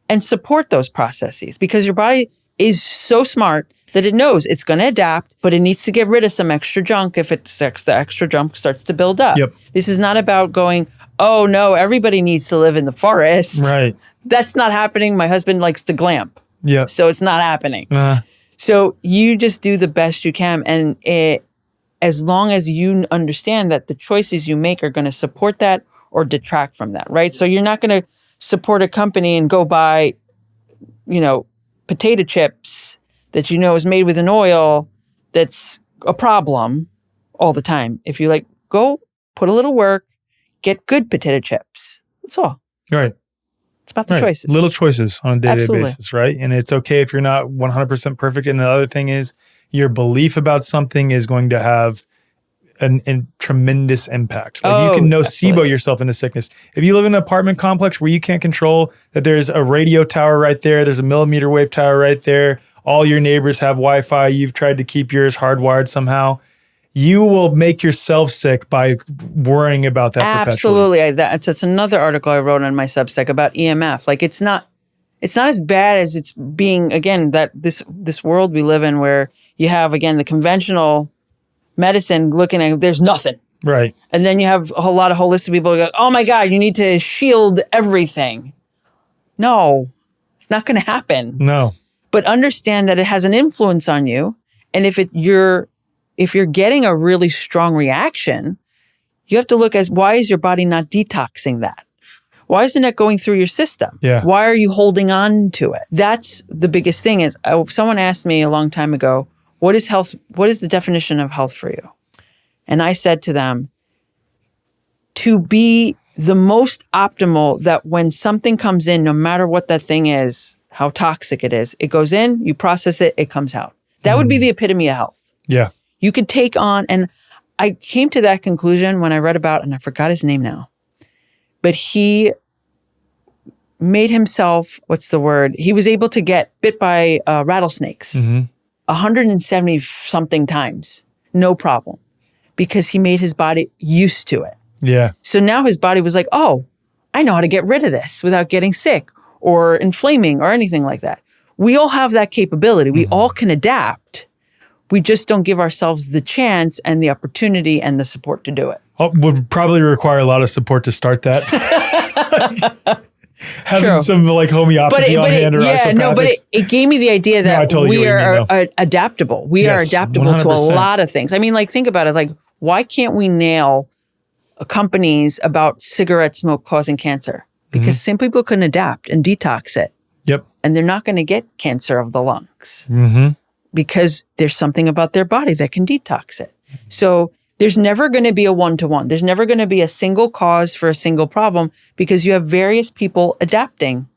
and support those processes because your body is so smart that it knows it's going to adapt, but it needs to get rid of some extra junk if the extra junk starts to build up. Yep. This is not about going, oh no, everybody needs to live in the forest. Right. That's not happening. My husband likes to glamp. Yeah. So it's not happening. So you just do the best you can. And as long as you understand that the choices you make are going to support that or detract from that, right? So you're not going to support a company and go buy, potato chips that is made with an oil that's a problem all the time. If you go put a little work, get good potato chips. That's all. Right. It's about the choices. Little choices on a day-to-day basis, right? And it's okay if you're not 100% perfect. And the other thing is your belief about something is going to have a tremendous impact. You can nocebo yourself into sickness. If you live in an apartment complex where you can't control that there's a radio tower right there, there's a millimeter wave tower right there, all your neighbors have Wi-Fi, you've tried to keep yours hardwired somehow, you will make yourself sick by worrying about that perpetually. Absolutely. That's another article I wrote on my Substack about EMF. It's not as bad as it's being, again, that this world we live in where you have, again, the conventional medicine looking at, there's nothing. Right. And then you have a lot of holistic people who go, oh my God, you need to shield everything. No, it's not going to happen. No. But understand that it has an influence on you. And if you're getting a really strong reaction, you have to look as why is your body not detoxing that? Why isn't it going through your system? Yeah. Why are you holding on to it? That's the biggest thing is someone asked me a long time ago, what is health? What is the definition of health for you? And I said to them, to be the most optimal that when something comes in, no matter what that thing is, how toxic it is, it goes in, you process it, it comes out. That would be the epitome of health. Yeah. You could take on, and I came to that conclusion when I read about, and I forgot his name now, but he made himself, he was able to get bit by rattlesnakes 170 something times, no problem, because he made his body used to it. Yeah. So now his body was like, oh, I know how to get rid of this without getting sick or inflaming or anything like that. We all have that capability. We all can adapt. We just don't give ourselves the chance and the opportunity and the support to do it. Would probably require a lot of support to start that. Having some homeopathy on hand or isopathics. No, but it gave me the idea that we are adaptable. We are adaptable 100%. To a lot of things. I mean, think about it. Why can't we nail companies about cigarette smoke causing cancer? Because some people can adapt and detox it. Yep. And they're not going to get cancer of the lungs. Because there's something about their body that can detox it. So there's never going to be a one-to-one. There's never going to be a single cause for a single problem because you have various people adapting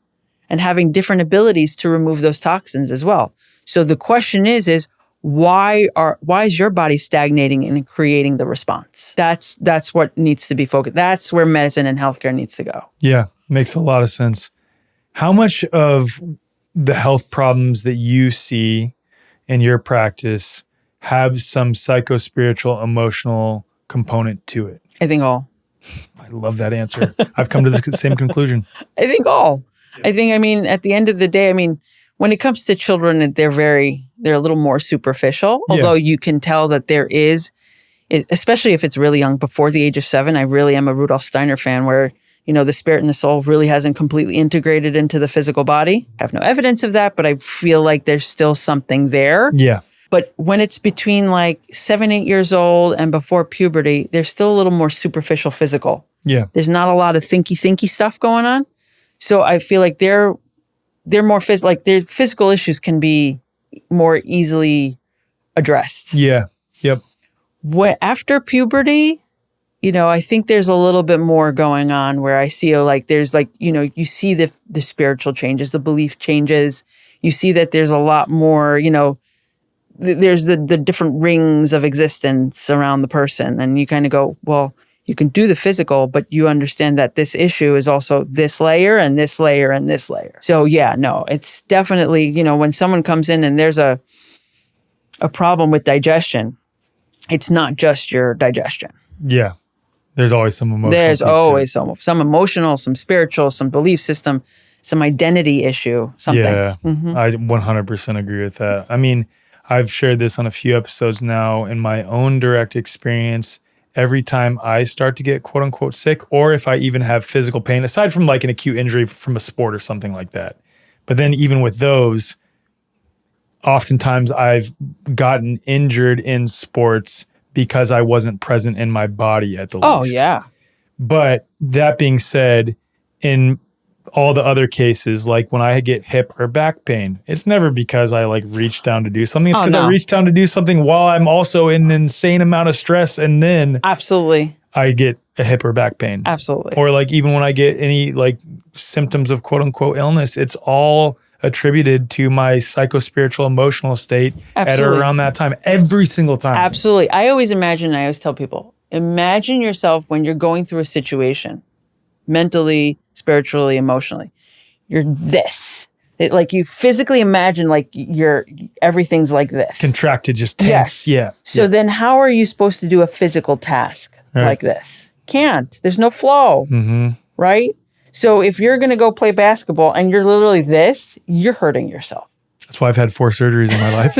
and having different abilities to remove those toxins as well. So the question is why is your body stagnating and creating the response? That's what needs to be focused. That's where medicine and healthcare needs to go. Yeah, makes a lot of sense. How much of the health problems that you see in your practice have some psycho-spiritual, emotional component to it? I think all. I love that answer. I've come to the same conclusion. I think all. Yeah. At the end of the day, when it comes to children, they're a little more superficial, although you can tell that there is, especially if it's really young, before the age of 7, I really am a Rudolf Steiner fan where, the spirit and the soul really hasn't completely integrated into the physical body. I have no evidence of that, but I feel like there's still something there. Yeah. But when it's between 7, 8 years old and before puberty, there's still a little more superficial physical. Yeah. There's not a lot of thinky stuff going on. So I feel like they're more their physical issues can be more easily addressed. Yeah. Yep. After puberty, I think there's a little bit more going on where I see there's you see the spiritual changes, the belief changes. You see that there's a lot more, there's the different rings of existence around the person. And you kind of go, well, you can do the physical, but you understand that this issue is also this layer and this layer and this layer. So yeah, no, it's definitely, when someone comes in and there's a problem with digestion, it's not just your digestion. Yeah. There's always some emotional. There's always some emotional, some spiritual, some belief system, some identity issue, something. Yeah. I 100% agree with that. I've shared this on a few episodes now in my own direct experience every time I start to get quote unquote sick, or if I even have physical pain, aside from like an acute injury from a sport or something like that. But then even with those, oftentimes I've gotten injured in sports because I wasn't present in my body at the least. Oh, yeah. But that being said, in all the other cases, like when I get hip or back pain, it's never because I like reached down to do something. It's because I reached down to do something while I'm also in an insane amount of stress. And then absolutely, I get a hip or back pain. Absolutely. Or like even when I get any like symptoms of quote unquote illness, it's all attributed to my psychospiritual emotional state at or around that time, every single time. Absolutely. I always tell people, imagine yourself when you're going through a situation, mentally, spiritually, emotionally. You're this. Like you physically imagine like everything's like this. Contracted, just tense. Yes. Yeah. So then how are you supposed to do a physical task like this? Can't. There's no flow. Right? So if you're going to go play basketball and you're literally this, you're hurting yourself. That's why I've had 4 surgeries in my life.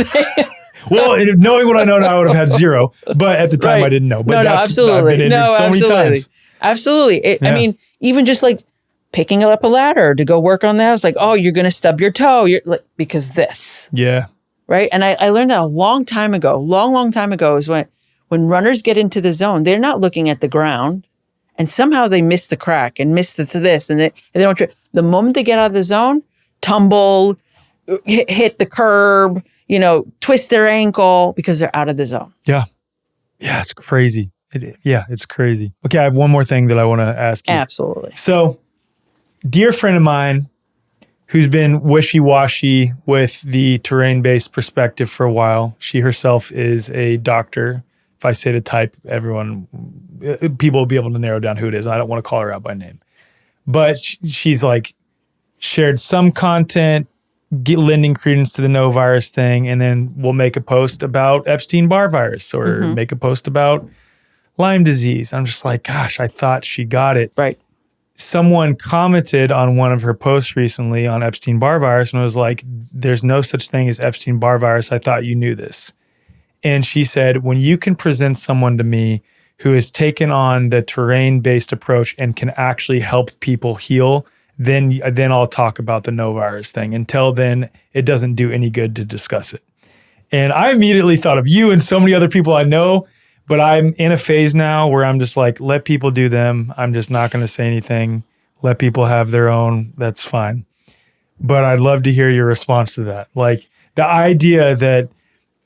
Well, knowing what I know now, I would have had 0. But at the time, I didn't know. But absolutely. I've been injured so many times. Absolutely. I mean, even just like picking up a ladder to go work on that, it's like, oh, you're going to stub your toe. You're like, because this. Yeah. Right. And I learned that a long time ago, long time ago is when runners get into the zone, they're not looking at the ground. And somehow they miss the crack and miss this and they don't trip. The moment they get out of the zone, tumble, hit the curb, twist their ankle because they're out of the zone. Yeah. Yeah, it's crazy. It's crazy. Okay, I have one more thing that I want to ask you. Absolutely. So, dear friend of mine who's been wishy-washy with the terrain-based perspective for a while. She herself is a doctor. If I say the type, people will be able to narrow down who it is. I don't want to call her out by name. But she's like shared some content, lending credence to the no virus thing, and then we'll make a post about Epstein-Barr virus or make a post about Lyme disease. I'm just like, gosh, I thought she got it. Right. Someone commented on one of her posts recently on Epstein-Barr virus and was like, there's no such thing as Epstein-Barr virus. I thought you knew this. And she said, when you can present someone to me who has taken on the terrain-based approach and can actually help people heal, then I'll talk about the no virus thing. Until then, it doesn't do any good to discuss it. And I immediately thought of you and so many other people I know, but I'm in a phase now where I'm just like, let people do them. I'm just not going to say anything. Let people have their own. That's fine. But I'd love to hear your response to that. Like the idea that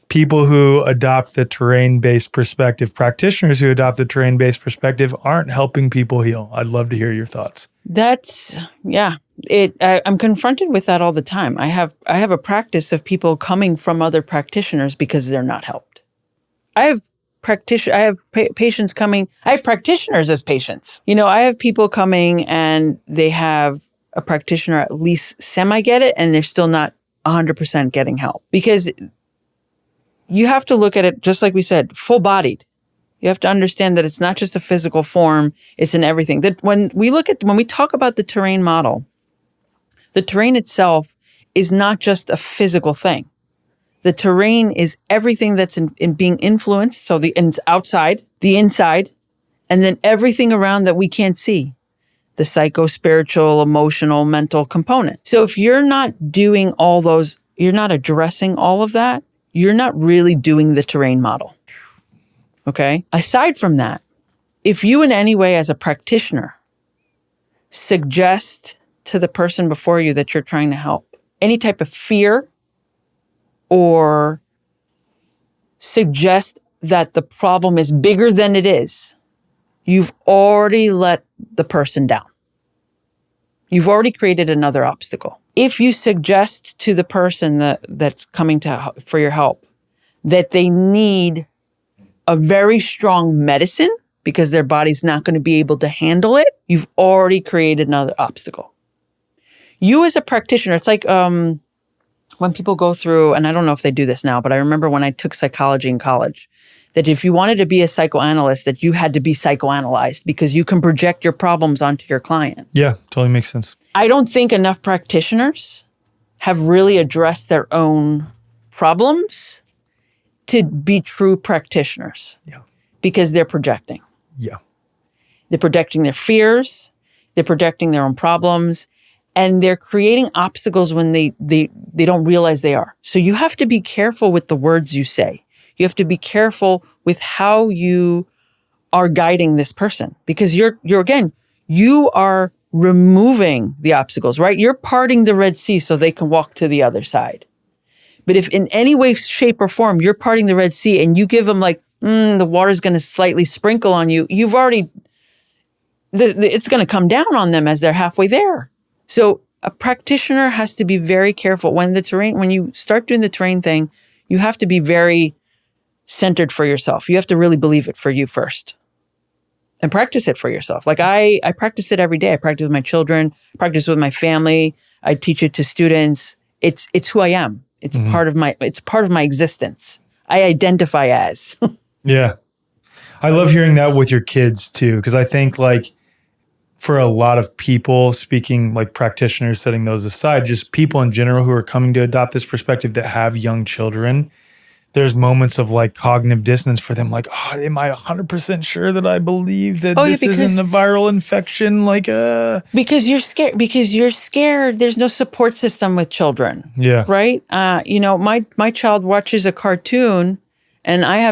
people who adopt the terrain-based perspective, practitioners who adopt the terrain-based perspective aren't helping people heal. I'd love to hear your thoughts. I'm confronted with that all the time. I have a practice of people coming from other practitioners because they're not helped. I have patients coming. I have practitioners as patients. I have people coming and they have a practitioner at least semi-get it and they're still not 100% getting help because you have to look at it, just like we said, full-bodied. You have to understand that it's not just a physical form, it's in everything. That when we talk about the terrain model, the terrain itself is not just a physical thing. The terrain is everything that's in being influenced. So the outside, the inside, and then everything around that we can't see. The psycho-spiritual, emotional, mental component. So if you're not doing all those, you're not addressing all of that, you're not really doing the terrain model. Okay? Aside from that, if you in any way as a practitioner suggest to the person before you that you're trying to help any type of fear or suggest that the problem is bigger than it is, you've already let the person down. You've already created another obstacle. If you suggest to the person that's coming for your help that they need a very strong medicine because their body's not going to be able to handle it, you've already created another obstacle. You as a practitioner, it's like when people go through, and I don't know if they do this now, but I remember when I took psychology in college, that if you wanted to be a psychoanalyst, that you had to be psychoanalyzed because you can project your problems onto your client. Yeah, totally makes sense. I don't think enough practitioners have really addressed their own problems to be true practitioners. Yeah. because they're projecting. Yeah. They're projecting their fears. They're projecting their own problems. And they're creating obstacles when they don't realize they are. So you have to be careful with the words you say. You have to be careful with how you are guiding this person, because you're again, you are removing the obstacles, right? You're parting the Red Sea so they can walk to the other side. But if in any way, shape, or form, you're parting the Red Sea and you give them like, the water's going to slightly sprinkle on you, you've already, it's going to come down on them as they're halfway there. So a practitioner has to be very careful when you start doing the terrain thing, you have to be very centered for yourself. You have to really believe it for you first and practice it for yourself. Like I practice it every day. I practice with my children, practice with my family. I teach it to students. It's who I am. It's part of my existence. I identify as. Yeah. I love hearing that with your kids too, because I think like for a lot of people, speaking like practitioners, setting those aside, just people in general who are coming to adopt this perspective that have young children, there's moments of like cognitive dissonance for them. Like, oh, am I 100% sure that I believe that this isn't a viral infection? Because you're scared. There's no support system with children. Yeah. Right. My child watches a cartoon and I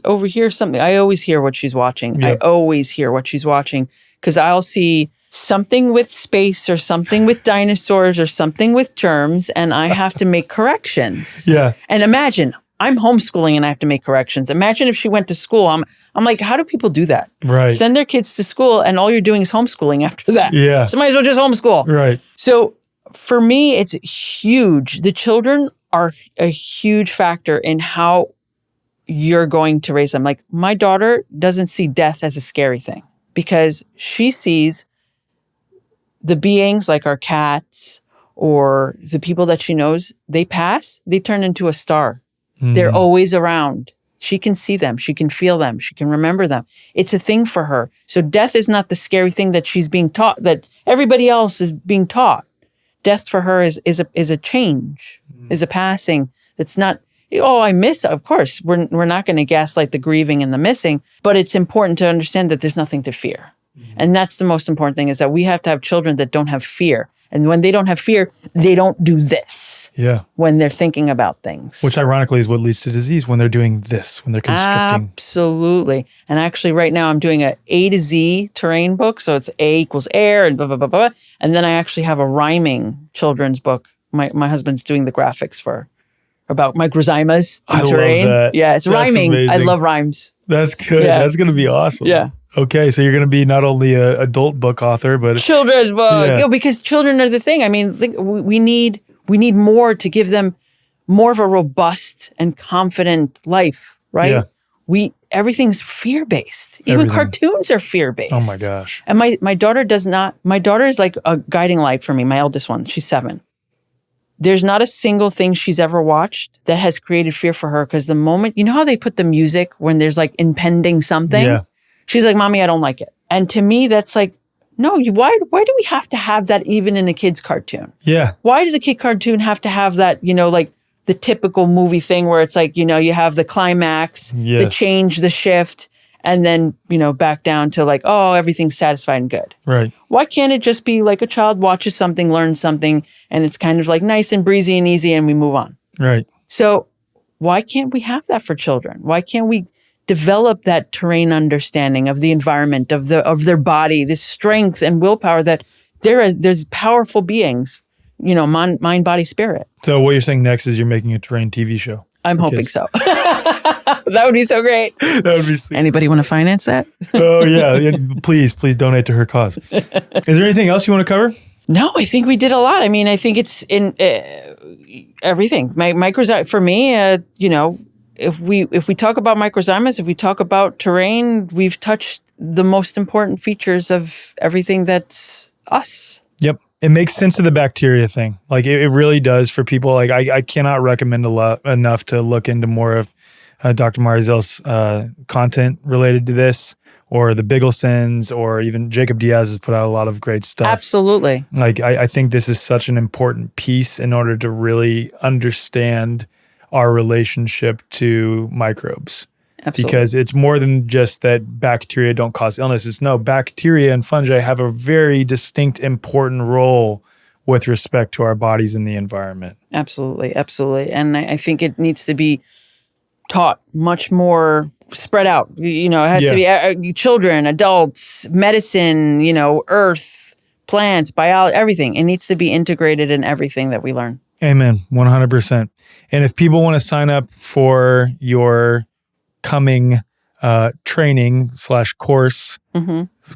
overhear something. I always hear what she's watching. Yeah. I always hear what she's watching because I'll see something with space or something with dinosaurs or something with germs and I have to make corrections. Yeah. And imagine, I'm homeschooling and I have to make corrections. Imagine if she went to school. I'm like, how do people do that? Right. Send their kids to school and all you're doing is homeschooling after that. Yeah. So might as well just homeschool. Right. So for me, it's huge. The children are a huge factor in how you're going to raise them. Like my daughter doesn't see death as a scary thing because she sees the beings like our cats or the people that she knows, they pass, they turn into a star. They're always around. She can see them. She can feel them. She can remember them. It's a thing for her. So death is not the scary thing that she's being taught, that everybody else is being taught. Death for her is a change, is a passing. It's not, I miss. Of course, we're not going to gaslight the grieving and the missing, but it's important to understand that there's nothing to fear. And that's the most important thing, is that we have to have children that don't have fear. And when they don't have fear, they don't do this. Yeah. When they're thinking about things. Which ironically is what leads to disease, when they're doing this, when they're constricting. Absolutely. And actually right now I'm doing a A to Z terrain book. So it's A equals air and blah, blah, blah, blah. And then I actually have a rhyming children's book. My husband's doing the graphics about microzymas in terrain. Love that. Yeah, it's That's rhyming. amazing. I love rhymes. That's good. Yeah. That's going to be awesome. Yeah. Okay, so you're going to be not only an adult book author, but children's book. Yeah. Because children are the thing. I mean, we need more to give them more of a robust and confident life, right? Yeah. Everything's fear-based. Even cartoons are fear-based. Oh my gosh. And my daughter does not. My daughter is like a guiding light for me. My eldest one, she's 7. There's not a single thing she's ever watched that has created fear for her, because the moment, you know how they put the music when there's like impending something? Yeah. She's like, Mommy, I don't like it. And to me, that's like, no, why do we have to have that even in a kid's cartoon? Yeah. Why does a kid cartoon have to have that, like the typical movie thing where it's like, you have the climax, the change, the shift, and then, back down to like, oh, everything's satisfied and good. Right. Why can't it just be like a child watches something, learns something, and it's kind of like nice and breezy and easy and we move on? Right. So why can't we have that for children? Why can't we develop that terrain understanding of the environment, of their body, this strength and willpower that there's powerful beings, mind, body, spirit. So what you're saying next is you're making a terrain TV show. I'm hoping so. That would be so great. That would be sweet. Anybody want to finance that? Oh yeah. Please donate to her cause. Is there anything else you want to cover? No, I think we did a lot. I mean, I think it's in everything. Microzymas, for me, if we talk about microzymas, if we talk about terrain, we've touched the most important features of everything that's us. Yep. It makes sense of the bacteria thing. Like it really does for people. Like I cannot recommend enough to look into more of Dr. Marizelle's content related to this, or the Bigelsons, or even Jacob Diaz has put out a lot of great stuff. Absolutely. Like I think this is such an important piece in order to really understand our relationship to microbes. Absolutely. Because it's more than just that bacteria don't cause illnesses. No, bacteria and fungi have a very distinct, important role with respect to our bodies and the environment. Absolutely. Absolutely. And I think it needs to be taught much more spread out. It has to be children, adults, medicine, earth, plants, biology, everything. It needs to be integrated in everything that we learn. Amen. 100%. And if people want to sign up for your coming training / course,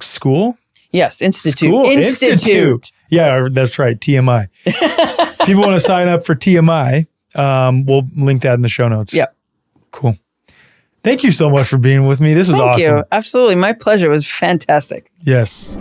school? Yes, Institute. School? Institute. Yeah, that's right. TMI. If people want to sign up for TMI, we'll link that in the show notes. Yep. Cool. Thank you so much for being with me. This was awesome. Thank you. Absolutely. My pleasure. It was fantastic. Yes.